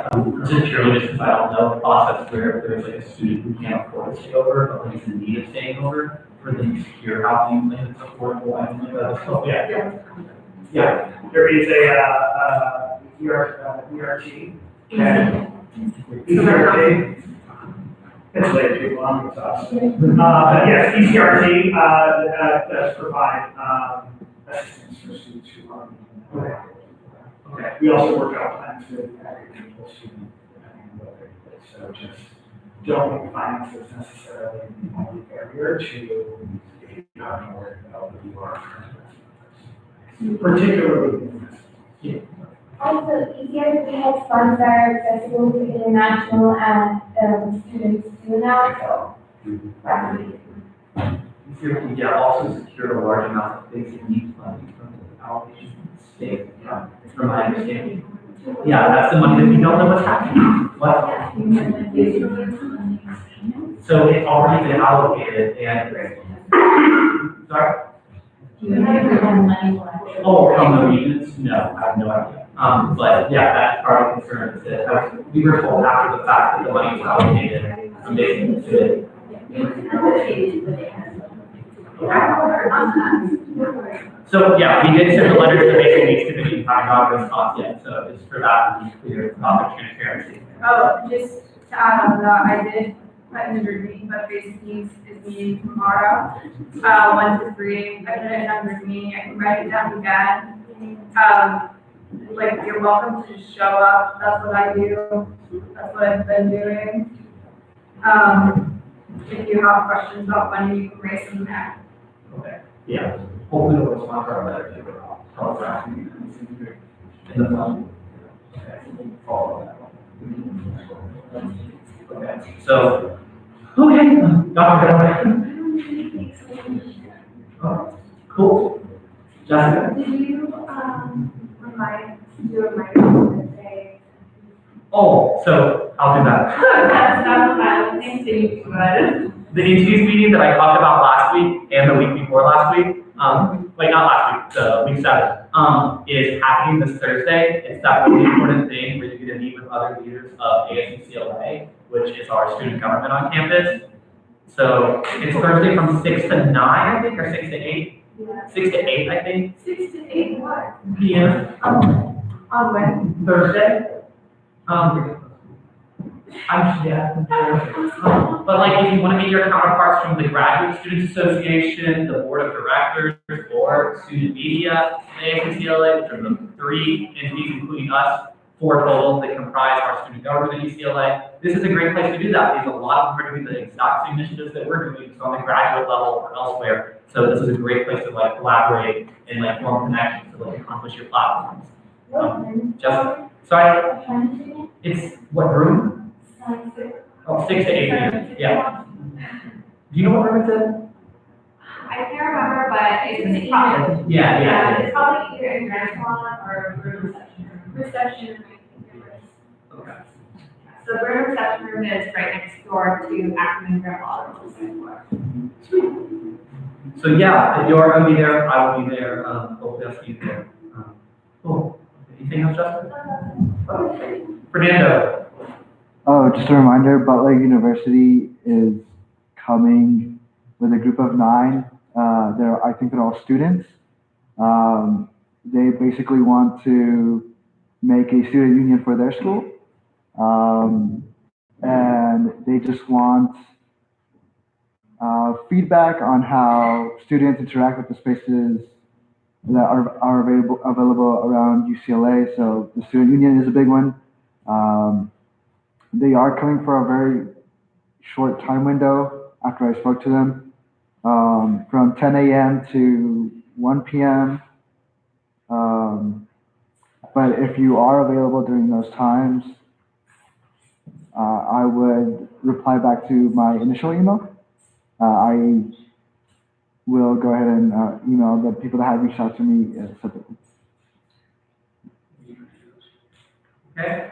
just purely just because I don't know, a process where if there's like a student who can't afford to stay over, but like is in need of staying over, for them to secure housing, like it's affordable, I think that. So, yeah. Yeah, there is a ERT. ECRT. It's late, people, I'm exhausted. Yes, ECRT, does provide, assistance for students who are. Okay. We also work out plans with agricultural students, so just don't make finances necessarily a barrier to if you're not worried about what you are. Particularly. Yeah. Also, ECRT has funds that are accessible to international and students too now, so. Yeah, also secure a large amount of basic needs funding from the outpatient state, from my understanding. Yeah, that's the money that we don't know what's happening. What? So it's already been allocated and, sorry? Oh, from the regions? No, I have no idea. But yeah, that's part of the concern is that we were told after the fact that the money was allocated from basically to So yeah, we did send the letter to the basic needs committee, haven't got a response yet, so just for that, to be clear about the transparency. Oh, just to add on that, I did put in the meeting, but basic needs is meeting tomorrow, 1 to 3. I put it under me, I can write it down again. Like, you're welcome to just show up, that's what I do, that's what I've been doing. If you have questions about money, you can raise them there. Okay, yeah, hopefully they'll respond to our letter to the telegraph. In the phone. Okay, follow that. Okay, so, okay, Dr. Oh, cool. Jessica? Did you, do a microphone say? Oh, so I'll do that. That's not my thing to you, but. The interviews meeting that I talked about last week and the week before last week, like not last week, the week 7, is happening this Thursday. It's that really important thing where you get to meet with other leaders of ASUCLA, which is our student government on campus. So it's Thursday from 6 to 9, I think, or 6 to 8. Yeah. 6 to 8, I think. 6 to 8 what? PM. On when? Thursday. But like, if you want to meet your counterparts from the Graduate Students Association, the Board of Directors, or Student Media, UCLA, which are the 3 entities, including us, 4 total that comprise our student government at UCLA. This is a great place to do that because a lot of them are doing the exact same initiatives that we're doing, so on the graduate level or elsewhere. So this is a great place to like collaborate and like form connections to like accomplish your platforms. Sorry, it's what room? Oh, 6 to 8 p.m. Yeah. Do you know what room it's in? I can't remember, but it's probably. Yeah. It's probably either in restaurant or room reception. Reception, I think it was. Okay. So the room reception room is right next door to Acme Grandma. So yeah, if you're gonna be there, I will be there. Hopefully I'll see you there. Cool. Anything else, Justin? Okay. Fernando. Oh, just a reminder, Butler University is coming with a group of 9. I think they're all students. They basically want to make a student union for their school. And they just want feedback on how students interact with the spaces that are available around UCLA. So the student union is a big one. They are coming for a very short time window after I spoke to them, from 10 a.m. to 1 p.m. But if you are available during those times, I would reply back to my initial email. I will go ahead and email the people that have reached out to me separately. Okay.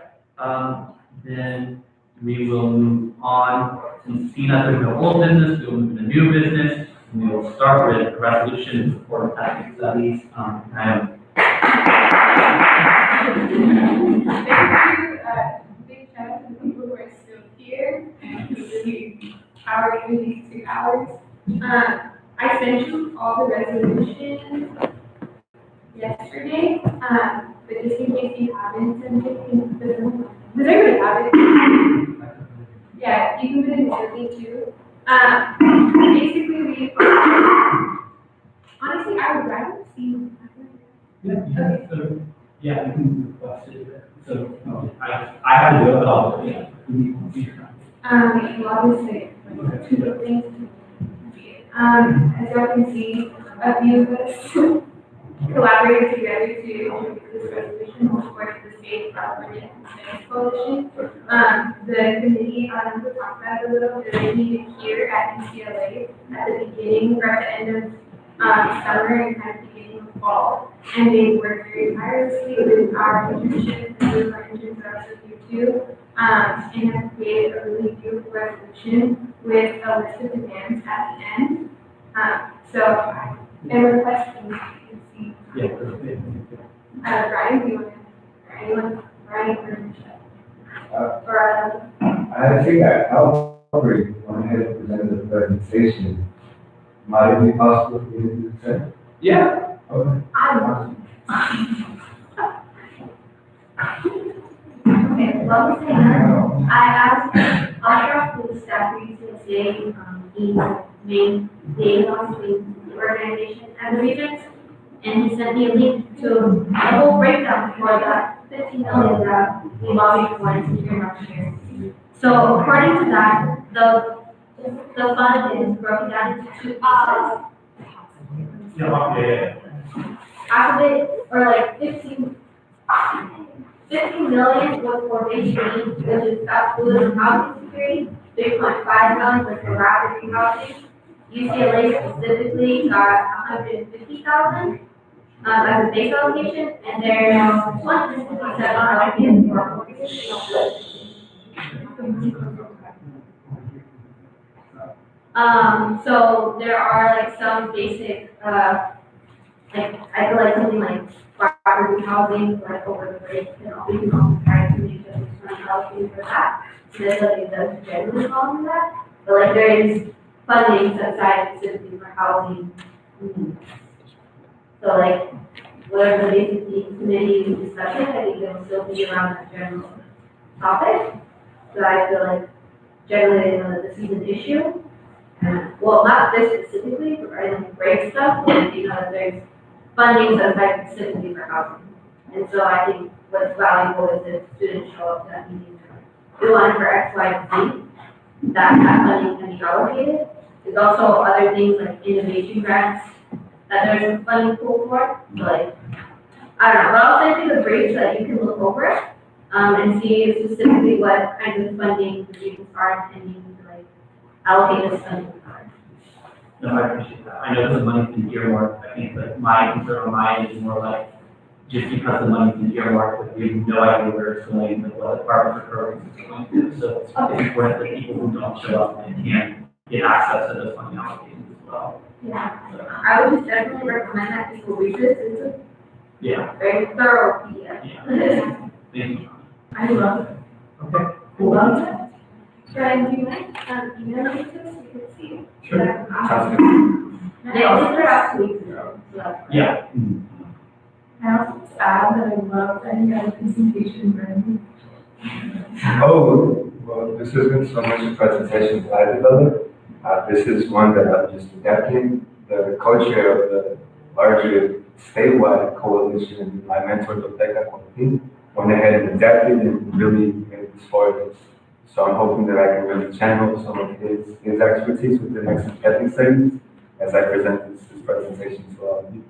Then we will move on. Since Cena, there's no old business, we will move to new business. We will start with a resolution for tactic studies. Big shout out to the people who are still here and who really power through these 2 hours. I sent you all the resolutions yesterday, but just in case you haven't sent it, does everybody have it? Yeah, you can put it in Zoom too. Basically, honestly, I would rather see. Yeah, you can request it. So I have to do it, but I'll do it. Well, obviously, like 2 things. As y'all can see, a few of us collaborated together to introduce this resolution to support the state California Studies Coalition. The committee, we talked about it a little bit, they meet here at UCLA at the beginning, or at the end of summer and kind of beginning of fall. And they worked very tirelessly with our internships and with our interns that are also here too, and have created a really beautiful resolution with a list of demands at the end. So I am requesting you see. Brian, do you want to, or anyone, Brian, or I think I already went ahead and presented the presentation. Might it be possible for you to do the same? Yeah. Okay. Okay, well, I asked Ashraf with the staff recently today, he's main liaison between the organization and the regions, and he sent me a link to a whole breakdown for that 15 million that we lobbied for in secure next year. So according to that, the fund is broken down into 2 pieces. Half of it, or like 15 million was for base needs, which is absolute housing security. 3.5 million was for rapid housing. UCLA specifically got 150,000 as a base allocation, and there's 157 allocated for so there are like some basic, like I feel like something like property housing, like over the break, and all we can try to make sure there's housing for that. So there's like it does generally fall into that, but like there is funding set aside specifically for housing. So like whatever the basic needs committee is discussing, I think it will still be around that general topic. that I feel like generated the season issue. Well, not this specifically, but I like break stuff, but there's funding set aside specifically for housing. And so I think what's valuable is if students show up to that meeting, we want it for X, Y, and Z, that funding can be allocated. There's also other things like innovation grants that there's funding pool for, so like, I don't know, but I'll send you the breaks so that you can look over it, and see specifically what kinds of funding the students are intending to like allocate this funding for. No, I appreciate that. I know the money's been earmarked. I think that my concern on my end is more like, just because the money's been earmarked, but we have no idea where it's going, like what departments or programs it's going to. So it's important that people who don't show up and can get access to those funding allocations as well. Yeah, So, I would just definitely recommend that people read this. It's a yeah, very thorough PDF. yeah. Thank you. I love it. Okay, I cool. love it. Brian, do you mind, email me this, you can see? Sure. Sounds good. They also put it out 2 weeks ago, so that's. Yeah. I also just add that I love that you had a presentation, Brandon. Oh, well, this isn't so much a presentation that I developed. This is one that I'm just adapting. The co-chair of the larger statewide coalition, my mentor, Dr. Quantin, went ahead and adapted and really made this for us. So I'm hoping that I can really channel some of his expertise with the next ethnic studies as I present this presentation to all of you.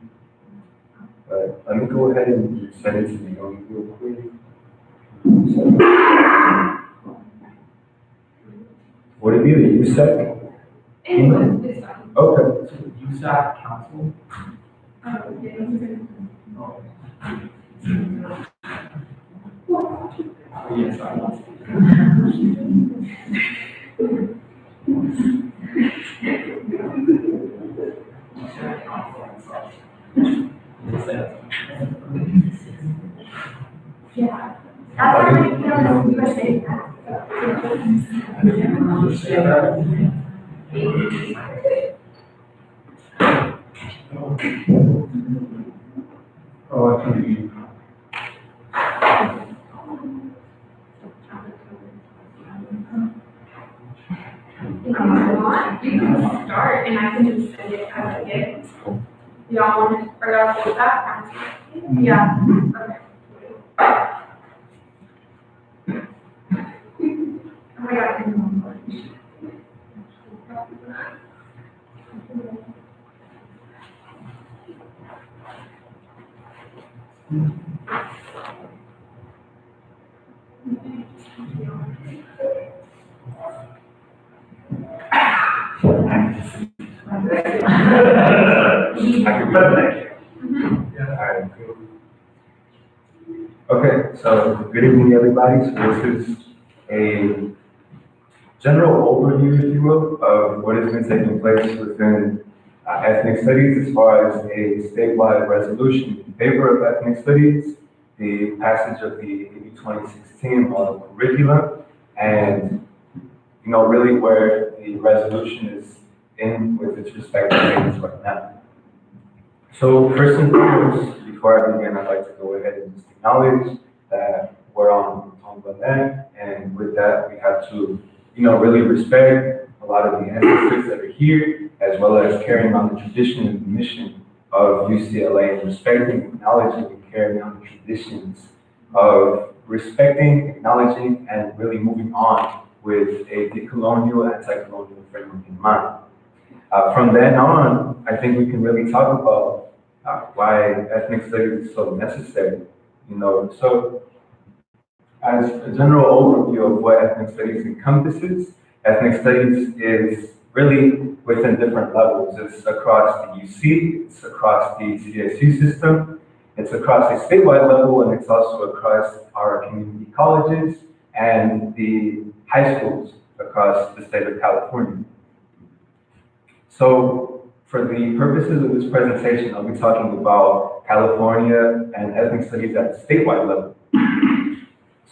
But let me go ahead and send it to you real quick. Would it be the USAC? It's fine. Okay. So USAC Council? Yes, I know. Yeah. That's how many people in USA Oh, I can read. If you want, you can start and I can just send it as I get it. Y'all want to, or y'all do that? Yeah, okay. Oh my God, I didn't know. Okay, so good evening, everybody. So this is a general overview, if you will, of what has been taking place within ethnic studies as far as a statewide resolution in favor of ethnic studies, the passage of the AB 2016 model curriculum, and really where the resolution is in with its respective statements right now. So first and foremost, before I begin, I'd like to go ahead and just acknowledge that we're on land, and with that, we have to, really respect a lot of the ancestors that are here, as well as carrying on the tradition and the mission of UCLA, and respecting, acknowledging, and carrying on the traditions of respecting, acknowledging, and really moving on with a decolonial, anti-colonial framework in mind. From then on, I think we can really talk about why ethnic studies is so necessary. So as a general overview of what ethnic studies encompasses, ethnic studies is really within different levels. It's across the UC, it's across the CSU system, it's across a statewide level, and it's also across our community colleges and the high schools across the state of California. So for the purposes of this presentation, I'll be talking about California and ethnic studies at the statewide level.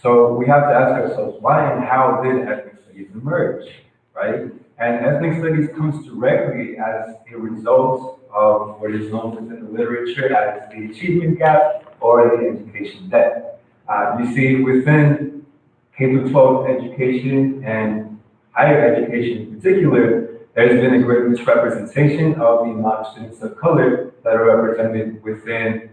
So we have to ask ourselves, why and how did ethnic studies emerge, right? And ethnic studies comes directly as a result of what is known within the literature as the achievement gap or the education debt. You see, within K-12 education and higher education in particular, there's been a great misrepresentation of the amount of students of color that are represented within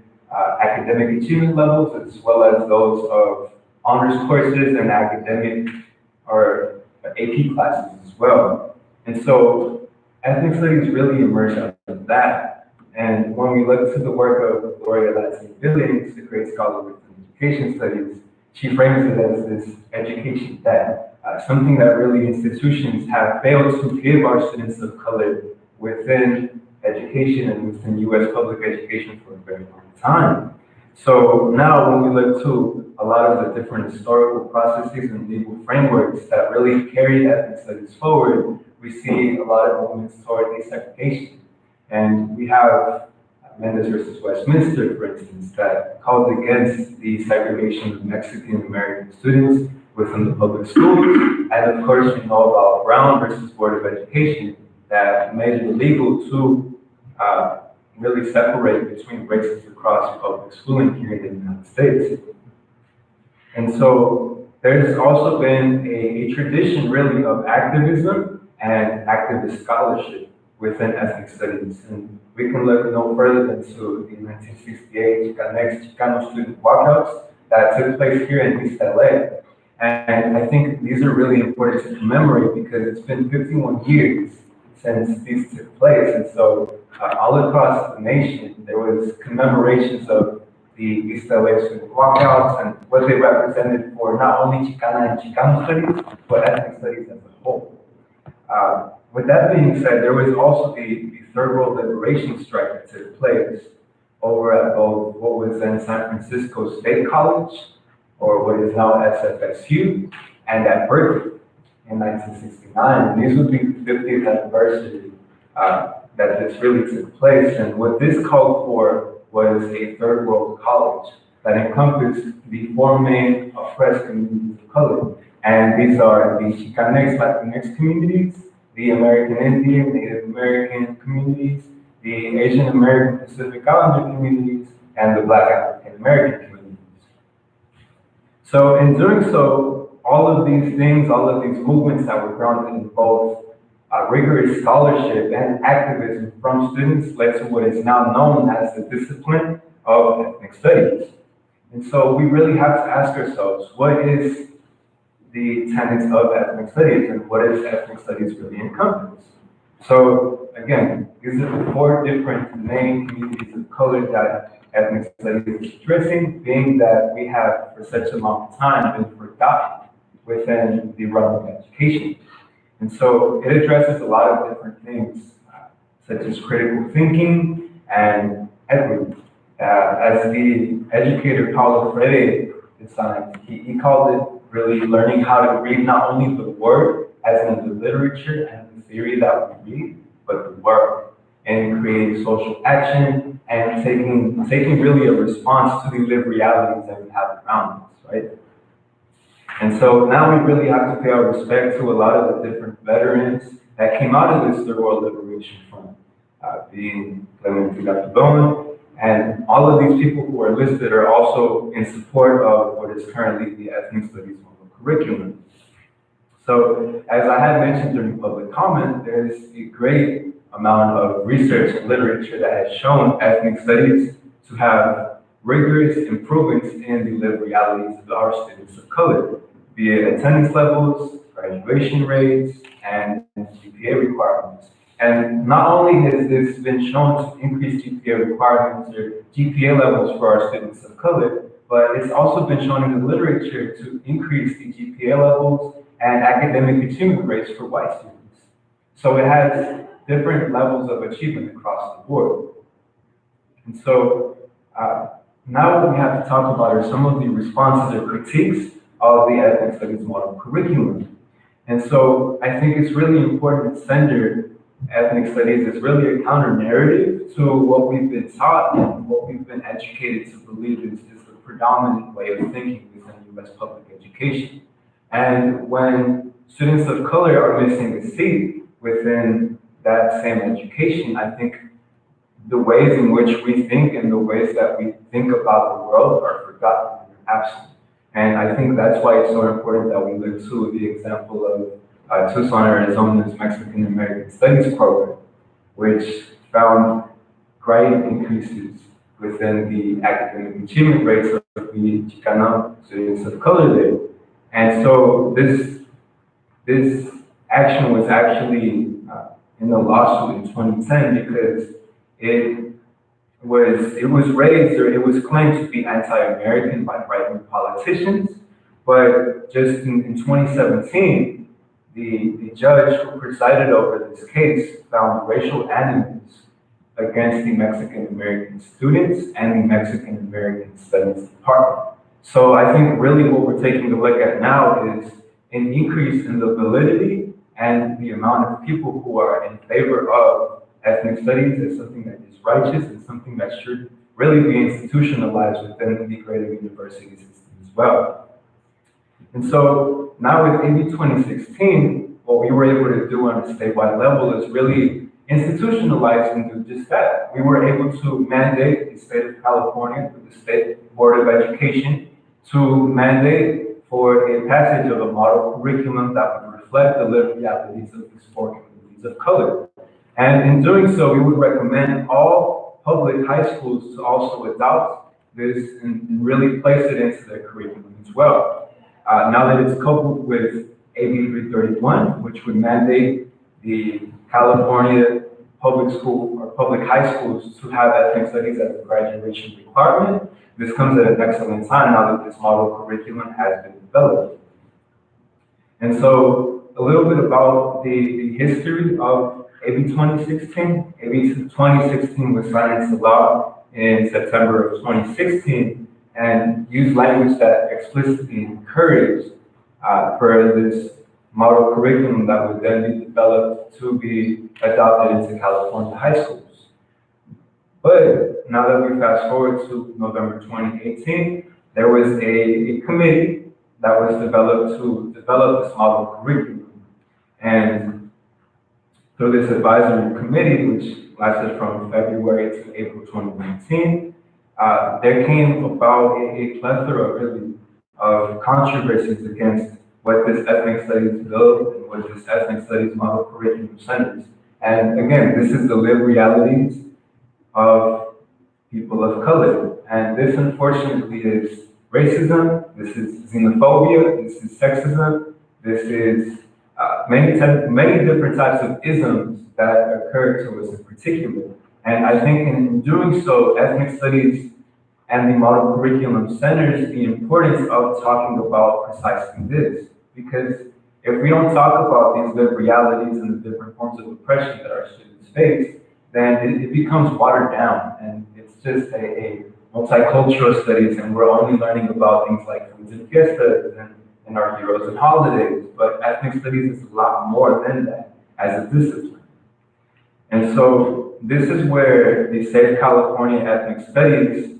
academic achievement levels, as well as those of honors courses and academic or AP classes as well. And so ethnic studies really emerged out of that. And when we look to the work of Gloria Billings, the great scholar within education studies, she frames it as this education debt, something that really institutions have failed to give our students of color within education and within U.S. public education for a very long time. So now when we look to a lot of the different historical processes and legal frameworks that really carry ethnic studies forward, we see a lot of movements toward desegregation. And we have Mendes versus Westminster, for instance, that called against the segregation of Mexican American students within the public schools. And of course, we know about Brown versus Board of Education that made it illegal to really separate between races across public schooling here in the United States. And so there's also been a tradition really of activism and activist scholarship within ethnic studies. And we can look no further than to the 1968 Chicano student walkouts that took place here in East LA. And I think these are really important to commemorate because it's been 51 years since these took place. And so all across the nation, there was commemorations of the East LA student walkouts and what they represented for not only Chicana and Chicano studies, but ethnic studies as a whole. With that being said, there was also the Third World Liberation strike that took place over at both what was then San Francisco State College, or what is now SFSU, and at Berkeley in 1969. And these would be the 50th anniversary that this really took place. And what this called for was a third world college that encompassed the four main oppressed communities of color. And these are the Chicanx, Latinx communities, the American Indian, Native American communities, the Asian American Pacific Islander communities, and the Black African American communities. So in doing so, all of these things, all of these movements that were grounded in both rigorous scholarship and activism from students led to what is now known as the discipline of ethnic studies. And so we really have to ask ourselves, what is the tenets of ethnic studies and what does ethnic studies really encompass? So again, these are the four different main communities of color that ethnic studies is addressing, being that we have for such a long time been forgotten within the realm of education. And so it addresses a lot of different things, such as critical thinking and equity. As the educator Paulo Freire designed, he called it really learning how to read not only the word, as in the literature and the theory that we read, but the word, and creating social action and taking really a response to the lived realities that we have around us, right? And so now we really have to pay our respect to a lot of the different veterans that came out of this Third World Liberation Front, being Clemente Gatudon, and all of these people who are listed are also in support of what is currently the Ethnic Studies model curriculum. So as I had mentioned during public comment, there's a great amount of research and literature that has shown ethnic studies to have rigorous improvements in the lived realities of our students of color, be it attendance levels, graduation rates, and GPA requirements. And not only has this been shown to increase GPA requirements or GPA levels for our students of color, but it's also been shown in the literature to increase the GPA levels and academic achievement rates for white students. So it has different levels of achievement across the board. And so now what we have to talk about are some of the responses or critiques of the ethnic studies model curriculum. And so I think it's really important to center ethnic studies as really a counter narrative to what we've been taught and what we've been educated to believe is the predominant way of thinking within U.S. public education. And when students of color are missing a seat within that same education, I think the ways in which we think and the ways that we think about the world are forgotten and absent. And I think that's why it's so important that we look to the example of Tucson, Arizona's Mexican American Studies program, which found great increases within the academic achievement rates of the Chicano students of color there. And so this action was actually in the lawsuit in 2010 because it was raised, or it was claimed to be anti-American by right-wing politicians, but just in 2017, the judge who presided over this case found racial animus against the Mexican American students and the Mexican American Studies Department. So I think really what we're taking a look at now is an increase in the validity and the amount of people who are in favor of ethnic studies as something that is righteous and something that should really be institutionalized within the greater university system as well. And so now with AB 2016, what we were able to do on a statewide level is really institutionalize and do just that. We were able to mandate the state of California, through the State Board of Education, to mandate for a passage of a model curriculum that would reflect the lived realities of these four communities of color. And in doing so, we would recommend all public high schools to also adopt this and really place it into their curriculum as well. Now that it's coupled with AB 331, which would mandate the California public school or public high schools to have ethnic studies as a graduation requirement, this comes at an excellent time now that this model curriculum has been developed. And so a little bit about the history of AB 2016. AB 2016 was signed into law in September of 2016 and used language that explicitly encouraged for this model curriculum that would then be developed to be adopted into California high schools. But now that we fast forward to November 2018, there was a committee that was developed to develop this model curriculum. And through this advisory committee, which lasted from February to April 2019, there came about a plethora really of controversies against what this ethnic studies bill and what this ethnic studies model curriculum centers. And again, this is the lived realities of people of color. And this unfortunately is racism, this is xenophobia, this is sexism, this is many different types of isms that occur to us in particular. And I think in doing so, ethnic studies and the model curriculum centers the importance of talking about precisely this. Because if we don't talk about these lived realities and the different forms of oppression that our students face, then it becomes watered down, and it's just a multicultural studies, and we're only learning about things like foods and fiestas and our heroes and holidays. But ethnic studies is a lot more than that as a discipline. And so this is where the Safe California Ethnic Studies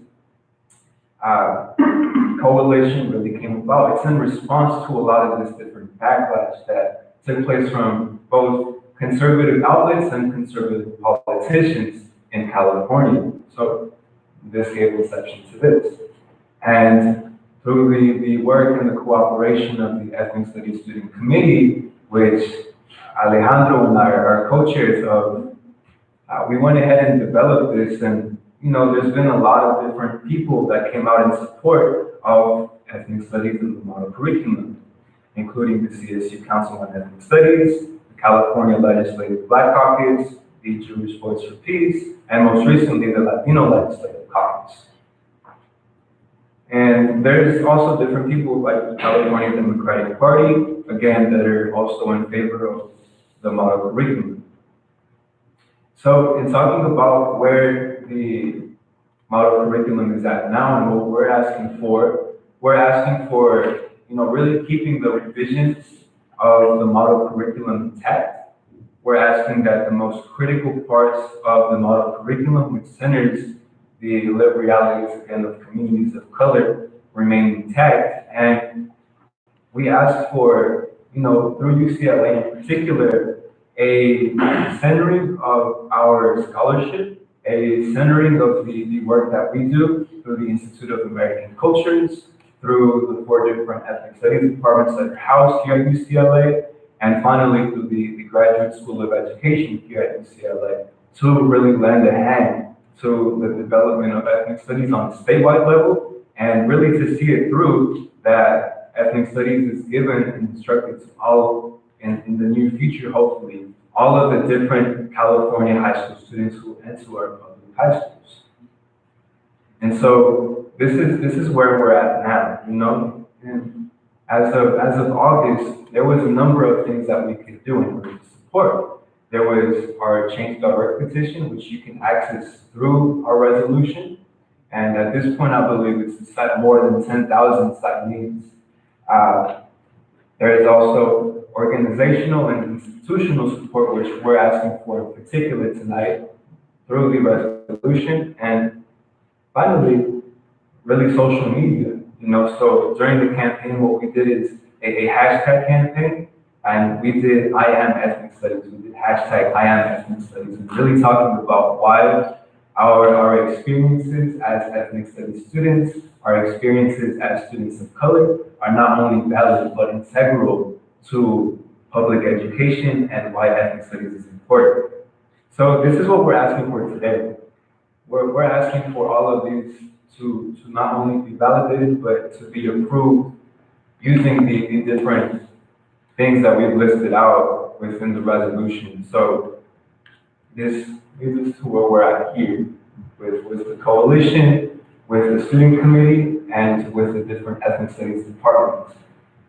coalition really came about. It's in response to a lot of this different backlash that took place from both conservative outlets and conservative politicians in California. So this gave inception to this. And through the work and the cooperation of the Ethnic Studies Student Committee, which Alejandro and I are co-chairs of, we went ahead and developed this. And there's been a lot of different people that came out in support of ethnic studies in the model curriculum, including the CSU Council on Ethnic Studies, the California Legislative Black Caucus, the Jewish Voice for Peace, and most recently the Latino Legislative Caucus. And there's also different people like the California Democratic Party, again, that are also in favor of the model curriculum. So in talking about where the model curriculum is at now and what we're asking for really keeping the revisions of the model curriculum intact. We're asking that the most critical parts of the model curriculum, which centers the lived realities again of communities of color, remain intact. And we ask for, through UCLA in particular, a centering of our scholarship, a centering of the work that we do through the Institute of American Cultures, through the 4 different ethnic studies departments that are housed here at UCLA, and finally through the Graduate School of Education here at UCLA to really lend a hand to the development of ethnic studies on a statewide level, and really to see it through that ethnic studies is given and instructed to all in the near future, hopefully, all of the different California high school students who enter our public high schools. And so this is where we're at now, you know. And as of August, there was a number of things that we could do in order to support. There was our Change.org petition, which you can access through our resolution. And at this point, I believe it's at more than 10,000 signees. There is also organizational and institutional support, which we're asking for in particular tonight through the resolution. And finally, really social media. You know, so during the campaign, what we did is a hashtag campaign, and we did I am ethnic studies. We did hashtag I am ethnic studies, and really talking about why our experiences as ethnic studies students, our experiences as students of color are not only valid, but integral to public education and why ethnic studies is important. So this is what we're asking for today. We're asking for all of these to not only be validated, but to be approved using the different things that we've listed out within the resolution. So this leads us to where we're at here with the coalition, with the student committee, and with the different ethnic studies departments.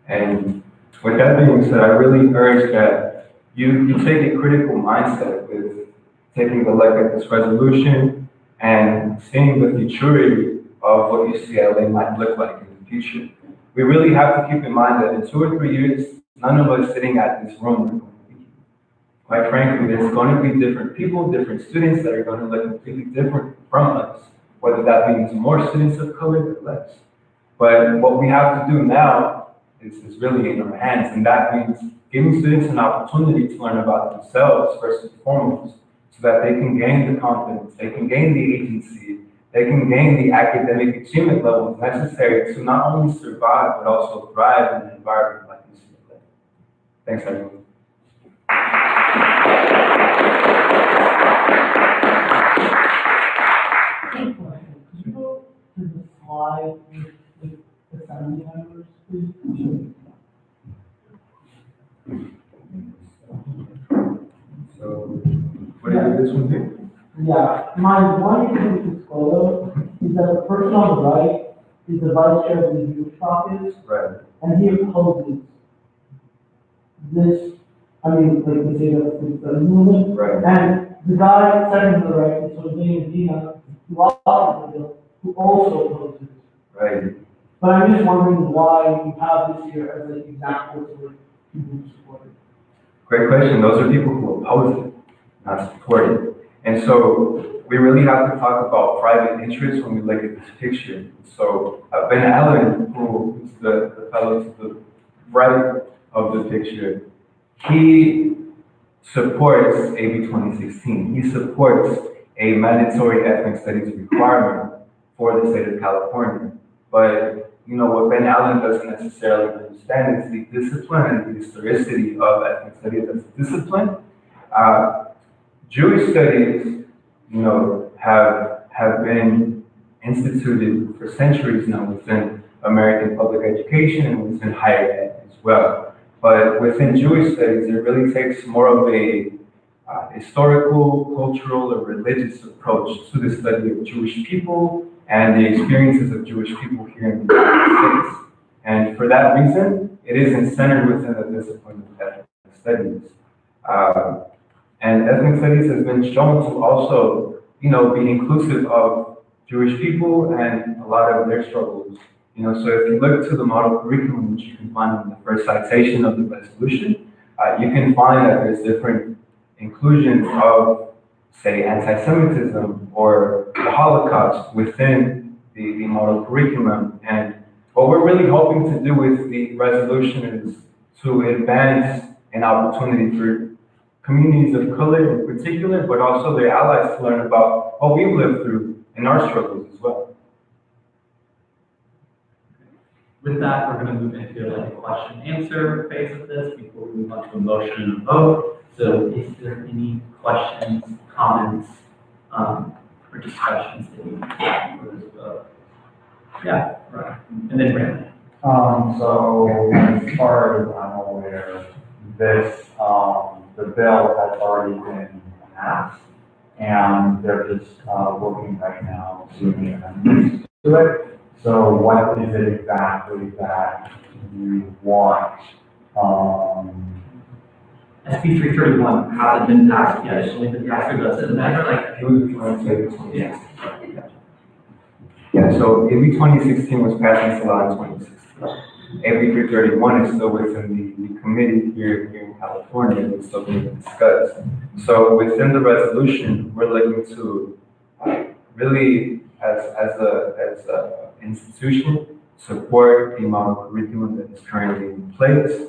And with that being said, I really urge that you take a critical mindset with taking a look at this resolution and seeing the futurity of what UCLA might look like in the future. We really have to keep in mind that in 2 or 3 years, none of us sitting at this room are going to be here. Quite frankly, there's going to be different people, different students that are going to look completely different from us, whether that means more students of color or less. But what we have to do now is really in our hands, and that means giving students an opportunity to learn about themselves first and foremost, so that they can gain the confidence, they can gain the agency, they can gain the academic achievement levels necessary to not only survive, but also thrive in an environment like UCLA. Thanks, everyone. Could you go to the slide with the family members, please? So, what is this one here? Yeah, my one issue with this photo is that the person on the right is the vice chair of the youth caucus, Right. and he opposes this, like the state of the movement. Right. And the guy second to the right is Jose Medina, who authored the bill, who also opposes. Right. But I'm just wondering why you have this here as an example to like people who support it. Great question. Those are people who oppose it, not support it. And so we really have to talk about private interests when we look at this picture. So Ben Allen, who is the fellow to the right of the picture, he supports AB 2016. He supports a mandatory ethnic studies requirement for the state of California. But you know what Ben Allen doesn't necessarily understand is the discipline and the historicity of ethnic studies as a discipline. Jewish studies, you know, have been instituted for centuries now within American public education and within higher ed as well. But within Jewish studies, it really takes more of a historical, cultural, or religious approach to the study of Jewish people and the experiences of Jewish people here in the United States. And for that reason, it isn't centered within the discipline of ethnic studies. And ethnic studies has been shown to also, you know, be inclusive of Jewish people and a lot of their struggles. You know, so if you look to the model curriculum, which you can find in the first citation of the resolution, you can find that there's different inclusions of, say, anti-Semitism or the Holocaust within the model curriculum. And what we're really hoping to do with the resolution is to advance an opportunity for communities of color in particular, but also their allies to learn about what we've lived through in our struggles as well. with that, we're gonna move into like a question and answer phase of this before we move on to a motion and a vote. So is there any questions, comments, or discussions that you have for this vote? Yeah, right. And then Brandon. So as far as I'm aware, this, the bill has already been passed, and they're just, working right now to make amendments to it. So what is it exactly that you want? SB 331 hasn't been passed yet, it's only been passed through the Senate, like, It was yeah. Yeah, so AB 2016 was passed in July 2016. AB 331 is still within the committee here in California, it's still being discussed. So within the resolution, we're looking to really, as a institution, support the model curriculum that is currently in place,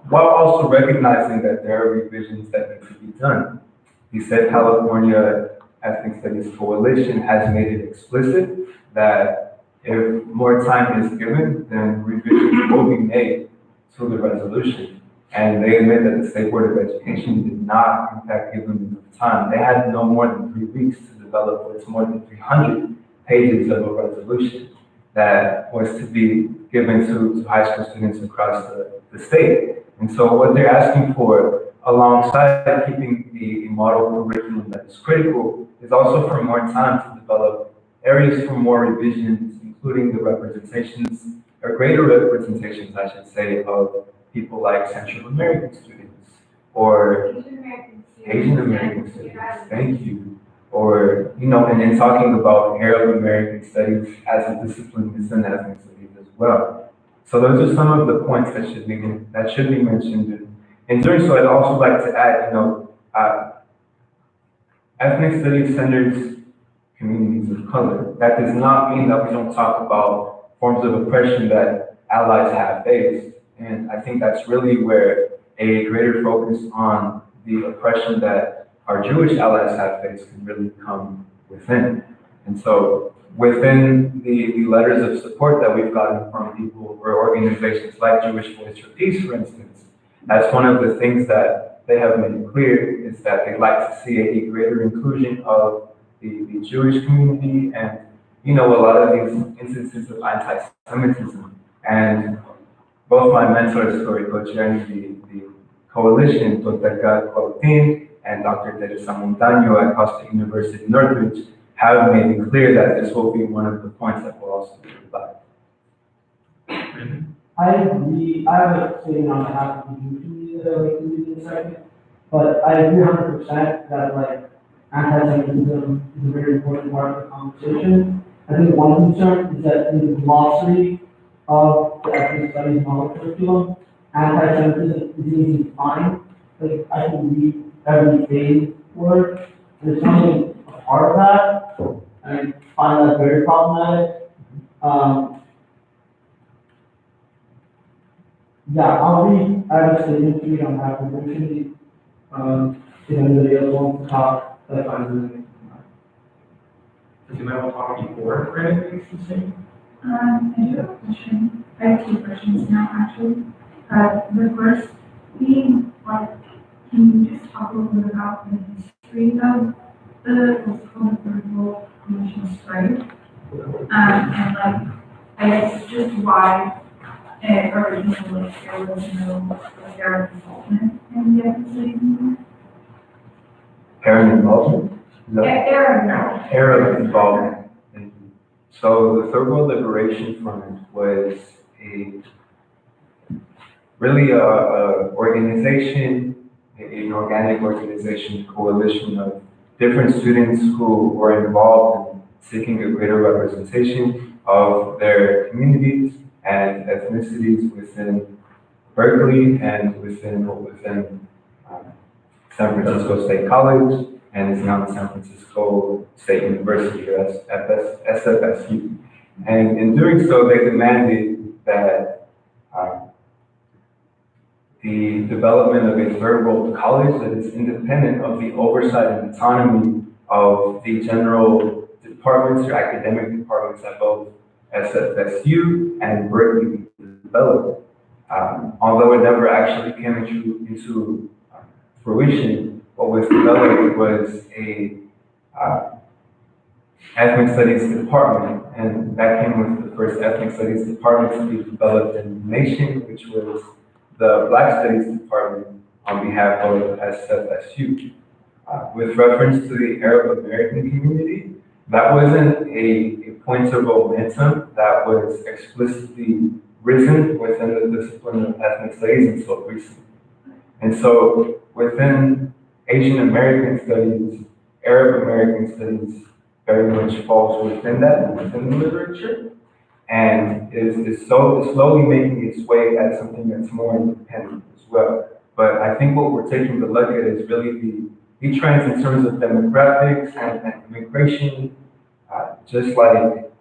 while also recognizing that there are revisions that need to be done. The Said California Ethnic Studies Coalition has made it explicit that if more time is given, then revisions will be made to the resolution. And they admit that the State Board of Education did not, in fact, give them enough time. They had no more than 3 weeks to develop what's more than 300 pages of a resolution that was to be given to high school students across the state. And so what they're asking for, alongside keeping the model curriculum that is critical, is also for more time to develop areas for more revisions, including the representations, or greater representations, I should say, of people like Central American students, or Asian American students, thank you. Or, you know, and then talking about Arab American studies as a discipline within ethnic studies as well. So those are some of the points that should be mentioned. In doing so, I'd also like to add, you know, ethnic studies centers communities of color. That does not mean that we don't talk about forms of oppression that allies have faced. And I think that's really where a greater focus on the oppression that our Jewish allies have faced can really come within. And so within the letters of support that we've gotten from people or organizations like Jewish Voice for Peace, for instance, that's one of the things that they have made clear is that they'd like to see a greater inclusion of the Jewish community and, you know, a lot of these instances of anti-Semitism. And both my mentors, Tori co-chairing the coalition, Dr. Gad Qualtin and Dr. Teresa Montaño at Costa University Northridge, have made it clear that this will be one of the points that will also be revised. I agree. I have a statement on behalf of the youth community that I'd like to read in a second. But I agree 100% that like anti-Semitism is a very important part of the conversation. I think one concern is that in the glossary of the ethnic studies model curriculum, anti-Semitism isn't even defined. Like I can read every phase word, and it's only a part of that. I find that very problematic. Yeah, I'll read, I have a statement to read on behalf of the community. If anybody else wants to talk, that's fine. Does anybody want to talk before Brandon makes the statement? I do have a question. I have 2 questions now, actually. The first being, like, can you just talk a little bit about the history of the political commission strike? And like, I guess just why originally like there was no parent involvement in the episode. Parent involvement? No. Parent involvement. So the Third World Liberation Front was really a organization, an organic organization, coalition of different students who were involved in seeking a greater representation of their communities and ethnicities within Berkeley and within San Francisco State College, and is now the San Francisco State University, or SFSU. And in doing so, they demanded that the development of a third world college that is independent of the oversight and autonomy of the general departments or academic departments at both SFSU and Berkeley developed. Although it never actually came into fruition, what was developed was a ethnic studies department, and that came with the first ethnic studies department to be developed in the nation, which was the Black Studies Department on behalf of SFSU. With reference to the Arab American community, that wasn't a point of momentum that was explicitly risen within the discipline of ethnic studies until recently. And so within Asian American studies, Arab American studies very much falls within that, within the literature, and is slowly making its way as something that's more independent as well. But I think what we're taking a look at is really the trends in terms of demographics and immigration, just like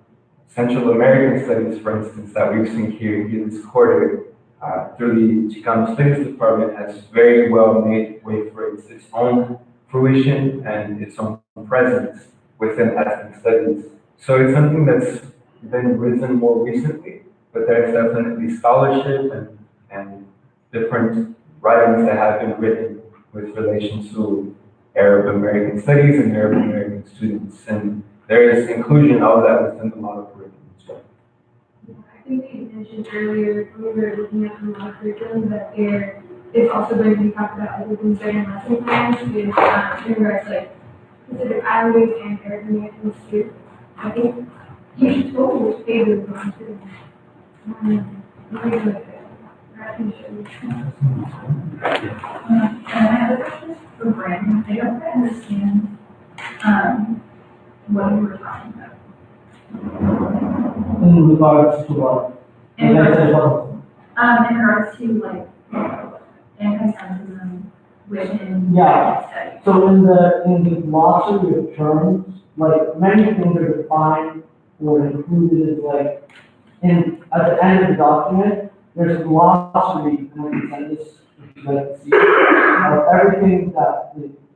Central American studies, for instance, that we've seen here this quarter, through the Chicano Studies Department, has very well made way for its own fruition and its own presence within ethnic studies. So it's something that's been risen more recently, but there's definitely scholarship and different writings that have been written with relation to Arab American studies and Arab American students. And there is inclusion of that within the model curriculum as well. I think you mentioned earlier, when we were looking at the model curriculum, that it's also going to be talked about as within certain lesson plans, with, in regards to like Pacific Islanders and Arab Americans too. I think you should totally favor them too. And I have a question for Brandon. I don't quite understand, what you were talking about. In regards to what? In regards to like anti-Semitism within Yeah. studies. So in the glossary of terms, like many things are defined or included as like, at the end of the document, there's a glossary, and I can send this if you'd like to see, of everything that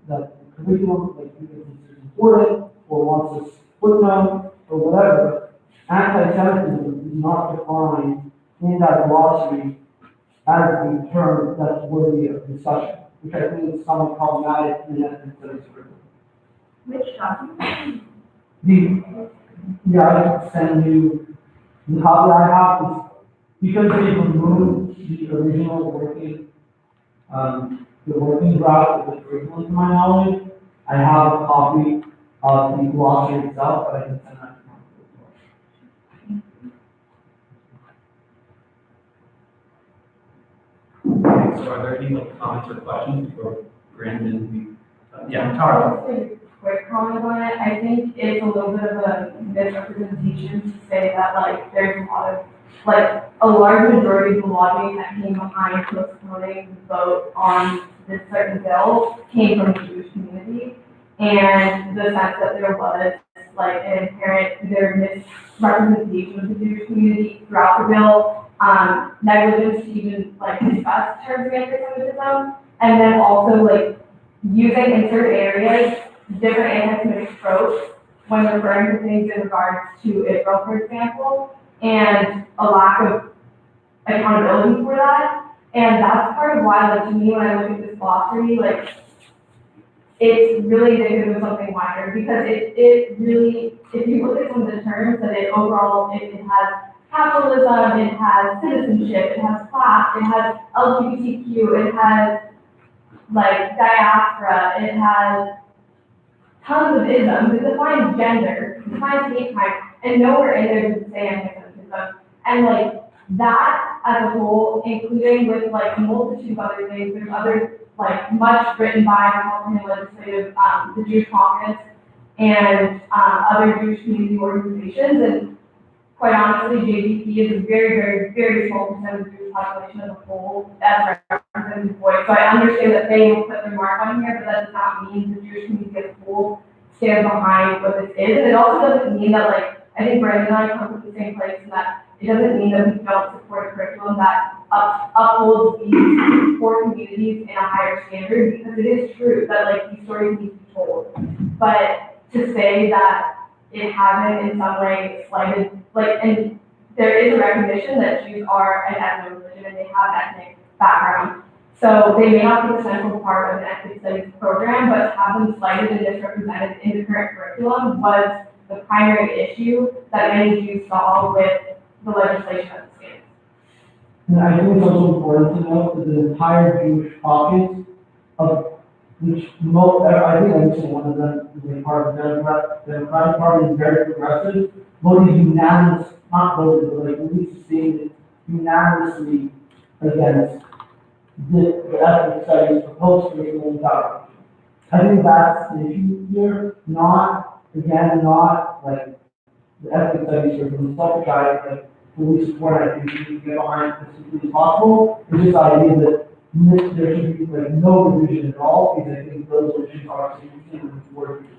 the curriculum, like, either considers important or wants a footnote or whatever. Anti-Semitism is not defined in that glossary as the term that's worthy of discussion, which I think is somewhat problematic in ethnic studies curriculum. Which document? I can send you the copy I have is because they removed the original working, the working draft of the curriculum to my knowledge. I have a copy of the glossary itself, but I can send that to you. So are there any comments or questions for Brandon? Yeah, Tara. Just a quick comment on it. I think it's a little bit of a misrepresentation to say that like there's a lot of a large majority of the lobbying that came behind postponing the vote on this certain bill came from the Jewish community, and the sense that there was like an inherent misrepresentation of the Jewish community throughout the bill, negligence to even like discuss terms of anti-Semitism, and then also like using in certain areas different anti-Semitic tropes when referring to things in regards to Israel, for example, and a lack of accountability for that. And that's part of why, like, to me, when I look at this glossary, like, it's really indicative of something wider, because it really, if you look at some of the terms that it overall, it has capitalism, it has citizenship, it has class, it has LGBTQ, it has, like, diaspora, it has tons of isms, it defines gender, it defines hate crime, and nowhere in there does it say anti-Semitism. And like that as a whole, including with like a multitude of other things, there's other like much written by the California Legislative, the Jewish Caucus, and other Jewish community organizations. And quite honestly, JVP is a very, very, very small percentage of the Jewish population as a whole as a representative voice. So I understand that they will put their mark on here, but that does not mean the Jewish community as a whole stands behind what this is. And it also doesn't mean that, like, I think Brandon and I come from the same place, and that it doesn't mean that we don't support a curriculum that upholds these poor communities in a higher standard, because it is true that like these stories need to be told. But to say that it hasn't in some way slighted like, and there is a recognition that Jews are an ethnic religion and they have ethnic background. So they may not be the central part of an ethnic studies program, but to have them slighted and misrepresented in the current curriculum was the primary issue that many Jews saw with the legislation of the state. And I think it's also important to note that the entire Jewish caucus, of which I think every single one of them is a part of the Democratic Party is very progressive, voted unanimous, not voted, but like released a statement unanimously against the ethnic studies proposed curriculum without. I think that's the issue here, not like the ethnic studies curriculum, self-guide, like fully support, I think we should get behind as quickly as possible. It's just the idea that there should be like no revision at all, because I think those issues are significant and worth it.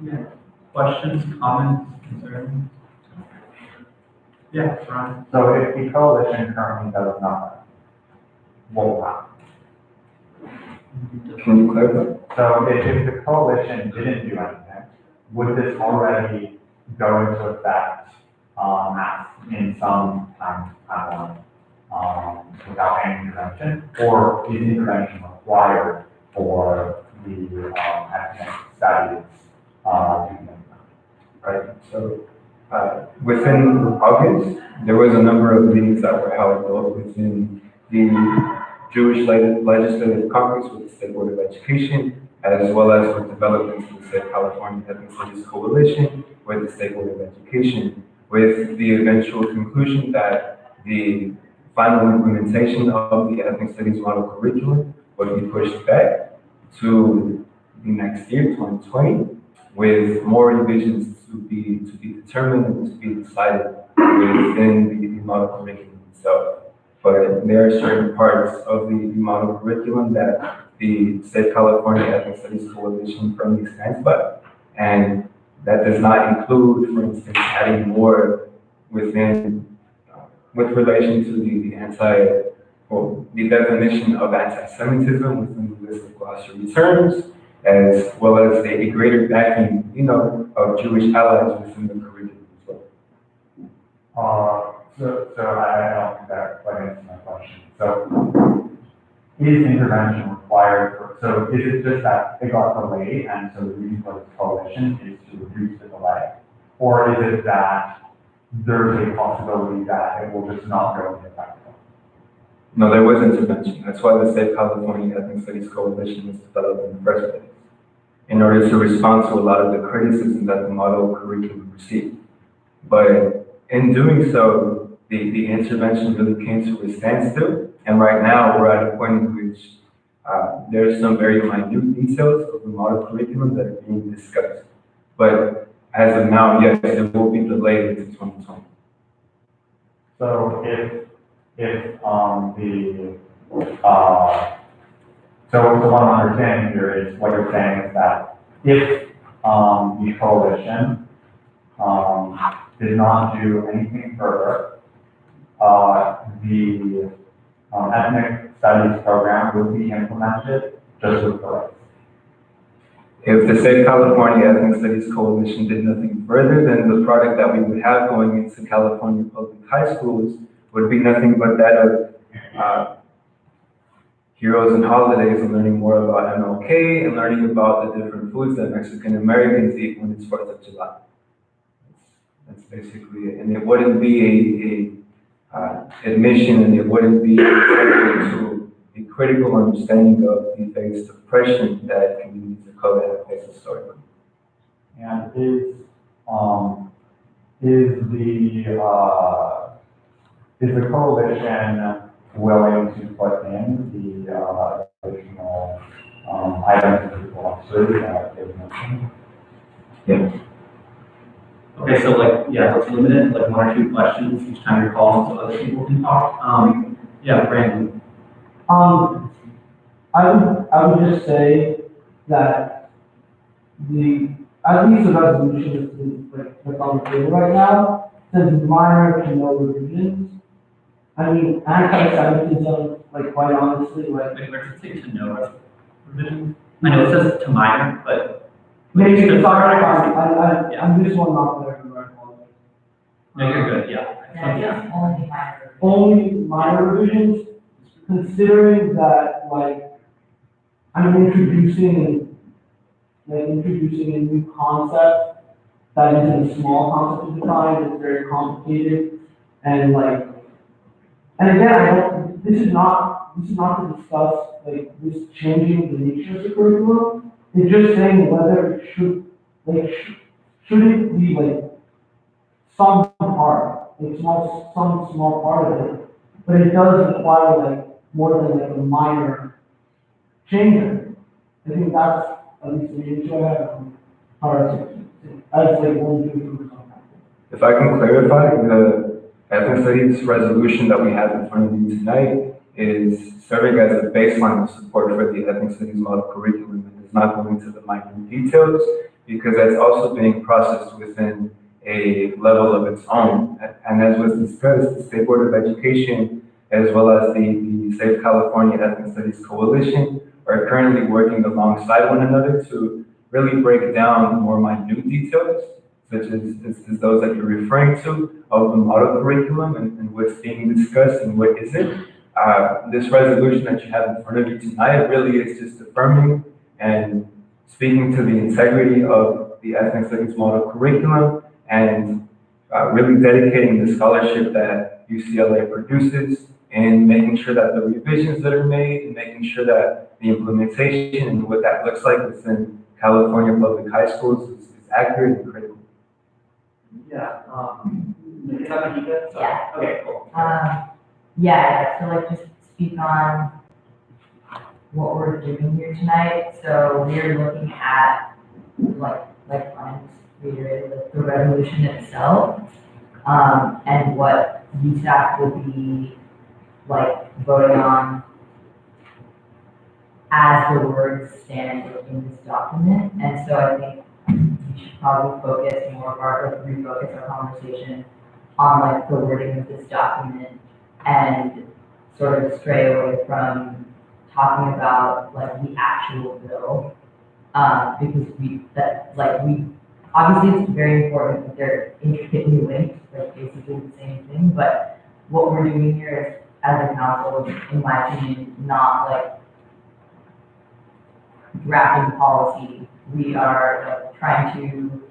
Yeah. Questions, comments, concerns? Yeah, Ryan. So if the coalition currently does nothing, what will happen? Can you clarify? So if the coalition didn't do anything, would this already go into effect in some timeline without any intervention, or is intervention required for the ethnic studies to be implemented? Right, so, within August, there was a number of meetings that were held both within the Jewish Legislative Congress with the State Board of Education, as well as with developments in the State California Ethnic Studies Coalition with the State Board of Education, with the eventual conclusion that the final implementation of the Ethnic Studies model curriculum would be pushed back to the next year, 2020, with more revisions to be determined and to be decided within the model curriculum itself. But there are certain parts of the model curriculum that the State California Ethnic Studies Coalition firmly stands by, and that does not include, for instance, adding more with relation to the definition of anti-Semitism within the list of glossary terms, as well as a greater backing, of Jewish allies within the curriculum as well. So I don't think that quite answers my question. So is intervention required so is it just that it got delayed and so the reason for this coalition is to reduce the delay? Or is it that there's a possibility that it will just not go into effect? No, there was intervention. That's why the State California Ethnic Studies Coalition was developed in the first place, in order to respond to a lot of the criticism that the model curriculum received. But in doing so, the intervention really came to a standstill, and right now we're at a point in which there are some very minute details of the model curriculum that are being discussed. But as of now, yes, it will be delayed into 2020. So so what I'm understanding here is what you're saying is that if the coalition did not do anything further, the ethnic studies program would be implemented just with delays. If the State California Ethnic Studies Coalition did nothing further, then the product that we would have going into California public high schools would be nothing but that of heroes and holidays, and learning more about MLK and learning about the different foods that Mexican Americans eat when it's 4th of July. That's basically it. And it wouldn't be a admission, and it wouldn't be to a critical understanding of the face oppression that communities of color have faced historically. And is the coalition willing to put in the additional items that people observe that they mentioned? Yeah. Okay, so let's limit it, like 1 or 2 questions each time you're called so other people can talk. Yeah, Brandon. I would just say that at least the resolution that's on the table right now says minor to no revisions. I mean, anti-Semitism, quite honestly, Wait, where does it say to no revision? I know it says to minor, but Just to- I'm just one off there. No, you're good, yeah. Yeah, it's only minor. Only minor revisions, considering that, like, I'm introducing a new concept that isn't a small concept to define, it's very complicated, and like, and again, this is not to discuss, like, this changing the nature of the curriculum, it's just saying whether it should, like, should it be, like, some part, like, some small part of it, but it does require, like, more than, like, a minor change. I think that's at least the issue I have, or I was like, one, two, If I can clarify, the ethnic studies resolution that we have in front of you tonight is serving as a baseline of support for the ethnic studies model curriculum. It does not go into the minute details because that's also being processed within a level of its own. And as was discussed, the State Board of Education, as well as the Safe California Ethnic Studies Coalition, are currently working alongside one another to really break down more minute details, such as those that you're referring to, of the model curriculum and what's being discussed and what isn't. This resolution that you have in front of you tonight really is just affirming and speaking to the integrity of the ethnic studies model curriculum and really dedicating the scholarship that UCLA produces and making sure that the revisions that are made and making sure that the implementation and what that looks like within California public high schools is accurate and critical. Yeah, is that Mahika? Yeah. Okay, cool. Yeah, so like just speak on what we're doing here tonight. So we're looking at like Ryan's reiterated, like the resolution itself, and what USAC will be like voting on as the words stand in this document. And so I think we should probably focus more of our, like refocus our conversation on like the wording of this document and sort of stray away from talking about like the actual bill. Because obviously it's very important that they're intricately linked, like basically the same thing, but what we're doing here is, as a council, in my opinion, not like drafting policy. We are like trying to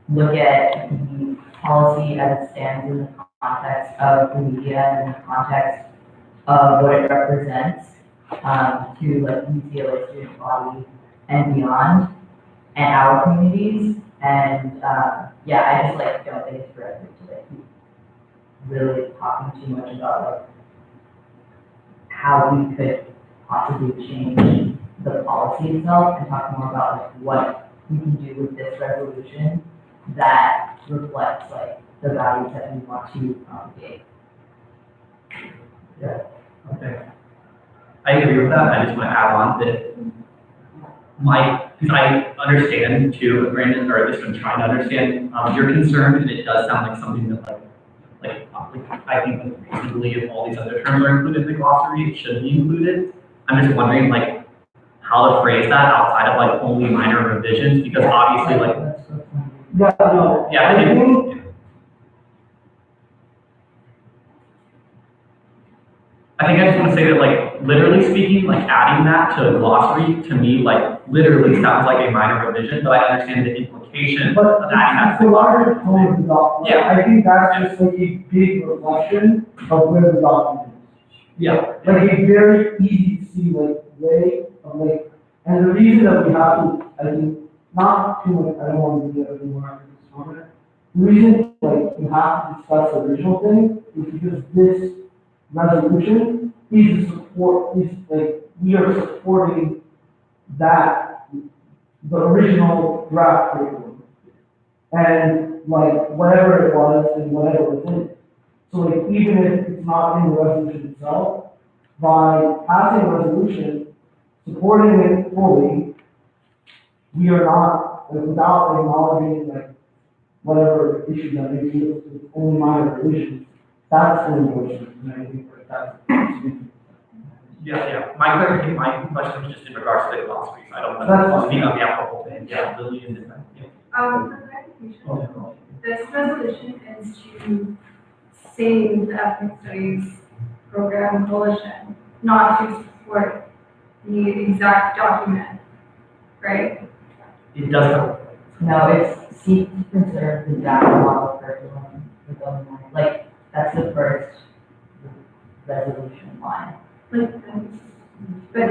look at the policy as it stands in the context of the media and in the context of what it represents to like UCLA student body and beyond, and our communities. And yeah, I just like don't think it's correct to like keep really talking too much about like how we could possibly change the policy itself and talk more about like what we can do with this resolution that reflects like the values that we want to promulgate. Yeah, okay. I agree with that. I just want to add on that because I understand too, Brandon, or at least I'm trying to understand your concern, and it does sound like something that like I think that reasonably if all these other terms are included in the glossary, it should be included. I'm just wondering like how to phrase that outside of like only minor revisions, because obviously like I think I just want to say that, like, literally speaking, like, adding that to a glossary, to me, like, literally sounds like a minor revision, but I understand the implication of adding that to the glossary. Yeah, I think that's just like a big reflection of where the document is. Yeah. Like a very easy to see, like, way of, like, and the reason that we have to, I think, not too much, I don't want to get everyone out of this moment. The reason, like, we have to discuss the original thing is because this resolution is support, is like, we are supporting that, the original draft curriculum. And like, whatever it was and whatever was in it. So like, even if it's not in the resolution itself, by passing a resolution, supporting it fully, we are not, like, without acknowledging like, whatever issues that may be with only minor revisions, that's an endorsement, and I think that that's. My question was just in regards to the philosophy, so I don't That's know, fine. speak on behalf of the whole thing, yeah, Lillian and, yeah. For clarification, this resolution is to save the ethnic studies program coalition, not to support the exact document, right? It does, No, it's seek to preserve the data model curriculum for the, like, that's the first resolution line. Like, but,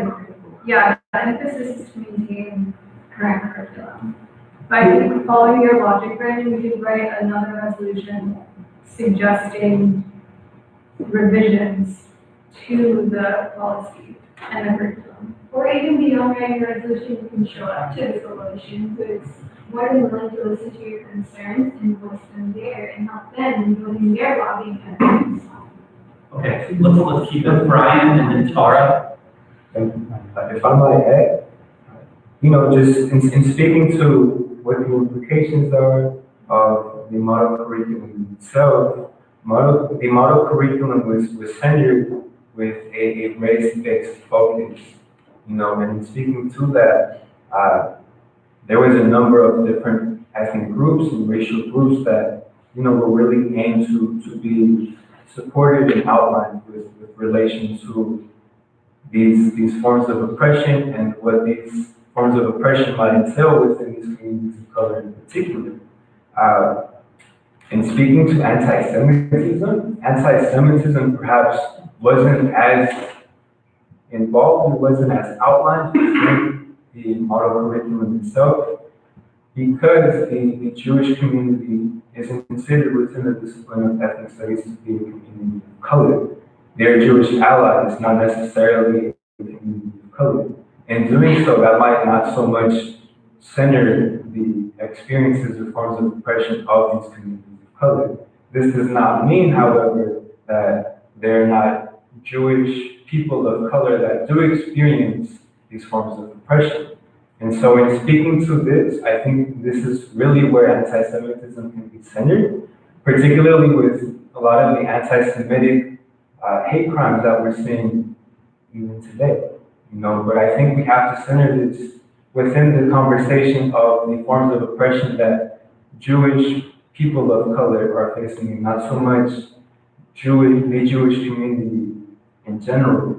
yeah, the emphasis is to maintain current curriculum. But I think following your logic, Brandon, we could write another resolution suggesting revisions to the policy and the curriculum. Or even beyond writing a resolution, you can show up to the coalition who is more than willing to listen to your concerns and voice them there and help them in building their lobbying efforts. okay, let's keep it Brian and then Tara. If I might add, just in speaking to what the implications are of the model curriculum itself, the model curriculum was centered with a race-based focus, and in speaking to that, there was a number of different ethnic groups and racial groups that, were really aimed to be supported and outlined with relation to these forms of oppression and what these forms of oppression might entail within these communities of color in particular. In speaking to anti-Semitism perhaps wasn't as involved, it wasn't as outlined within the model curriculum itself, because the Jewish community isn't considered within the discipline of ethnic studies to be a community of color. They're Jewish allies, not necessarily a community of color. In doing so, that might not so much center the experiences or forms of oppression of these communities of color. This does not mean, however, that they're not Jewish people of color that do experience these forms of oppression. And so in speaking to this, I think this is really where anti-Semitism can be centered, particularly with a lot of the anti-Semitic hate crimes that we're seeing even today. But I think we have to center this within the conversation of the forms of oppression that Jewish people of color are facing, and not so much the Jewish community in general,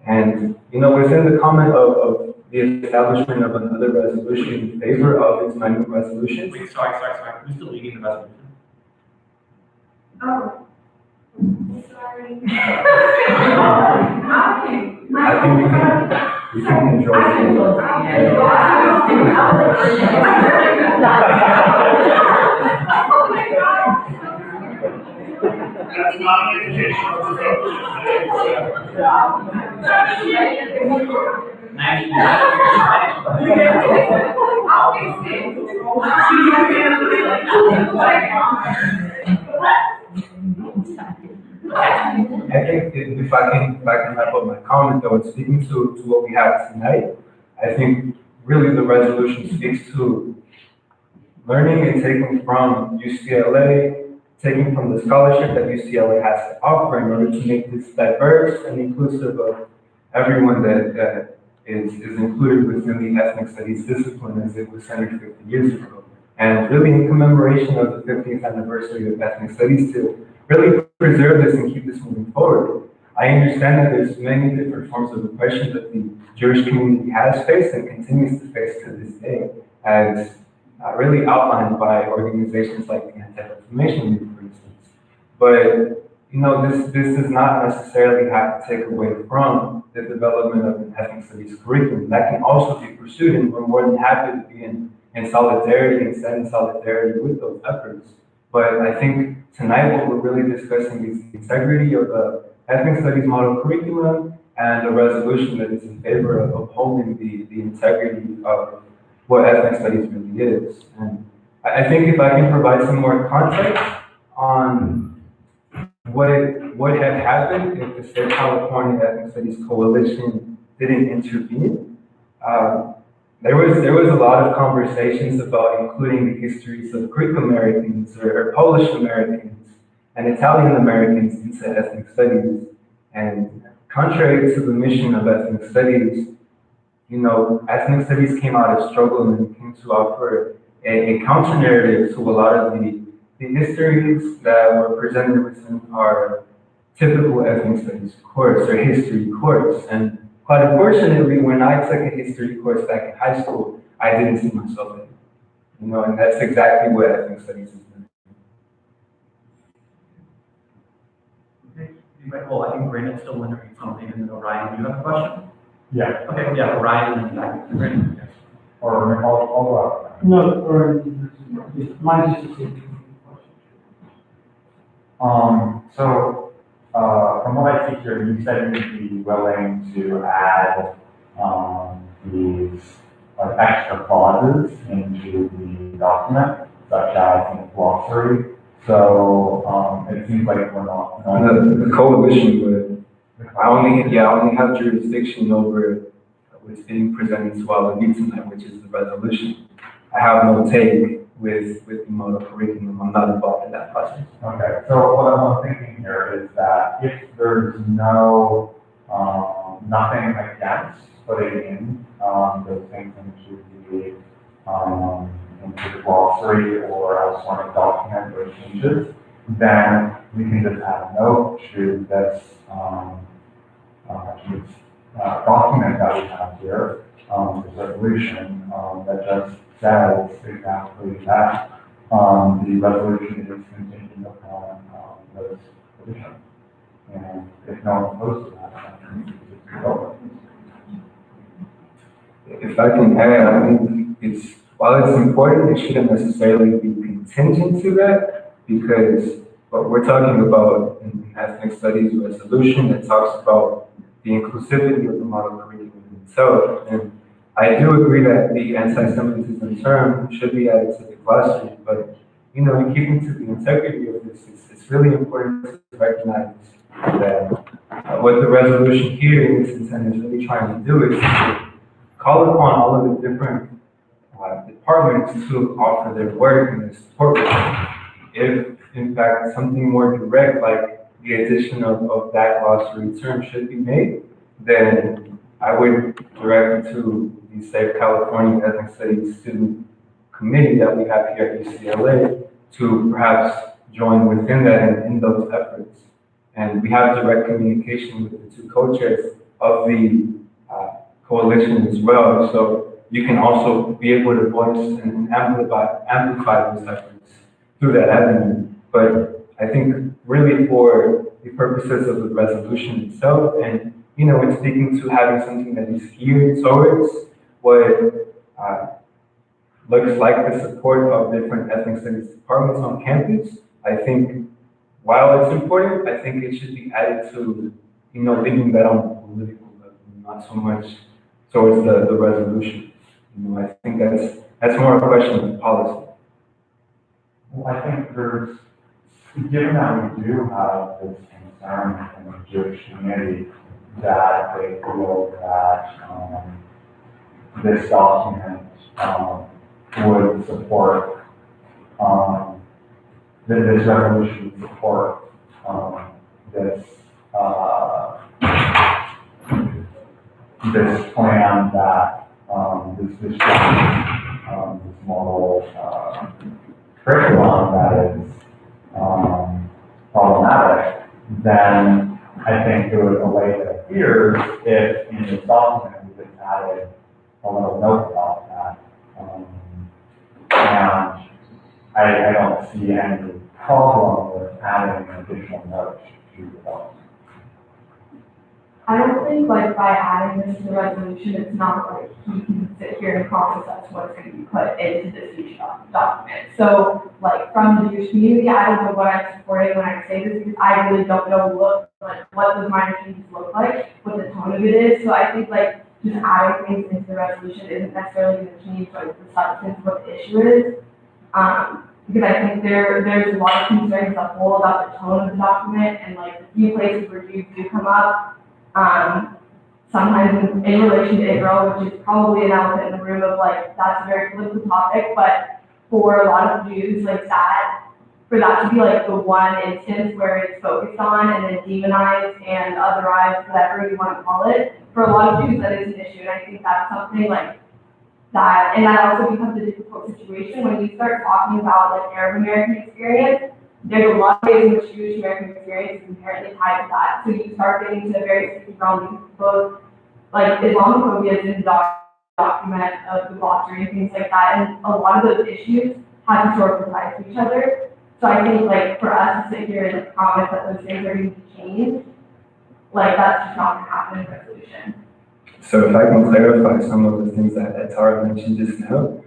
And, within the comment of the establishment of another resolution in favor of this amendment resolution. Wait, sorry, who's still leading the resolution? Oh. Sorry. I think we can control That's not an educational I think if I can wrap up my comment though, and speaking to what we have tonight, I think really the resolution speaks to learning and taking from UCLA, taking from the scholarship that UCLA has to offer in order to make this diverse and inclusive of everyone that is included within the ethnic studies discipline as it was centered 50 years ago. And really in commemoration of the 50th anniversary of ethnic studies to really preserve this and keep this moving forward. I understand that there's many different forms of oppression that the Jewish community has faced and continues to face to this day, as really outlined by organizations like the Anti-Defamation League, for instance. But this does not necessarily have to take away from the development of an ethnic studies curriculum. That can also be pursued, and we're more than happy to be in solidarity and stand in solidarity with those efforts. But I think tonight what we're really discussing is the integrity of the ethnic studies model curriculum and a resolution that is in favor of upholding the integrity of what ethnic studies really is. And I think if I can provide some more context on what had happened if the State California Ethnic Studies Coalition didn't intervene, there was a lot of conversations about including the histories of Greek Americans or Polish Americans and Italian Americans into ethnic studies, and contrary to the mission of ethnic studies, you know, ethnic studies came out of struggle and came to offer a counter narrative to a lot of the histories that were presented within our typical ethnic studies course or history course. And quite unfortunately, when I took a history course back in high school, I didn't see myself in it. You know, and that's exactly what ethnic studies is doing. Okay, well, I think Brandon's still wondering something, and then Orion, do you have a question? Yeah. Okay, yeah, Orion and then Brandon. Yes. Or I'll go out. No, or mine is just a So, from what I see here, you said you'd be willing to add, these, like, extra clauses into the document, such as in the glossary. So, it seems like we're not. The coalition would, I only have jurisdiction over what's being presented to all of you tonight, which is the resolution. I have no take with the model curriculum. I'm not involved in that process. Okay, so what I'm thinking here is that if there's no, nothing against putting in, those things into the glossary or elsewhere in the document or changes, then we can just add a note to this, document that we have here, this resolution, that just says exactly that, the resolution is contingent upon, this petition. And if no one opposes that, then we just go. If I can add, I think while it's important, it shouldn't necessarily be contingent to that, because what we're talking about in ethnic studies resolution, it talks about the inclusivity of the model curriculum itself. And I do agree that the anti-Semitism term should be added to the glossary, but, you know, in keeping to the integrity of this, it's really important to recognize that what the resolution here in this intent is really trying to do is to call upon all of the different departments to offer their work and their support. If, in fact, something more direct, like the addition of that glossary term should be made, then I would direct it to the Safe California Ethnic Studies Student Committee that we have here at UCLA to perhaps join within that in those efforts. And we have direct communication with the two co-chairs of the coalition as well. So you can also be able to voice and amplify those efforts through that avenue. But I think really for the purposes of the resolution itself, and, you know, it's speaking to having something that is geared towards what looks like the support of different ethnic studies departments on campus, I think while it's important, I think it should be added to, you know, leaving that on the political level, not so much towards the resolution. You know, I think that's more a question of policy. Well, I think given that we do have this concern in the Jewish community that they feel that this document would support, that this resolution would support this this plan that this model curriculum that is problematic, then I think it would allay their fears if in this document we just added a little note about that. And I don't see any problem with adding an additional note to the document. I don't think like by adding this to the resolution, it's not like he can sit here and promise us what's going to be put into this huge document. So like from the Jewish community, I don't know what I'm supporting when I say this because I really don't know what those minor changes look like, what the tone of it is. So I think like just adding things into the resolution isn't necessarily going to change like the substance of what the issue is. Because I think there's a lot of concerns as a whole about the tone of the document and like the few places where Jews do come up. Sometimes in relation to Israel, which is probably an elephant in the room of like, that's a very political topic, but for a lot of Jews, like that for that to be like the one instance where it's focused on and then demonized and otherized, whatever you want to call it, for a lot of Jews, that is an issue. And I think that's something like that, and that also becomes a difficult situation when you start talking about like Arab American experience. There's a lot of ways in which Jewish American experience is inherently tied to that. So you start getting to very sticky realms, both like Islamophobia is in the document of the glossary and things like that, and a lot of those issues have historical ties to each other. So I think like for us to sit here and like, promise that those things are going to be changed, like that's just not going to happen in resolution. So if I can clarify some of the things that Tara mentioned just now,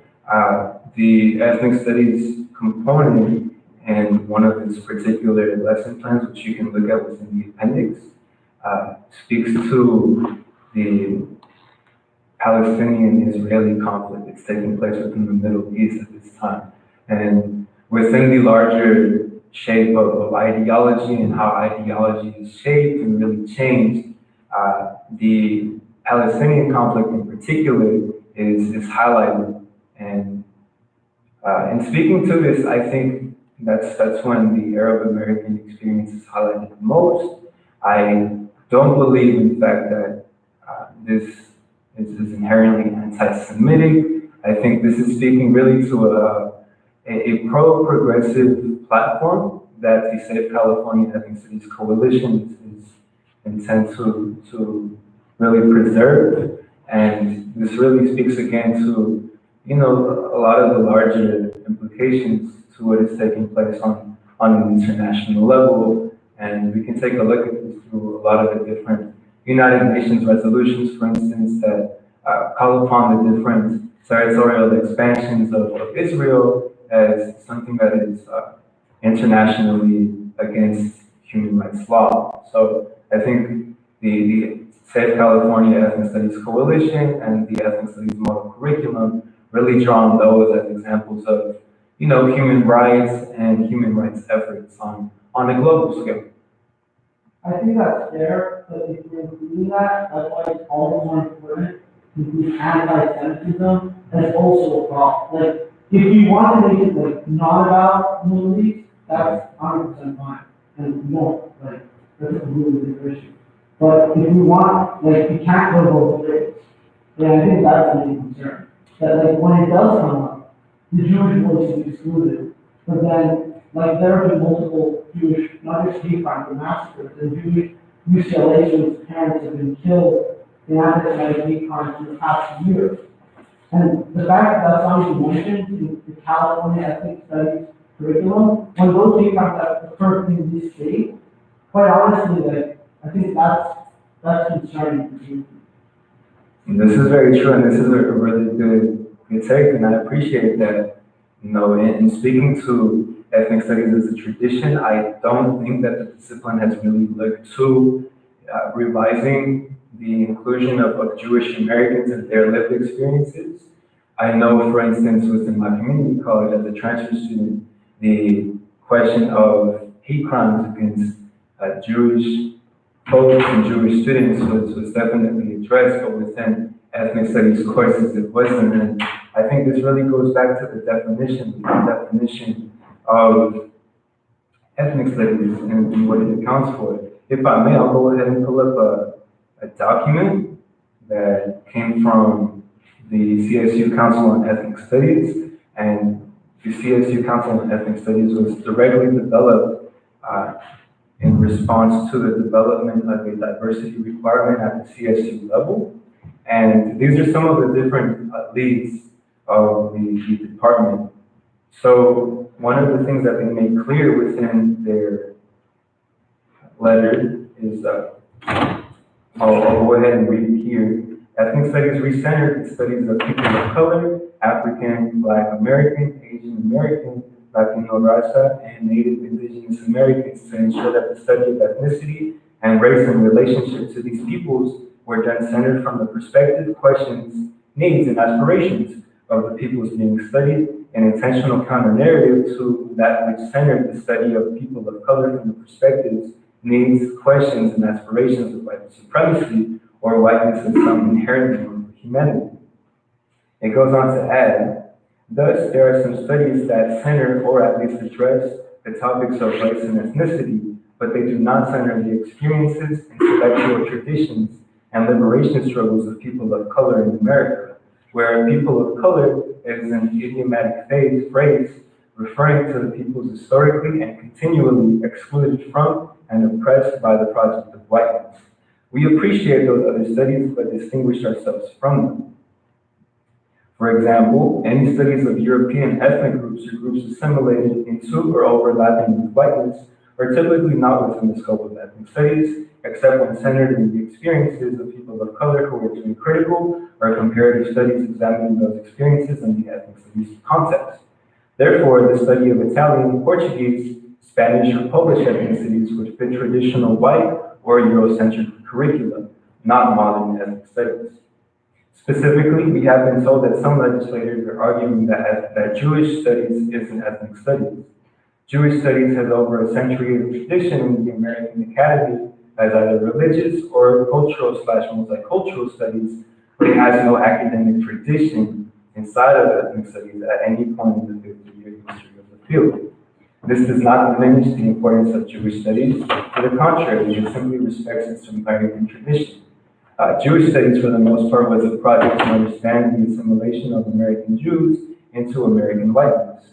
the ethnic studies component and one of its particular lesson plans, which you can look at within the appendix, speaks to the Palestinian-Israeli conflict that's taking place within the Middle East at this time. And within the larger shape of ideology and how ideology is shaped and really changed, the Palestinian conflict in particular is highlighted. And in speaking to this, I think that's when the Arab American experience is highlighted the most. I don't believe, in fact, that this is inherently anti-Semitic. I think this is speaking really to a pro-progressive platform that the Safe California Ethnic Studies Coalition is intent to really preserve. And this really speaks again to, you know, a lot of the larger implications to what is taking place on an international level. And we can take a look at this through a lot of the different United Nations resolutions, for instance, that call upon the different territorial expansions of Israel as something that is internationally against human rights law. So I think the Safe California Ethnic Studies Coalition and the Ethnic Studies Model Curriculum really draw on those as examples of, you know, human rights and human rights efforts on a global scale. I think that's fair, but if you're including that, that's why it's all the more important to include anti-Semitism as also a problem. Like, if you want to make it like not about Middle East, that's 100% fine, and we won't, like, that's a really big issue. But if we want, like, we can't go both ways. And I think that's the main concern. That like when it does come up, the Jewish voice is excluded, but then like there have been multiple Jewish, not just hate crimes, but massacres, and Jewish UCLA students' parents have been killed in anti-Semitic hate crimes in the past year. And the fact that that's not even mentioned in the California Ethnic Studies curriculum, when those hate crimes have occurred in this state, quite honestly, like I think that's concerning for me. And this is very true, and this is a really good take, and I appreciate that. You know, in speaking to ethnic studies as a tradition, I don't think that the discipline has really looked to revising the inclusion of Jewish Americans and their lived experiences. I know, for instance, within my community college as a transfer student, the question of hate crimes against Jewish folks and Jewish students was definitely addressed, but within ethnic studies courses it wasn't. And I think this really goes back to the definition of ethnic studies and what it accounts for. If I may, I'll go ahead and pull up a document that came from the CSU Council on Ethnic Studies, and the CSU Council on Ethnic Studies was directly developed in response to the development of a diversity requirement at the CSU level. And these are some of the different leads of the department. So one of the things that they made clear within their letter is, I'll go ahead and read it here. Ethnic studies recentered the studies of people of color, African, Black American, Asian American, Latino Raza, and Native Indigenous Americans to ensure that the study of ethnicity and race in relationship to these peoples were done centered from the perspective, questions, needs, and aspirations of the peoples being studied, an intentional counter-narrative to that which centered the study of people of color from the perspectives, needs, questions, and aspirations of white supremacy or whiteness as some inherent norm of humanity. It goes on to add, thus, there are some studies that center or at least address the topics of race and ethnicity, but they do not center the experiences, intellectual traditions, and liberation struggles of people of color in America, where people of color is an idiomatic phrase referring to the peoples historically and continually excluded from and oppressed by the project of whiteness. We appreciate those other studies, but distinguish ourselves from them. For example, any studies of European ethnic groups or groups assimilated into or overlapping with whiteness are typically not within the scope of ethnic studies, except when centered in the experiences of people of color who are doing critical or comparative studies examining those experiences in the ethnic studies context. Therefore, the study of Italian, Portuguese, Spanish, or Polish ethnicities would fit traditional white or Eurocentric curricula, not modern ethnic studies. Specifically, we have been told that some legislators are arguing that Jewish studies isn't ethnic studies. Jewish studies has over a century of tradition in the American Academy as either religious or cultural/multicultural studies, but it has no academic tradition inside of ethnic studies at any point in the 50-year history of the field. This does not diminish the importance of Jewish studies. To the contrary, it simply respects its American tradition. Jewish studies, for the most part, was a project to understand the assimilation of American Jews into American whiteness.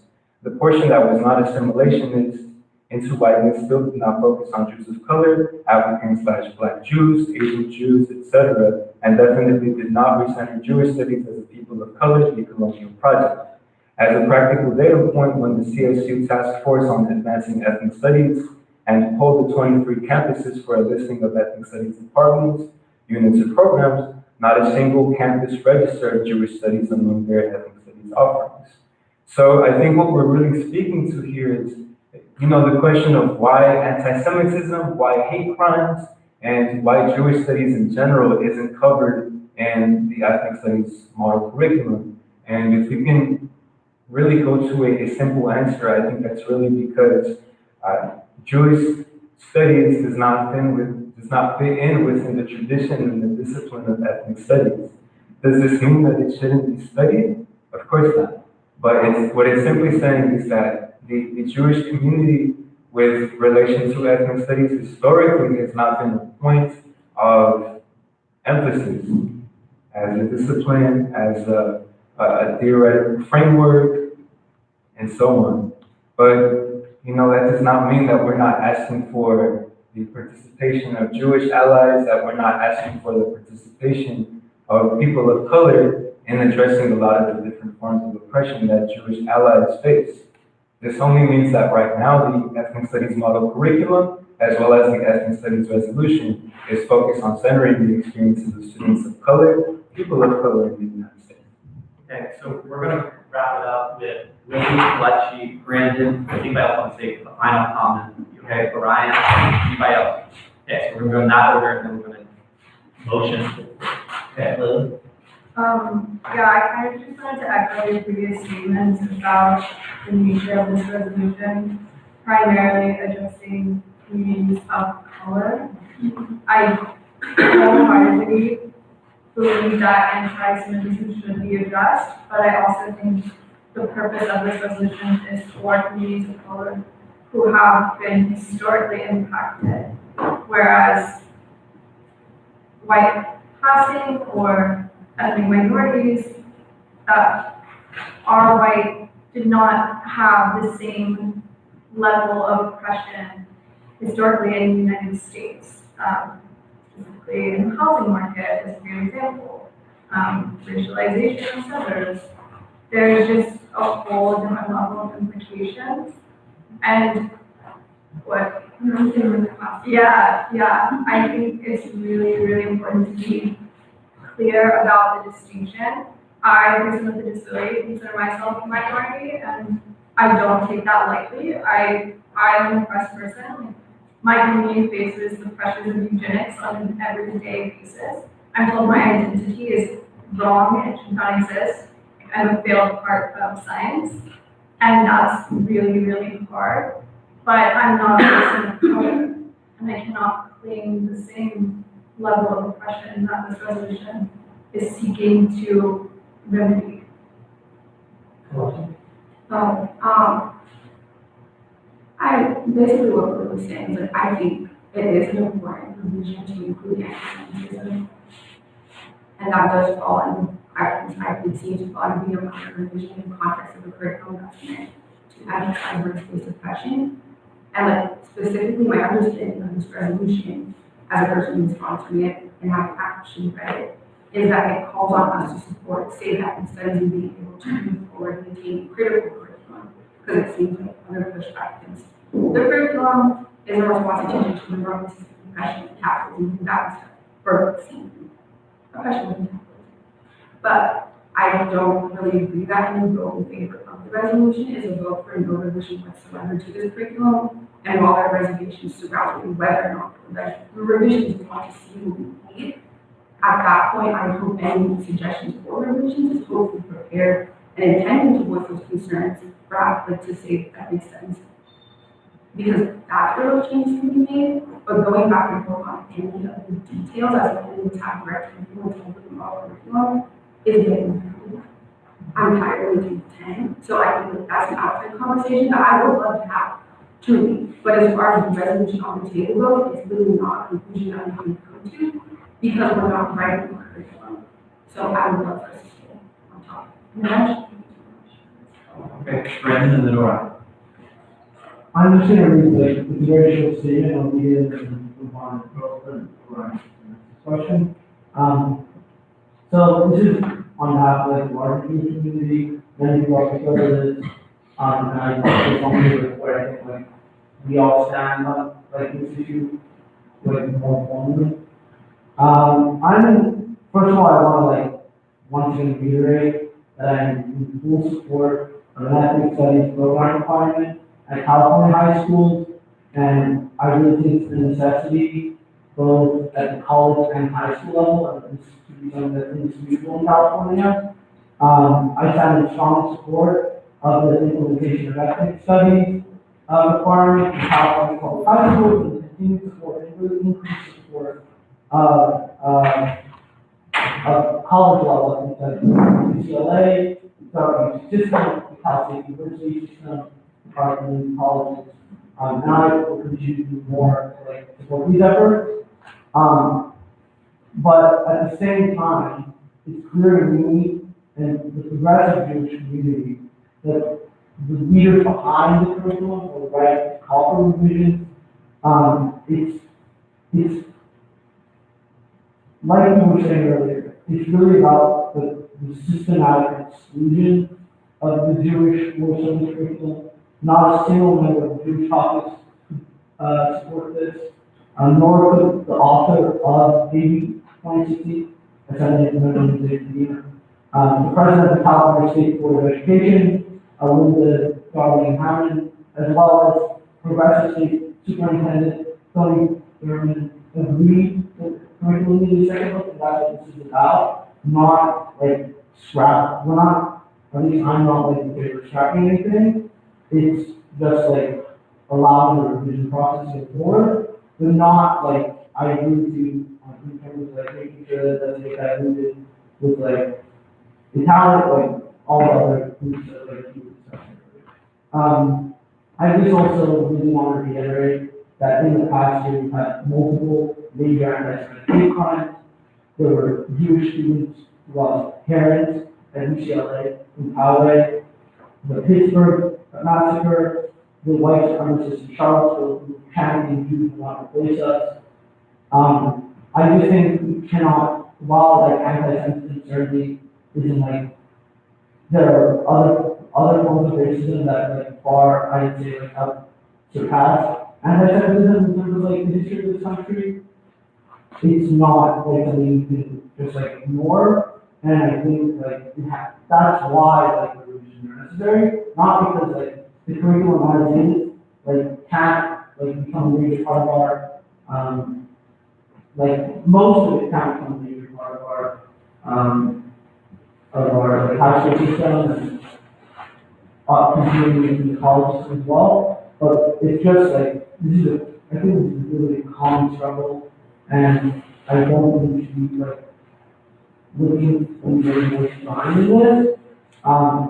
The portion that was not assimilationist into whiteness still did not focus on Jews of color, African/Black Jews, Asian Jews, etc., and definitely did not recenter Jewish studies as a people of color decolonial project. As a practical data point, when the CSU Task Force on Advancing Ethnic Studies and polled the 23 campuses for a listing of ethnic studies departments, units, and programs, not a single campus registered Jewish studies among their ethnic studies offerings. So I think what we're really speaking to here is, the question of why anti-Semitism, why hate crimes, and why Jewish studies in general isn't covered in the ethnic studies model curriculum. And if we can really go to a simple answer, I think that's really because Jewish studies does not fit in within the tradition and the discipline of ethnic studies. Does this mean that it shouldn't be studied? Of course not. But what it's simply saying is that the Jewish community with relation to ethnic studies historically has not been a point of emphasis as a discipline, as a theoretical framework, and so on. But, that does not mean that we're not asking for the participation of Jewish allies, that we're not asking for the participation of people of color in addressing a lot of the different forms of oppression that Jewish allies face. This only means that right now the ethnic studies model curriculum, as well as the ethnic studies resolution, is focused on centering the experiences of students of color, people of color in the United States. Okay, so we're going to wrap it up with Willie, Fletchy, Brandon. Anybody else want to say a final comment? Okay, Orion, anybody else? Okay, so we're going to go in that order, and then we're going to motion. Okay, Lily? I kind of just wanted to echo your previous statements about the nature of this resolution, primarily addressing communities of color. I wholeheartedly believe that anti-Semitism should be addressed, but I also think the purpose of this resolution is for communities of color who have been historically impacted, whereas white passing or ethnic minorities that are white did not have the same level of oppression historically in the United States. Specifically in the housing market, as an example, racialization of suburbs. There's just a whole different level of implications. And what? Yeah, I think it's really, really important to be clear about the distinction. I, a person with a disability, consider myself a minority, and I don't take that lightly. I am an oppressed person. My community faces the pressures of eugenics on an everyday basis. I'm told my identity is wrong and should not exist. I'm a failed part of science, and that's really, really hard. But I'm not a person of color, and I cannot claim the same level of oppression that this resolution is seeking to remedy. So, Basically what we're saying is that I think it is an important provision to include anti-Semitism. And that does fall in, I would see to fall in being a provision in the context of the curriculum that's meant to emphasize race-based oppression. And like specifically my understanding of this resolution as a person who's sponsoring it and having actually read it is that it calls on us to support say that instead of being able to move forward and maintain critical curriculum, because it seems like other perspectives. The curriculum is a responsibility to the Romans oppression and capitalism and that stuff for oppression and capitalism. But I don't really agree that any vote in favor of the resolution is a vote for no revision whatsoever to this curriculum, and while there are reservations surrounding whether or not the revisions we want to see will be made, at that point, I hope any suggestions for revisions is hopefully prepared and intending to voice those concerns, perhaps like to say that makes sense. Because that's where those changes can be made, but going back and forth on any of the details as opposed to have direct influence over the model curriculum is getting I'm tired of making 10, so I think that's an outside conversation that I would love to have, truly. But as far as the resolution on the table goes, it's really not a conclusion that we can come to because we're not writing the curriculum. So I would love for us to stay on top. Okay, Brandon and then Nora. I'm just gonna read like, it's a very short statement, I'll read it and move on to the next question. So this is on behalf of like the larger community, many people are together this, and I just want to where I think like we all stand on like this issue, like more formally. First of all, I want to like once again reiterate that I'm in full support of an ethnic studies program requirement at California high schools, and I really think it's a necessity both at the college and high school level, and this to be something that's indisputable in California. I stand in strong support of the implementation of ethnic studies requirement in California public high schools, and continue support and really increase support of college level ethnic studies, UCLA, the system, the Cal State University system, department, colleges, and I will continue to do more to like support these efforts. But at the same time, it's clear to me and the progressive Jewish community that the leaders behind the curriculum or the right to call for revision, it's like we were saying earlier, it's really about the systematic exclusion of the Jewish world studies curriculum. Not a single member of the Jewish topics support this, nor could the author of AB 2060, Assembly Implementation. The president of the California State Board of Education, Linda Darling-Hammond, as well as Progressive State Superintendent Tony Thurman, agreed that curriculum needs a second look, and that's what this is about. Not like scrap. We're not, at least I'm not like in favor of scrapping anything. It's just like allowing the revision process to go forward, but not like I agree with you in terms of like making sure that it doesn't get diluted with like Italian, like all the other groups that like you discussed. I just also really want to reiterate that in the past year we've had multiple major anti-Semitic crimes. There were Jewish students who lost parents at UCLA in Poway, the Pittsburgh massacre, the white supremacists in Charlottesville who championed Jews who want to replace us. I just think we cannot, while like anti-Semitism certainly isn't like, there are other forms of racism that like far, I'd say, like have surpassed anti-Semitism in terms of like the history of this country. It's not like something you can just like ignore, and I think like that's why like the revisions are necessary, not because like the curriculum as is like can't like become a major part of our like most of it can't become a major part of our like high school system and continuing in the college system as well. But it's just like this is I think this is really a common struggle, and I don't think we should be like looking and very much behind this.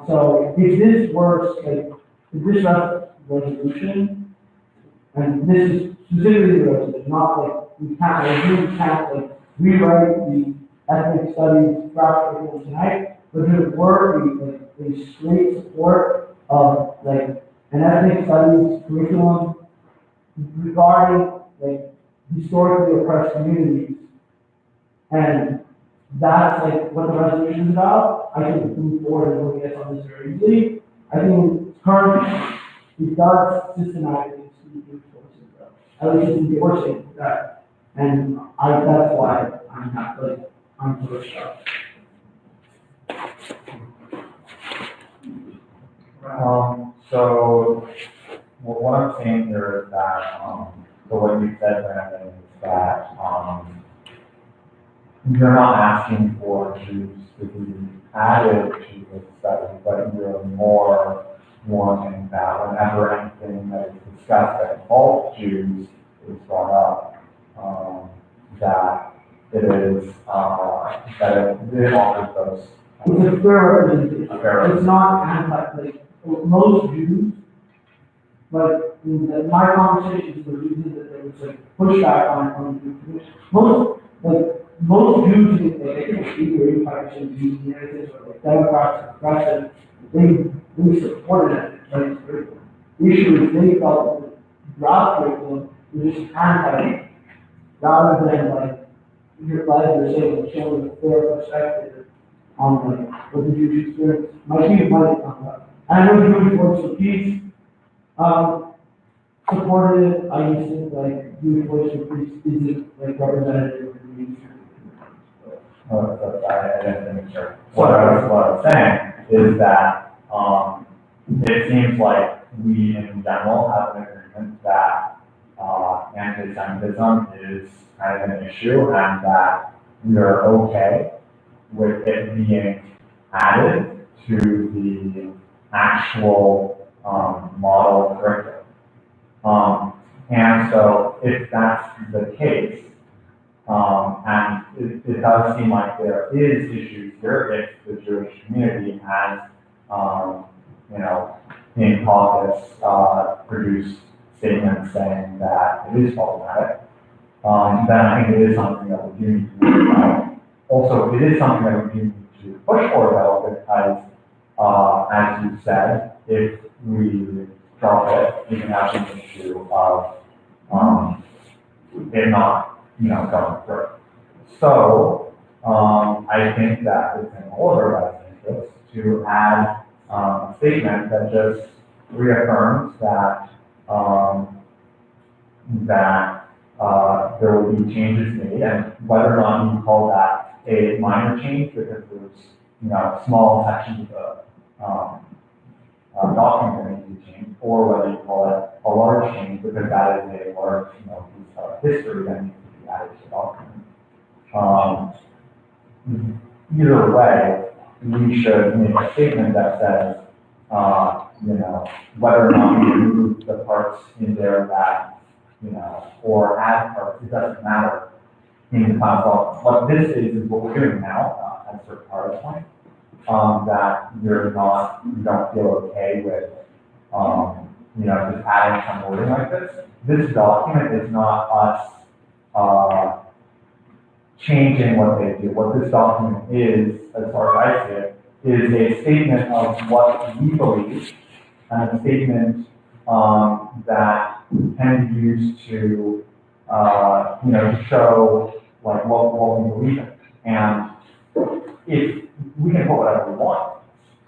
So if this were like if this resolution And this is specifically the resolution, not like, we can't like rewrite the ethnic studies draft curriculum tonight, but there were a straight support of like an ethnic studies curriculum regarding like historically oppressed communities. And that's like what the resolution is about. I can move forward and look at some of this very easily. I think currently it does systematically exclude youth voices though. At least it's endorsing that. And that's why I'm not like, I'm pushed up. So what I'm saying here is that, so what you said, Brandon, is that, you're not asking for Jews to be added to the study, but you're more wanting that whenever anything that is discussed that involves Jews is brought up, that it is, that it offers those. It's a fair representation. A fair It's not like most Jews, like in my conversations with Jews, that there was like pushback on Jews. Most Jews, they can speak or 85% Jews and everything, but like Democrats and progressive, they supported it. Like the issue is they felt that the draft curriculum was just anti, rather than like you're saying, showing a fair perspective on like what the Jewish experience might be talk about. And I know Jewish Voice for Peace supported it. I used to think like Jewish Voice for Peace isn't like representative of the community. I didn't think sure. What I was saying is that, it seems like we in general have an agreement that, anti-Semitism is kind of an issue and that we are okay with it being added to the actual, model curriculum. And so if that's the case, and it does seem like there is issues here if the Jewish community has, in caucus, produced statements saying that it is problematic, then I think it is something that we do need to worry about. Also, it is something that we do need to push for though, because, as you said, if we drop it, we can have an issue of, it not, going through. So, I think that it's in order of interest to add a statement that just reaffirms that there will be changes made, and whether or not you call that a minor change because there's small sections of the document that need to be changed, or whether you call it a large change because that is a large piece of history that needs to be added to the document. Either way, we should make a statement that says, whether or not we remove the parts in there that, or add parts, it doesn't matter in the final document. What this is what we're doing now, as for part of the point, that you don't feel okay with, just adding some wording like this. This document is not us, changing what they do. What this document is, as far as I see it, is a statement of what we believe, and a statement that can be used to, to show like what we believe in. And if we can put whatever we want.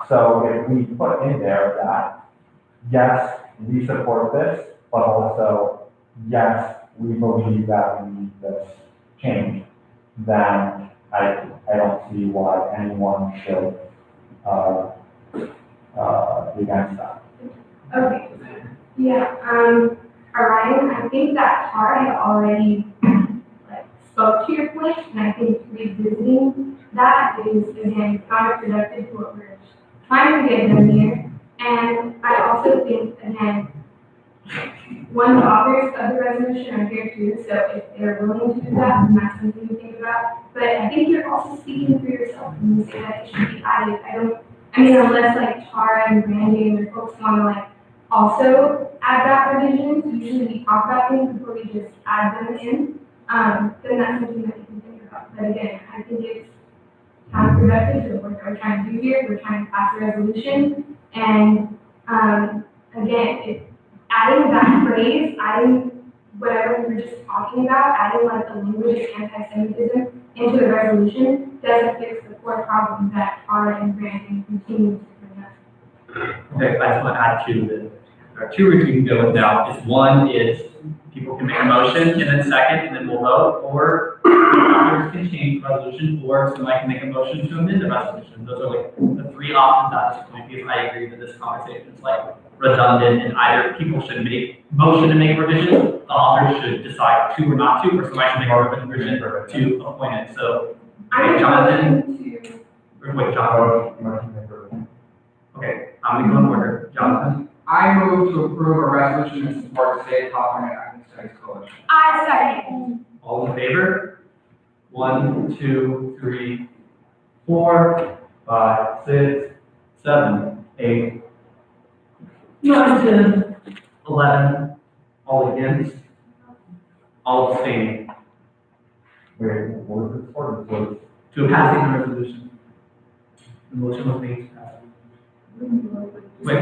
So if we put in there that, yes, we support this, but also, yes, we believe that we need this change, then I don't see why anyone should be against that. Okay, yeah, Orion, I think that Tara had already spoke to your point, and I think revisiting that is, again, counterproductive to what we're trying to get done here. And I also think, again, one of the authors of the resolution are here too, so if they're willing to do that, then that's something to think about. But I think you're also speaking for yourself when you say that it should be added. I mean, unless like Tara and Brandy and the folks want to also add that revision, usually we talk about things before we just add them in, then that's something that you can think about. But again, I think it's counterproductive to the work we're trying to do here. We're trying to pass a resolution, and again, adding that phrase, adding whatever we were just talking about, adding like the language of anti-Semitism into the resolution doesn't fix the core problem that Tara and Brandon continue to bring up. Okay, I just want to add two. There are two routes we can go with now. One is people can make a motion and then second, and then we'll vote, or others can change the resolution, or somebody can make a motion to amend the resolution. Those are like the three options at this point, because I agree that this conversation is like redundant, and either people should make motion to make revisions, the authors should decide to or not to, or somebody should make a revision to appoint it. So, okay, Jonathan, or wait, Jonathan. Okay, I'm gonna go in order. Jonathan. I move to approve a resolution in support of State California Ethnic Studies Coalition. I second. All in favor? 1, 2, 3, 4, 5, 6, 7, 8, 9, 10, 11. All against? All abstaining? Wait, what was it for? To passing the resolution. The motion was made to pass. Wait.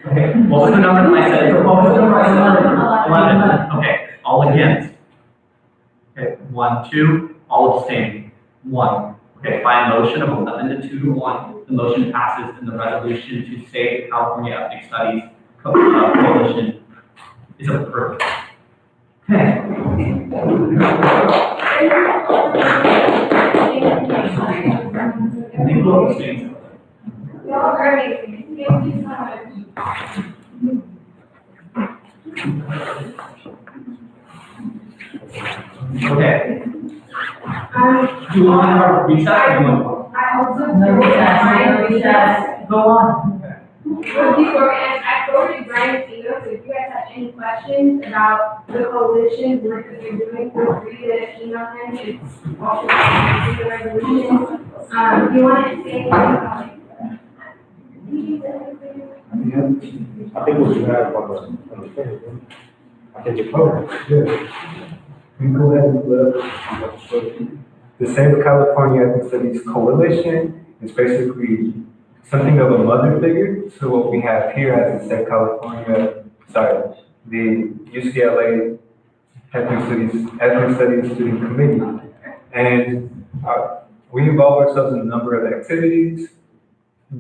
Okay, what was the number that I said? What was the number I said? 11. Okay, all against? Okay, 1, 2, all abstaining? 1. Okay, by a motion of 11 to 2 to 1, the motion passes and the resolution to save California Ethnic Studies Coalition is approved. Okay. Thank you. Y'all are amazing. Thank you so much. Okay. Do you want to have a recess? I also. No recess. Go on. Before I forwarded Brian's email, so if you guys have any questions about the coalition, work that you're doing, feel free to email him. It's also the resolution. If you want to say anything about it. I think what you have on the thing, I think it's covered. Yeah. We can go ahead and put up. The Save California Ethnic Studies Coalition is basically something of a mother figure to what we have here as the Save California, the UCLA Ethnic Studies Student Committee. And we involve ourselves in a number of activities,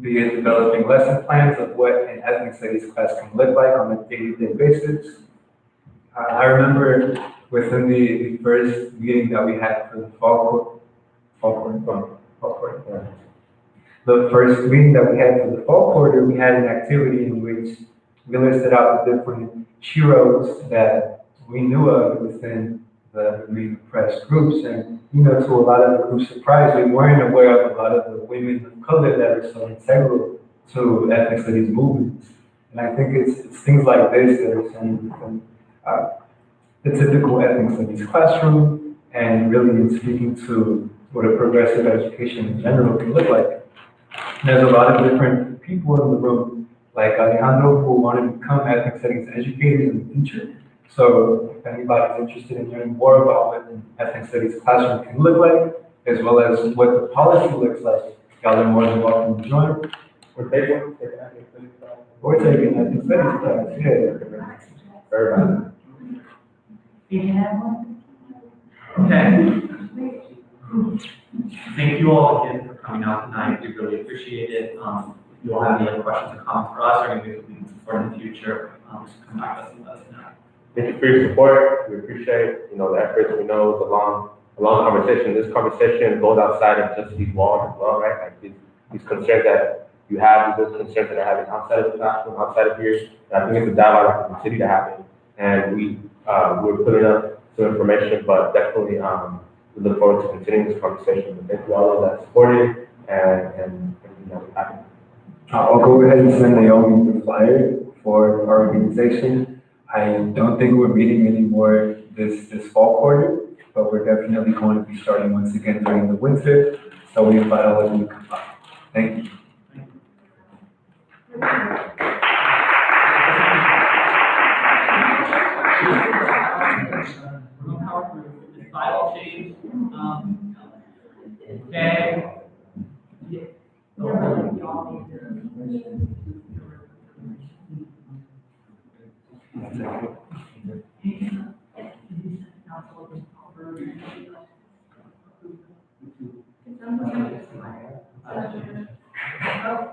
be it developing lesson plans of what an ethnic studies class can look like on a day-to-day basis. I remember within the first meeting that we had for the the first meeting that we had for the fall quarter, we had an activity in which we listed out the different heroes that we knew of within the repressed groups. And, you know, to a lot of the group's surprise, we weren't aware of a lot of the women of color that are so integral to ethnic studies movements. And I think it's things like this that are saying the typical ethnic studies classroom, and really in speaking to what a progressive education in general can look like. There's a lot of different people in the room, like Alejandro, who want to become ethnic studies educators in the future. So if anybody's interested in learning more about what an ethnic studies classroom can look like, as well as what the policy looks like, y'all are more than welcome to join. We're taking ethnic studies class. We're taking ethnic studies class, yeah. Very much. Okay. Thank you all again for coming out tonight. We really appreciate it. If you all have any other questions or comments for us, or anything we can support in the future, just come back to us and let us know. Thank you for your support. We appreciate, the efforts. We know it's a long conversation. This conversation goes outside of just these walls as well, right? Like these concerns that you have, these concerns that are having outside of the classroom, outside of here. And I think it's a dialogue that can continue to happen. And we're putting up some information, but definitely we look forward to continuing this conversation. But thank you all that supported and everything that will happen. I'll go ahead and send Naomi the flyer for our organization. I don't think we're meeting anymore this fall quarter, but we're definitely going to be starting once again during the winter. So we invite all of you to come by. Thank you. We're gonna power through this bylaw change, okay.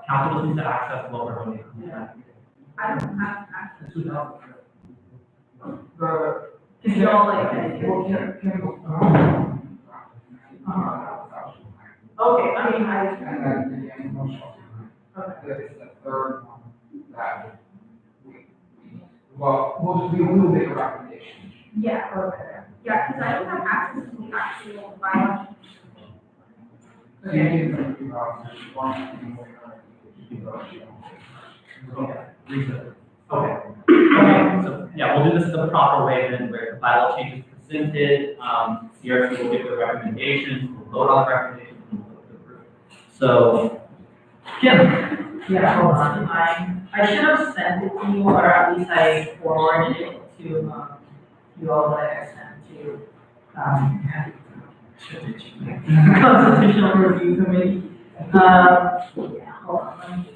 Council just needs to access what we're voting on. I don't have access. Cause y'all like. Okay, I mean, It's the third one that we'll make a recommendation. Yeah, okay. Yeah, because I don't have access to the actual bylaw. Okay, so, yeah, we'll do this the proper way then, where the bylaw change is presented, CRC will give their recommendations, we'll vote on the recommendations, and we'll vote to approve. So, Kim? Yeah, hold on, I should have sent it to you, or at least I forwarded it to, you all that I sent to, Constitutional Review Committee. Yeah, hold on, let me just.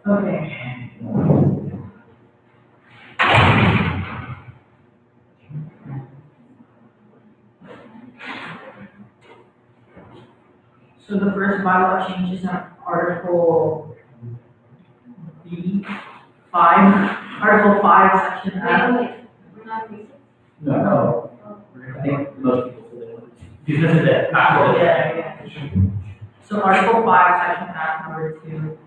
Okay. So the first bylaw change is on Article Article 5, Section F. We're not using. No. I think most people say that. This is it. Yeah. So Article 5, Section F, number 2.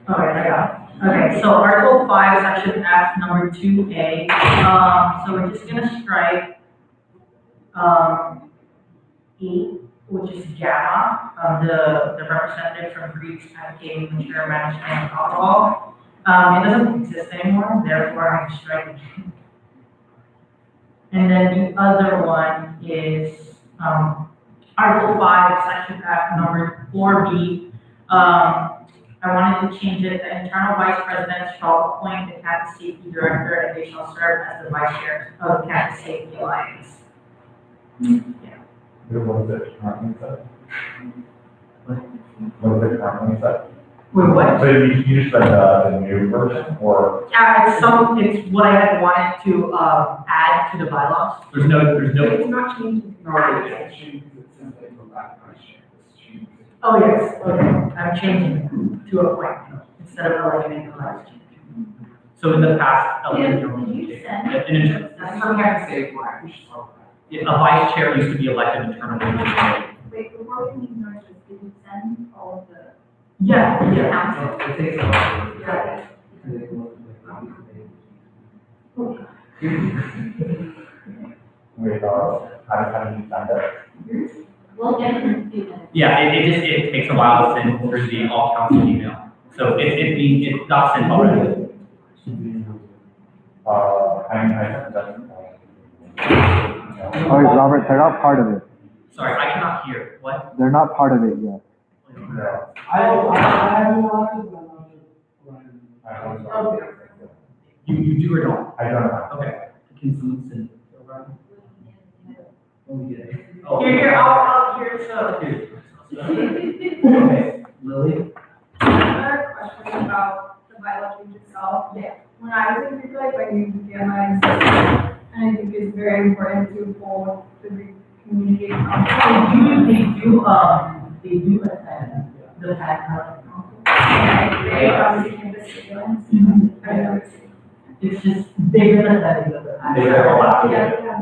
Okay. Okay, so Article 5, Section F, number 2A. So we're just gonna strike, 8, which is gamma, the representative from Greeks advocating mature management of alcohol. It doesn't exist anymore, therefore I'm striking. And then the other one is, Article 5, Section F, number 4B. I wanted to change it, the internal vice president shall appoint the campus safety director and they shall serve as the vice chair of the campus safety alliance. What was it currently set? What was it currently set? Wait, what? So you just read the new version, or? It's what I had wanted to, add to the bylaws. There's no. It's not changing. Oh, yes, okay, I'm changing to appointment instead of electing the vice chair. So in the past, Did you send? That's something I have to say, why we should talk about. A vice chair used to be elected internally. Wait, before we leave Norris, did you send all of the? Yeah. Council? It takes a while. Wait, how do you find it? We'll get it. Yeah, it takes a while to send through the all council email. So it got sent already. I sent that. Oh, Robert, they're not part of it. Sorry, I cannot hear. What? They're not part of it yet. I have no idea, but I'm not. Okay. You do or don't? I don't know. Okay. Can someone send it over? Here, I'll, here's Okay, Lily? Another question about the bylaw change itself. Yeah. When I was in Greek life, I knew gamma existed, and I think it's very important to hold the communication. They do attend the PAC. They obviously can the surveillance. I know it's. It's just, they've been attending the They were all last year. Yeah.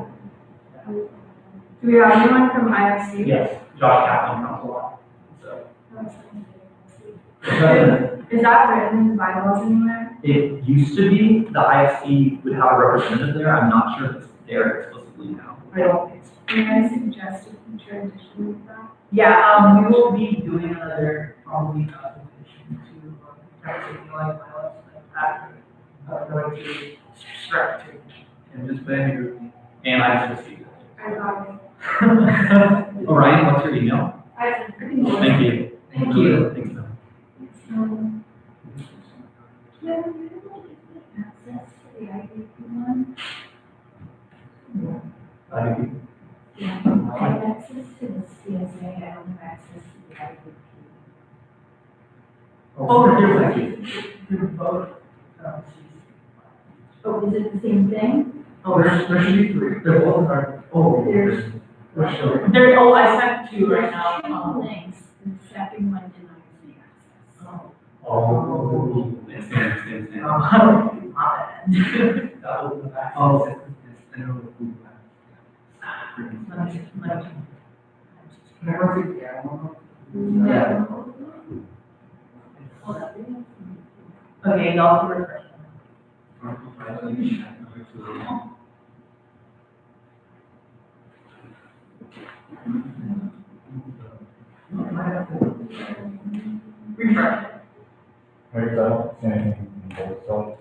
Do we have anyone from IFC? Yes, Josh Kaplan, council. So, Is that written in the bylaws anywhere? it used to be, the IFC would have a representative there, I'm not sure if it's there explicitly now. I don't think so. May I suggest a future addition of that? Yeah, we will be doing another probably presentation to practice like pilots after going to strat two. And just put in your, and I just received it. I got it. Orion, what's your email? Thank you. Thank you. Thanks, man. Yeah, we have access to the IDP one. Yeah, I have access to the CSA, I don't have access to the IDP. Oh, there's both. Oh, is it the same thing? Oh, there should be three. They're both are. Oh, There's. There, oh, I sent two right now. Two links, the second one denies me access. Oh. Stand. My bad. That was the back. Oh. I know the food. Let me. Can I work it down? Yeah. Okay, y'all can refresh. Refresh. Maybe I don't see anything in both, so.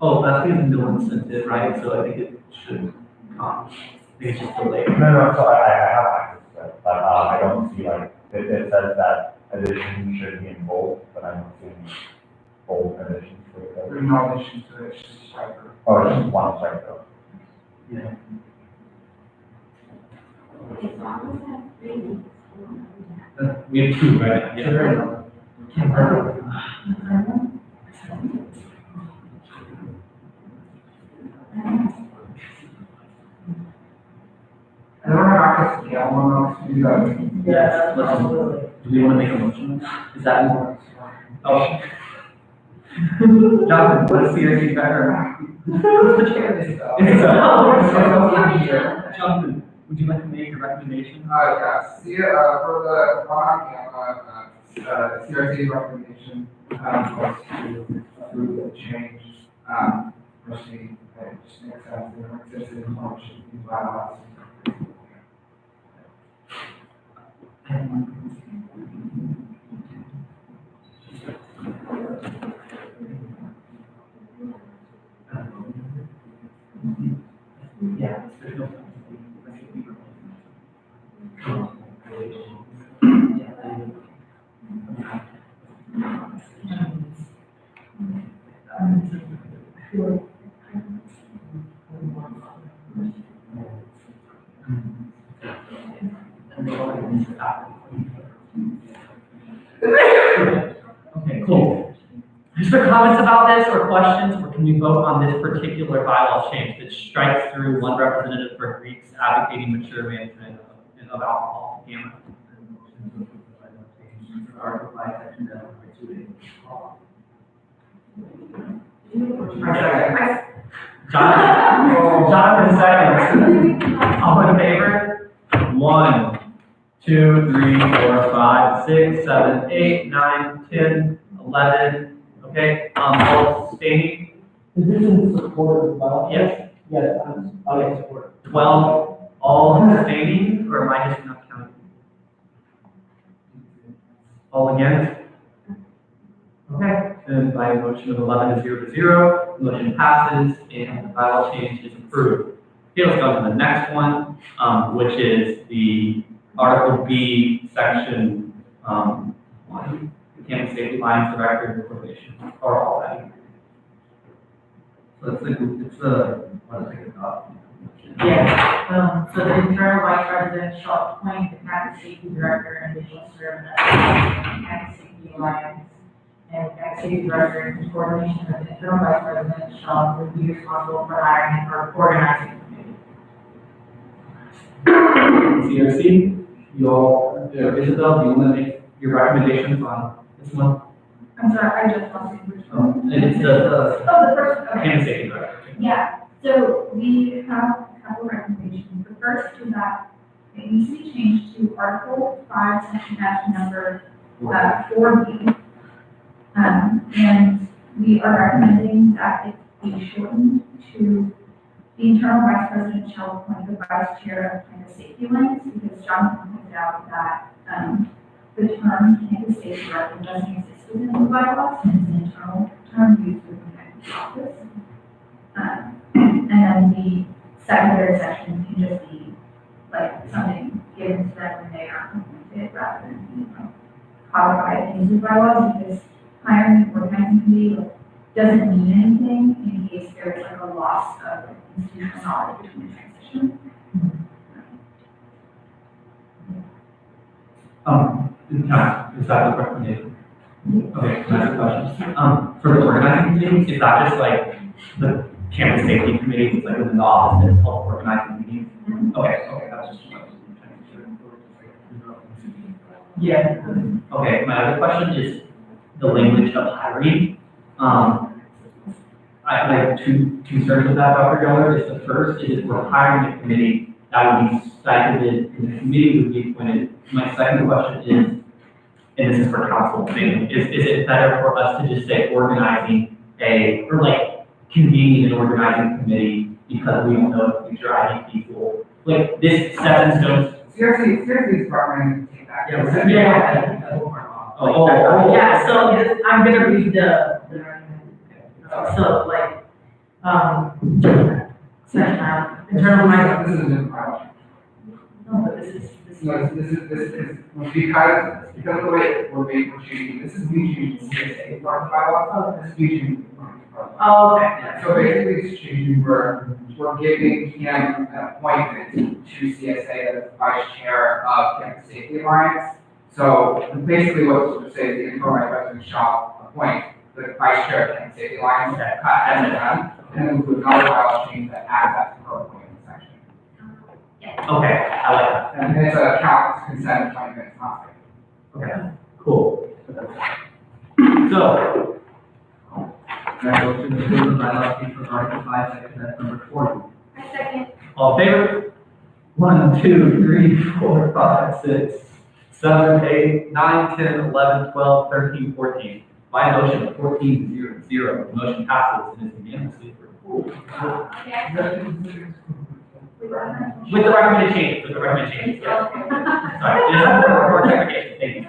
Oh, that's because Dylan sent it, right? So I think it should come. I think it's just delayed. No, so I have access to it, but, I don't see like, it says that addition should be in bold, but I don't see any bold additions to it. There's no addition to it, it's just a striker. Oh, it's just one strike though. Yeah. We have two, right? Yeah. I don't have access to the other one, I'll do that. Yeah, Do we want to make a motion? Is that more? Oh. Jonathan, what is CRC better? Who's the chair of this though? Jonathan, would you like to make a recommendation? Yeah, for the CRC recommendation, was to approve the change, proceed, it just makes sense, there existed in motion, these bylaws. Yeah. There's no. Okay, cool. Is there comments about this or questions, or can we vote on this particular bylaw change that strikes through one representative for Greeks advocating mature management of alcohol to gamma? Article 5, section 7.2. Jonathan seconds. All in favor? 1, 2, 3, 4, 5, 6, 7, 8, 9, 10, 11. Okay, all abstaining? Is this in support of the bylaw? Yes. Yes, I support. 12, all abstaining, or am I just not counting? All against? Okay, then by a motion of 11 to 0 to 0, the motion passes and the bylaw change is approved. Okay, let's go to the next one, which is the Article B, Section 1. Campus safety lines, director, and probation, or all that. So it's what is it about? Yeah, so the internal vice president shall appoint the campus safety director and they shall serve as campus safety alliance. And campus safety director in coordination with the internal vice president shall be responsible for hiring or organizing the committee. CRC, Isabel, do you want to make your recommendations on this one? I'm sorry, I just lost it. And it's the Oh, the first, okay. campus safety director. Yeah, So we have a couple recommendations. The first is that it needs to be changed to Article 5, Section F, number 4B. And we are recommending that it be shortened to the internal vice president shall appoint the vice chair of campus safety alliance, because Jonathan pointed out that the term campus safety director doesn't exist within the bylaws, and it's an internal term used within the campus office. And then the secondary section can just be like something given to them when they are appointed rather than being codified into the bylaws, because hiring an organizing committee doesn't mean anything in case there's like a loss of institutional knowledge between the transition. Is that the recommendation? Okay, can I ask a question? For the organizing committee, is that just like the campus safety committee, it's like within the office that helps organize the meetings? Okay, that's just what I was trying to Yeah. Okay, my other question is the language of hiring. I have two concerns with that, Dr. Geller. Is the first is if we're hiring a committee, that would be stipended and the committee would be appointed. My second question is, and this is for council thing, is it better for us to just say organizing or like convening an organizing committee because we don't know if future IDP will, like this set in stone. Seriously, is recommending to take that. Yeah, so I'm gonna read the so like, internal mind. This is a different project. No, but this is. No, this is, because of the way we're changing, this is me changing CSA part of the bylaw, this is me changing the part of the bylaw. Oh, okay. So basically it's changing, we're giving him an appointment to CSA as vice chair of Campus Safety Alliance. So basically what we're saying is the interim vice president shall appoint the vice chair of Campus Safety Alliance as a done, and then we would another bylaw change that adds that to her appointment section. Okay, I like that. And it's a count consent appointment, it's not like. Okay, cool. So, Can I go to the approve the bylaw change for Article 5, Section F, number 40? I second. all in favor? 1, 2, 3, 4, 5, 6, 7, 8, 9, 10, 11, 12, 13, 14. By a motion of 14 to 0, the motion passes and is unanimously approved. With the recommended changes, yes. Sorry, just for clarification, thank you.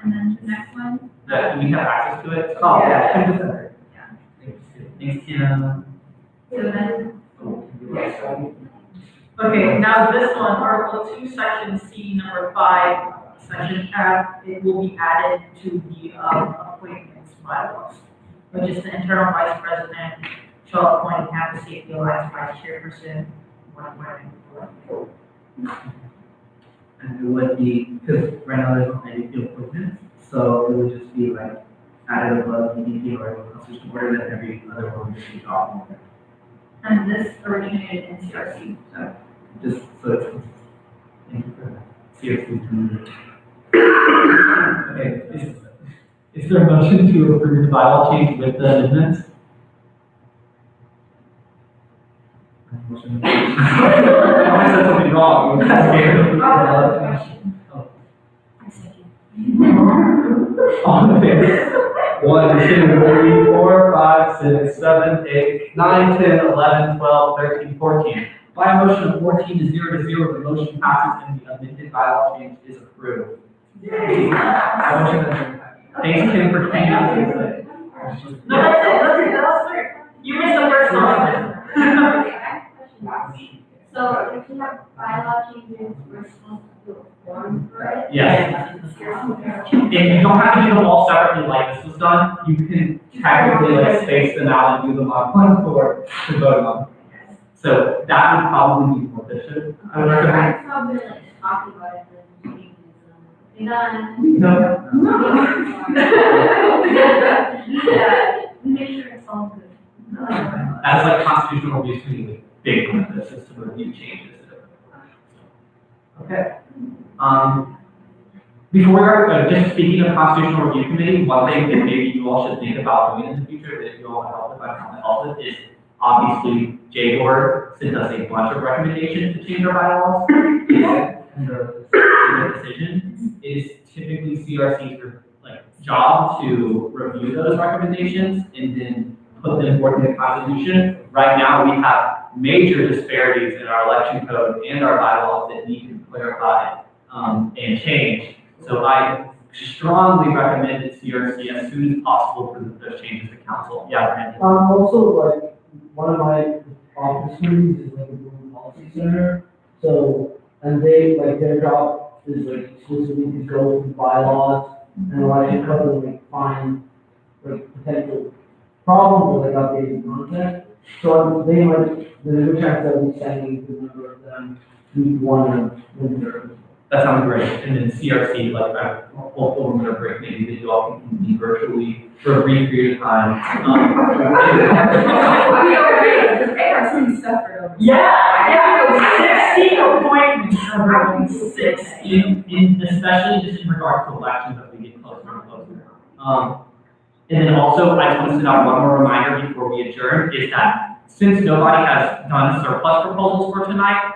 And then the next one? Do we have access to it? Oh, yeah. Thanks, Tina. So then, Okay, now this one, Article 2, Section C, number 5, Section F, it will be added to the appointments bylaws, which is the internal vice president shall appoint campus safety alliance vice chairperson when appointed. And it would be, because right now there's no IDP appointments, so it would just be like added above EDP or constitutional order that every other one would be off. and this originated in CRC, so. Just so it's, thank you for that. CRC. Okay, is there a motion to approve the bylaw change with the amendments? I said something wrong. All in favor? 1, 2, 3, 4, 5, 6, 7, 8, 9, 10, 11, 12, 13, 14. By a motion of 14 to 0, the motion passes and the amended bylaw change is approved. Yay! Thanks, Kim, for cleaning up. No, that's great. You missed the first one. So if you have bylaw changes, we're supposed to do a form for it? Yes. And you don't have to do them all separately like this was done. You can technically like space them out and do them on one floor to vote on. So that would probably be more efficient. I would recommend. I'd probably like talk about it, then changes, We make sure it's all good. As like constitutional review committee with big emphasis to review changes. Okay. Before we are just speaking of constitutional review committee, one thing that maybe you all should think about doing in the future, that if you all have help, if I can help it, is Obviously, J-Board sent us a bunch of recommendations to change our bylaws. And the decision is typically CRC's job to review those recommendations and then put them forth in the Constitution. Right now, we have major disparities in our election code and our bylaws that need to be clarified and changed. So I strongly recommend that CRC as soon as possible for those changes to council. Yeah, Brandon. Also, like, one of my office meetings is like a Bloom Policy Center, so, and they, like, their job is like exclusively to go through bylaws and election code and like find, like, potential problems or like updated content. So they might, there's a chance that we'll be sending to a number of them to one winter. That sounds great. And then CRC, like, hopefully we're gonna break, maybe that you all can be virtually for a brief period of time. Yeah, 16 appointments around 6. Especially just in regards to elections as we get closer and closer. And then also, I just want to send out one more reminder before we adjourn, is that since nobody has done surplus proposals for tonight,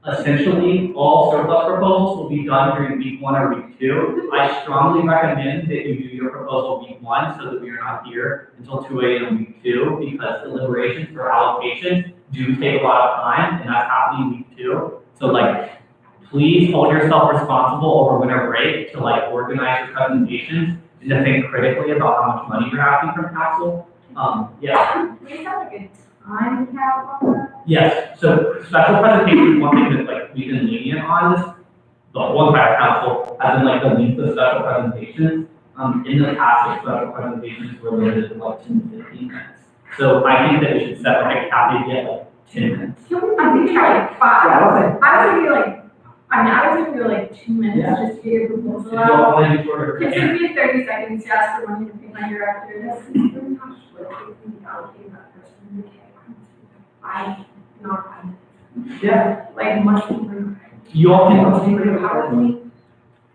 essentially all surplus proposals will be done during week 1 or week 2. I strongly recommend that you do your proposal week 1 so that we are not here until 2 a.m. week 2, because deliberations for allocations do take a lot of time, and that's happening week 2. So like, please hold yourself responsible over winter break to like organize your presentations and to think critically about how much money you're asking from council. Yeah. Do we have like a time cap on that? Yes, so special presentations, one thing that like we've been lenient on is the whole entire council, as in like the length of special presentations. In the past, the special presentations were limited to like 10 to 15 minutes. So I think that we should set like a cap maybe at like 10 minutes. I think like 5. Yeah, I was thinking like, I was thinking like 2 minutes Yeah. just to get your proposal If you out. all want to do shorter, It took me 30 seconds to ask for money to pay my director. That's pretty much what I think allocating that person. Okay. Not 5 minutes. Yeah. Like much more. You all can. How do we?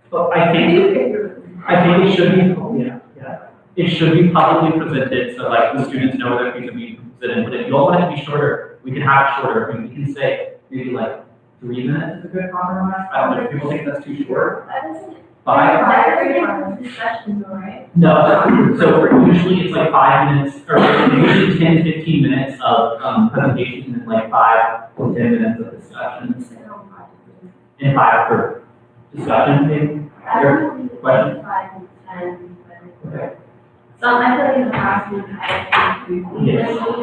But I think it should be, it should be publicly presented, so like the students know that things are being presented. But if you all want it to be shorter, we can have it shorter. I mean, we can say maybe like 3 minutes is a good compromise. I don't know if people think that's too short. That isn't. 5? That's discussion though, right? No, so usually it's like 5 minutes, or usually 10, 15 minutes of presentation and like 5 or 10 minutes of discussion. And 5 for discussion, maybe? Your question? Okay. So I feel like in the past, we've had we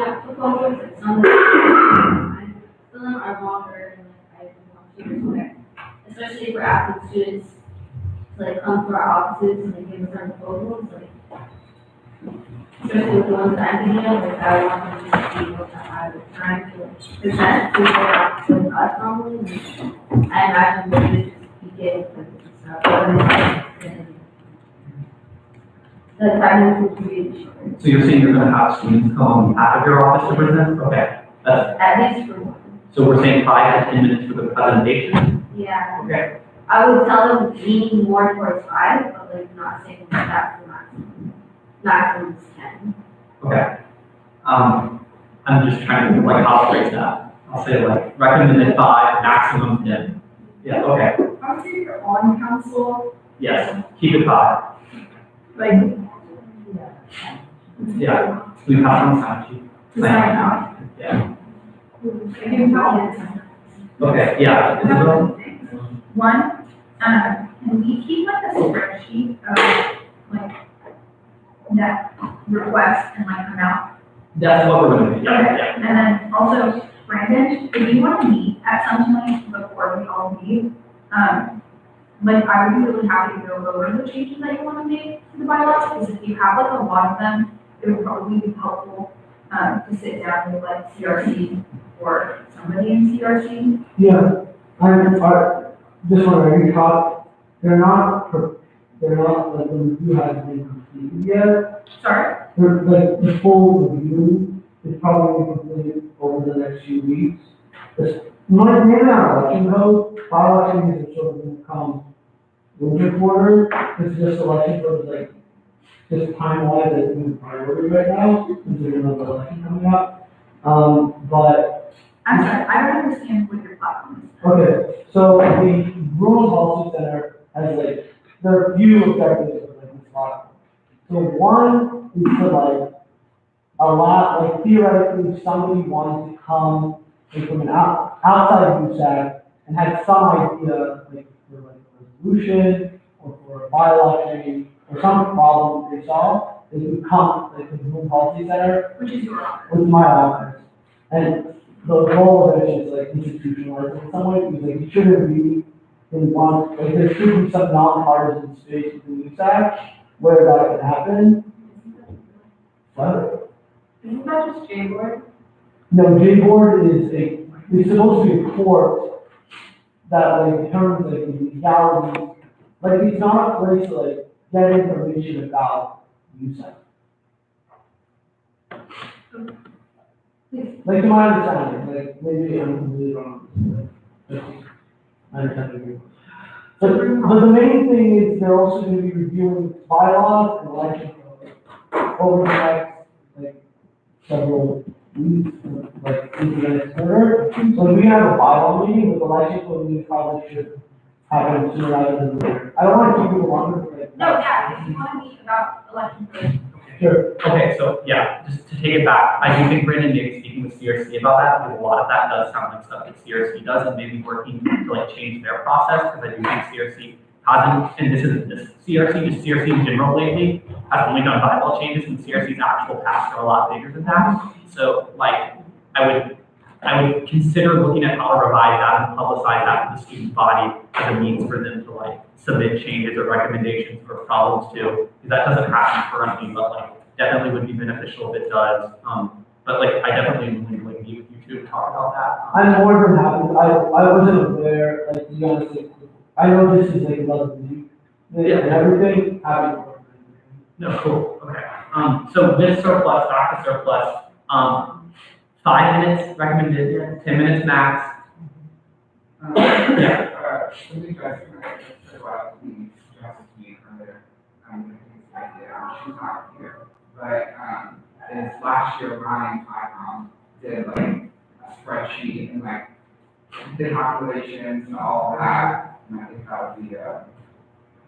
have proposals, but some of them are longer and like I don't know, especially if we're asking students to like come to our offices and like give us our proposals, like especially with the ones that I'm thinking of, like I want them to be able to have the time to present to us normally. And I imagine they would just be getting stuff. The 5 minutes would be shorter. So you're saying you're gonna have students come on behalf of your office to present? Okay, that's, At least for one. so we're saying 5 to 10 minutes for the presentation? Yeah. Okay. I would tell them lean more towards 5, but like not saying that that's the maximum. Maximum is 10. Okay. I'm just trying to think like how to phrase that. I'll say like recommended 5, maximum 10. Yeah, okay. I would say if you're on council, Yes, keep it 5. like, Yeah, we have on time sheet. to sign out. Yeah. I give comments. Okay, yeah. Isabel? One, can we keep like a spreadsheet of like that request and like amount? That's what we're gonna do. Yeah, Okay, yeah. and then also, Brandon, if you want to meet at some point before we all meet, like I would be really happy to go over the changes that you want to make to the bylaws, because if you have like a lot of them, it would probably be helpful, to sit down with like CRC or somebody in CRC. Yeah, just want to recap, they're not like the review hasn't been completed yet. Sorry? They're like, the full review is probably completed over the next few weeks. Maybe not election code, our election is sort of going to come winter quarter, it's just election code is like, just time wise, it's been priority right now, since there's another election coming up. But, I'm sorry, I don't understand what your platform is. okay, so the Rural Policy Center has like, there are a few objectives of like this platform. So one is to like, allow, like theoretically, if somebody wanted to come like, from an outside of USAC and had some idea, like, for like a resolution or for a bylaw change or some problem they solve, they could come like to the Rural Policy Center. Which is your office. With my office. And the goal of it is like institutionalized in some way, because like you shouldn't be in one, like there should be some non-partisan space within USAC where that can happen. What? Isn't that just J-board? No, J-board it's supposed to be a court that like determines like the legalities, like it's not a place to like get information about USAC. Like to my understanding, like maybe I'm completely wrong. I understand. But the main thing is they're also going to be reviewing bylaws and election code over the next like several weeks, like into the next quarter. So we have a bylaw meeting with election code, we probably should happen sooner rather than later. I don't want to keep you longer, but like. No, yeah, if you want to meet about election code. Sure. Okay, so yeah, just to take it back, I do think Brandon may be speaking with CRC about that, because a lot of that does sound like stuff that CRC does, and maybe working to like change their process, because I do think CRC hasn't, and this isn't this CRC, just CRC in general lately, has only done bylaw changes, and CRC's actual tasks are a lot bigger than that. So like, I would consider looking at how to revise that and publicize that to the student body as a means for them to like submit changes or recommendations for problems too. Because that doesn't happen currently, but like definitely would be beneficial if it does. But like I definitely would like meet with you to talk about that. I'm more than happy. I wasn't aware, like to be honest, like, I know this is like about the week and everything. Happy to work with you. No, cool. Okay. So with surplus, back to surplus, 5 minutes recommended, 10 minutes max. Yeah. Something that I about the justice meeting earlier, she's not here, but, is last year Ryan did like a spreadsheet and like did calculations and all that, and I think that would be,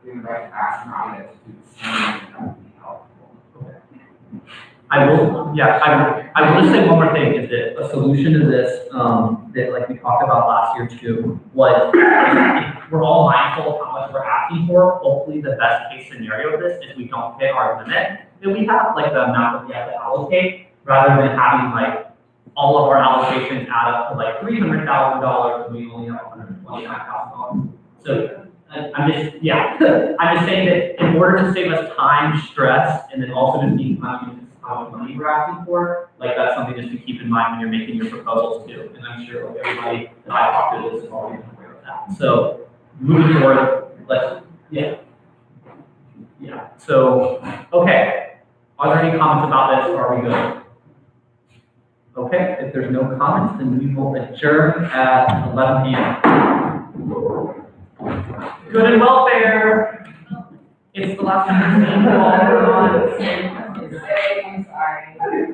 we would like to ask Ryan to do the same, and that would be helpful. I will just say one more thing, is that a solution to this, that like we talked about last year too, was if we're all mindful of how much we're asking for, hopefully the best case scenario of this is we don't hit our limit that we have, like the amount that we have to allocate, rather than having like all of our allocations add up to like $300,000 and we only have $129,000. So I'm just saying that in order to save us time, stress, and then also just being conscious how much money we're asking for, like that's something just to keep in mind when you're making your proposals too. And I'm sure like everybody that I talk to is already aware of that. So moving forward, So, okay. Are there any comments about this, or are we good? Okay, if there's no comments, then we will adjourn at 11 p.m. Good and welfare. It's the last time we're seeing you all. I'm sorry.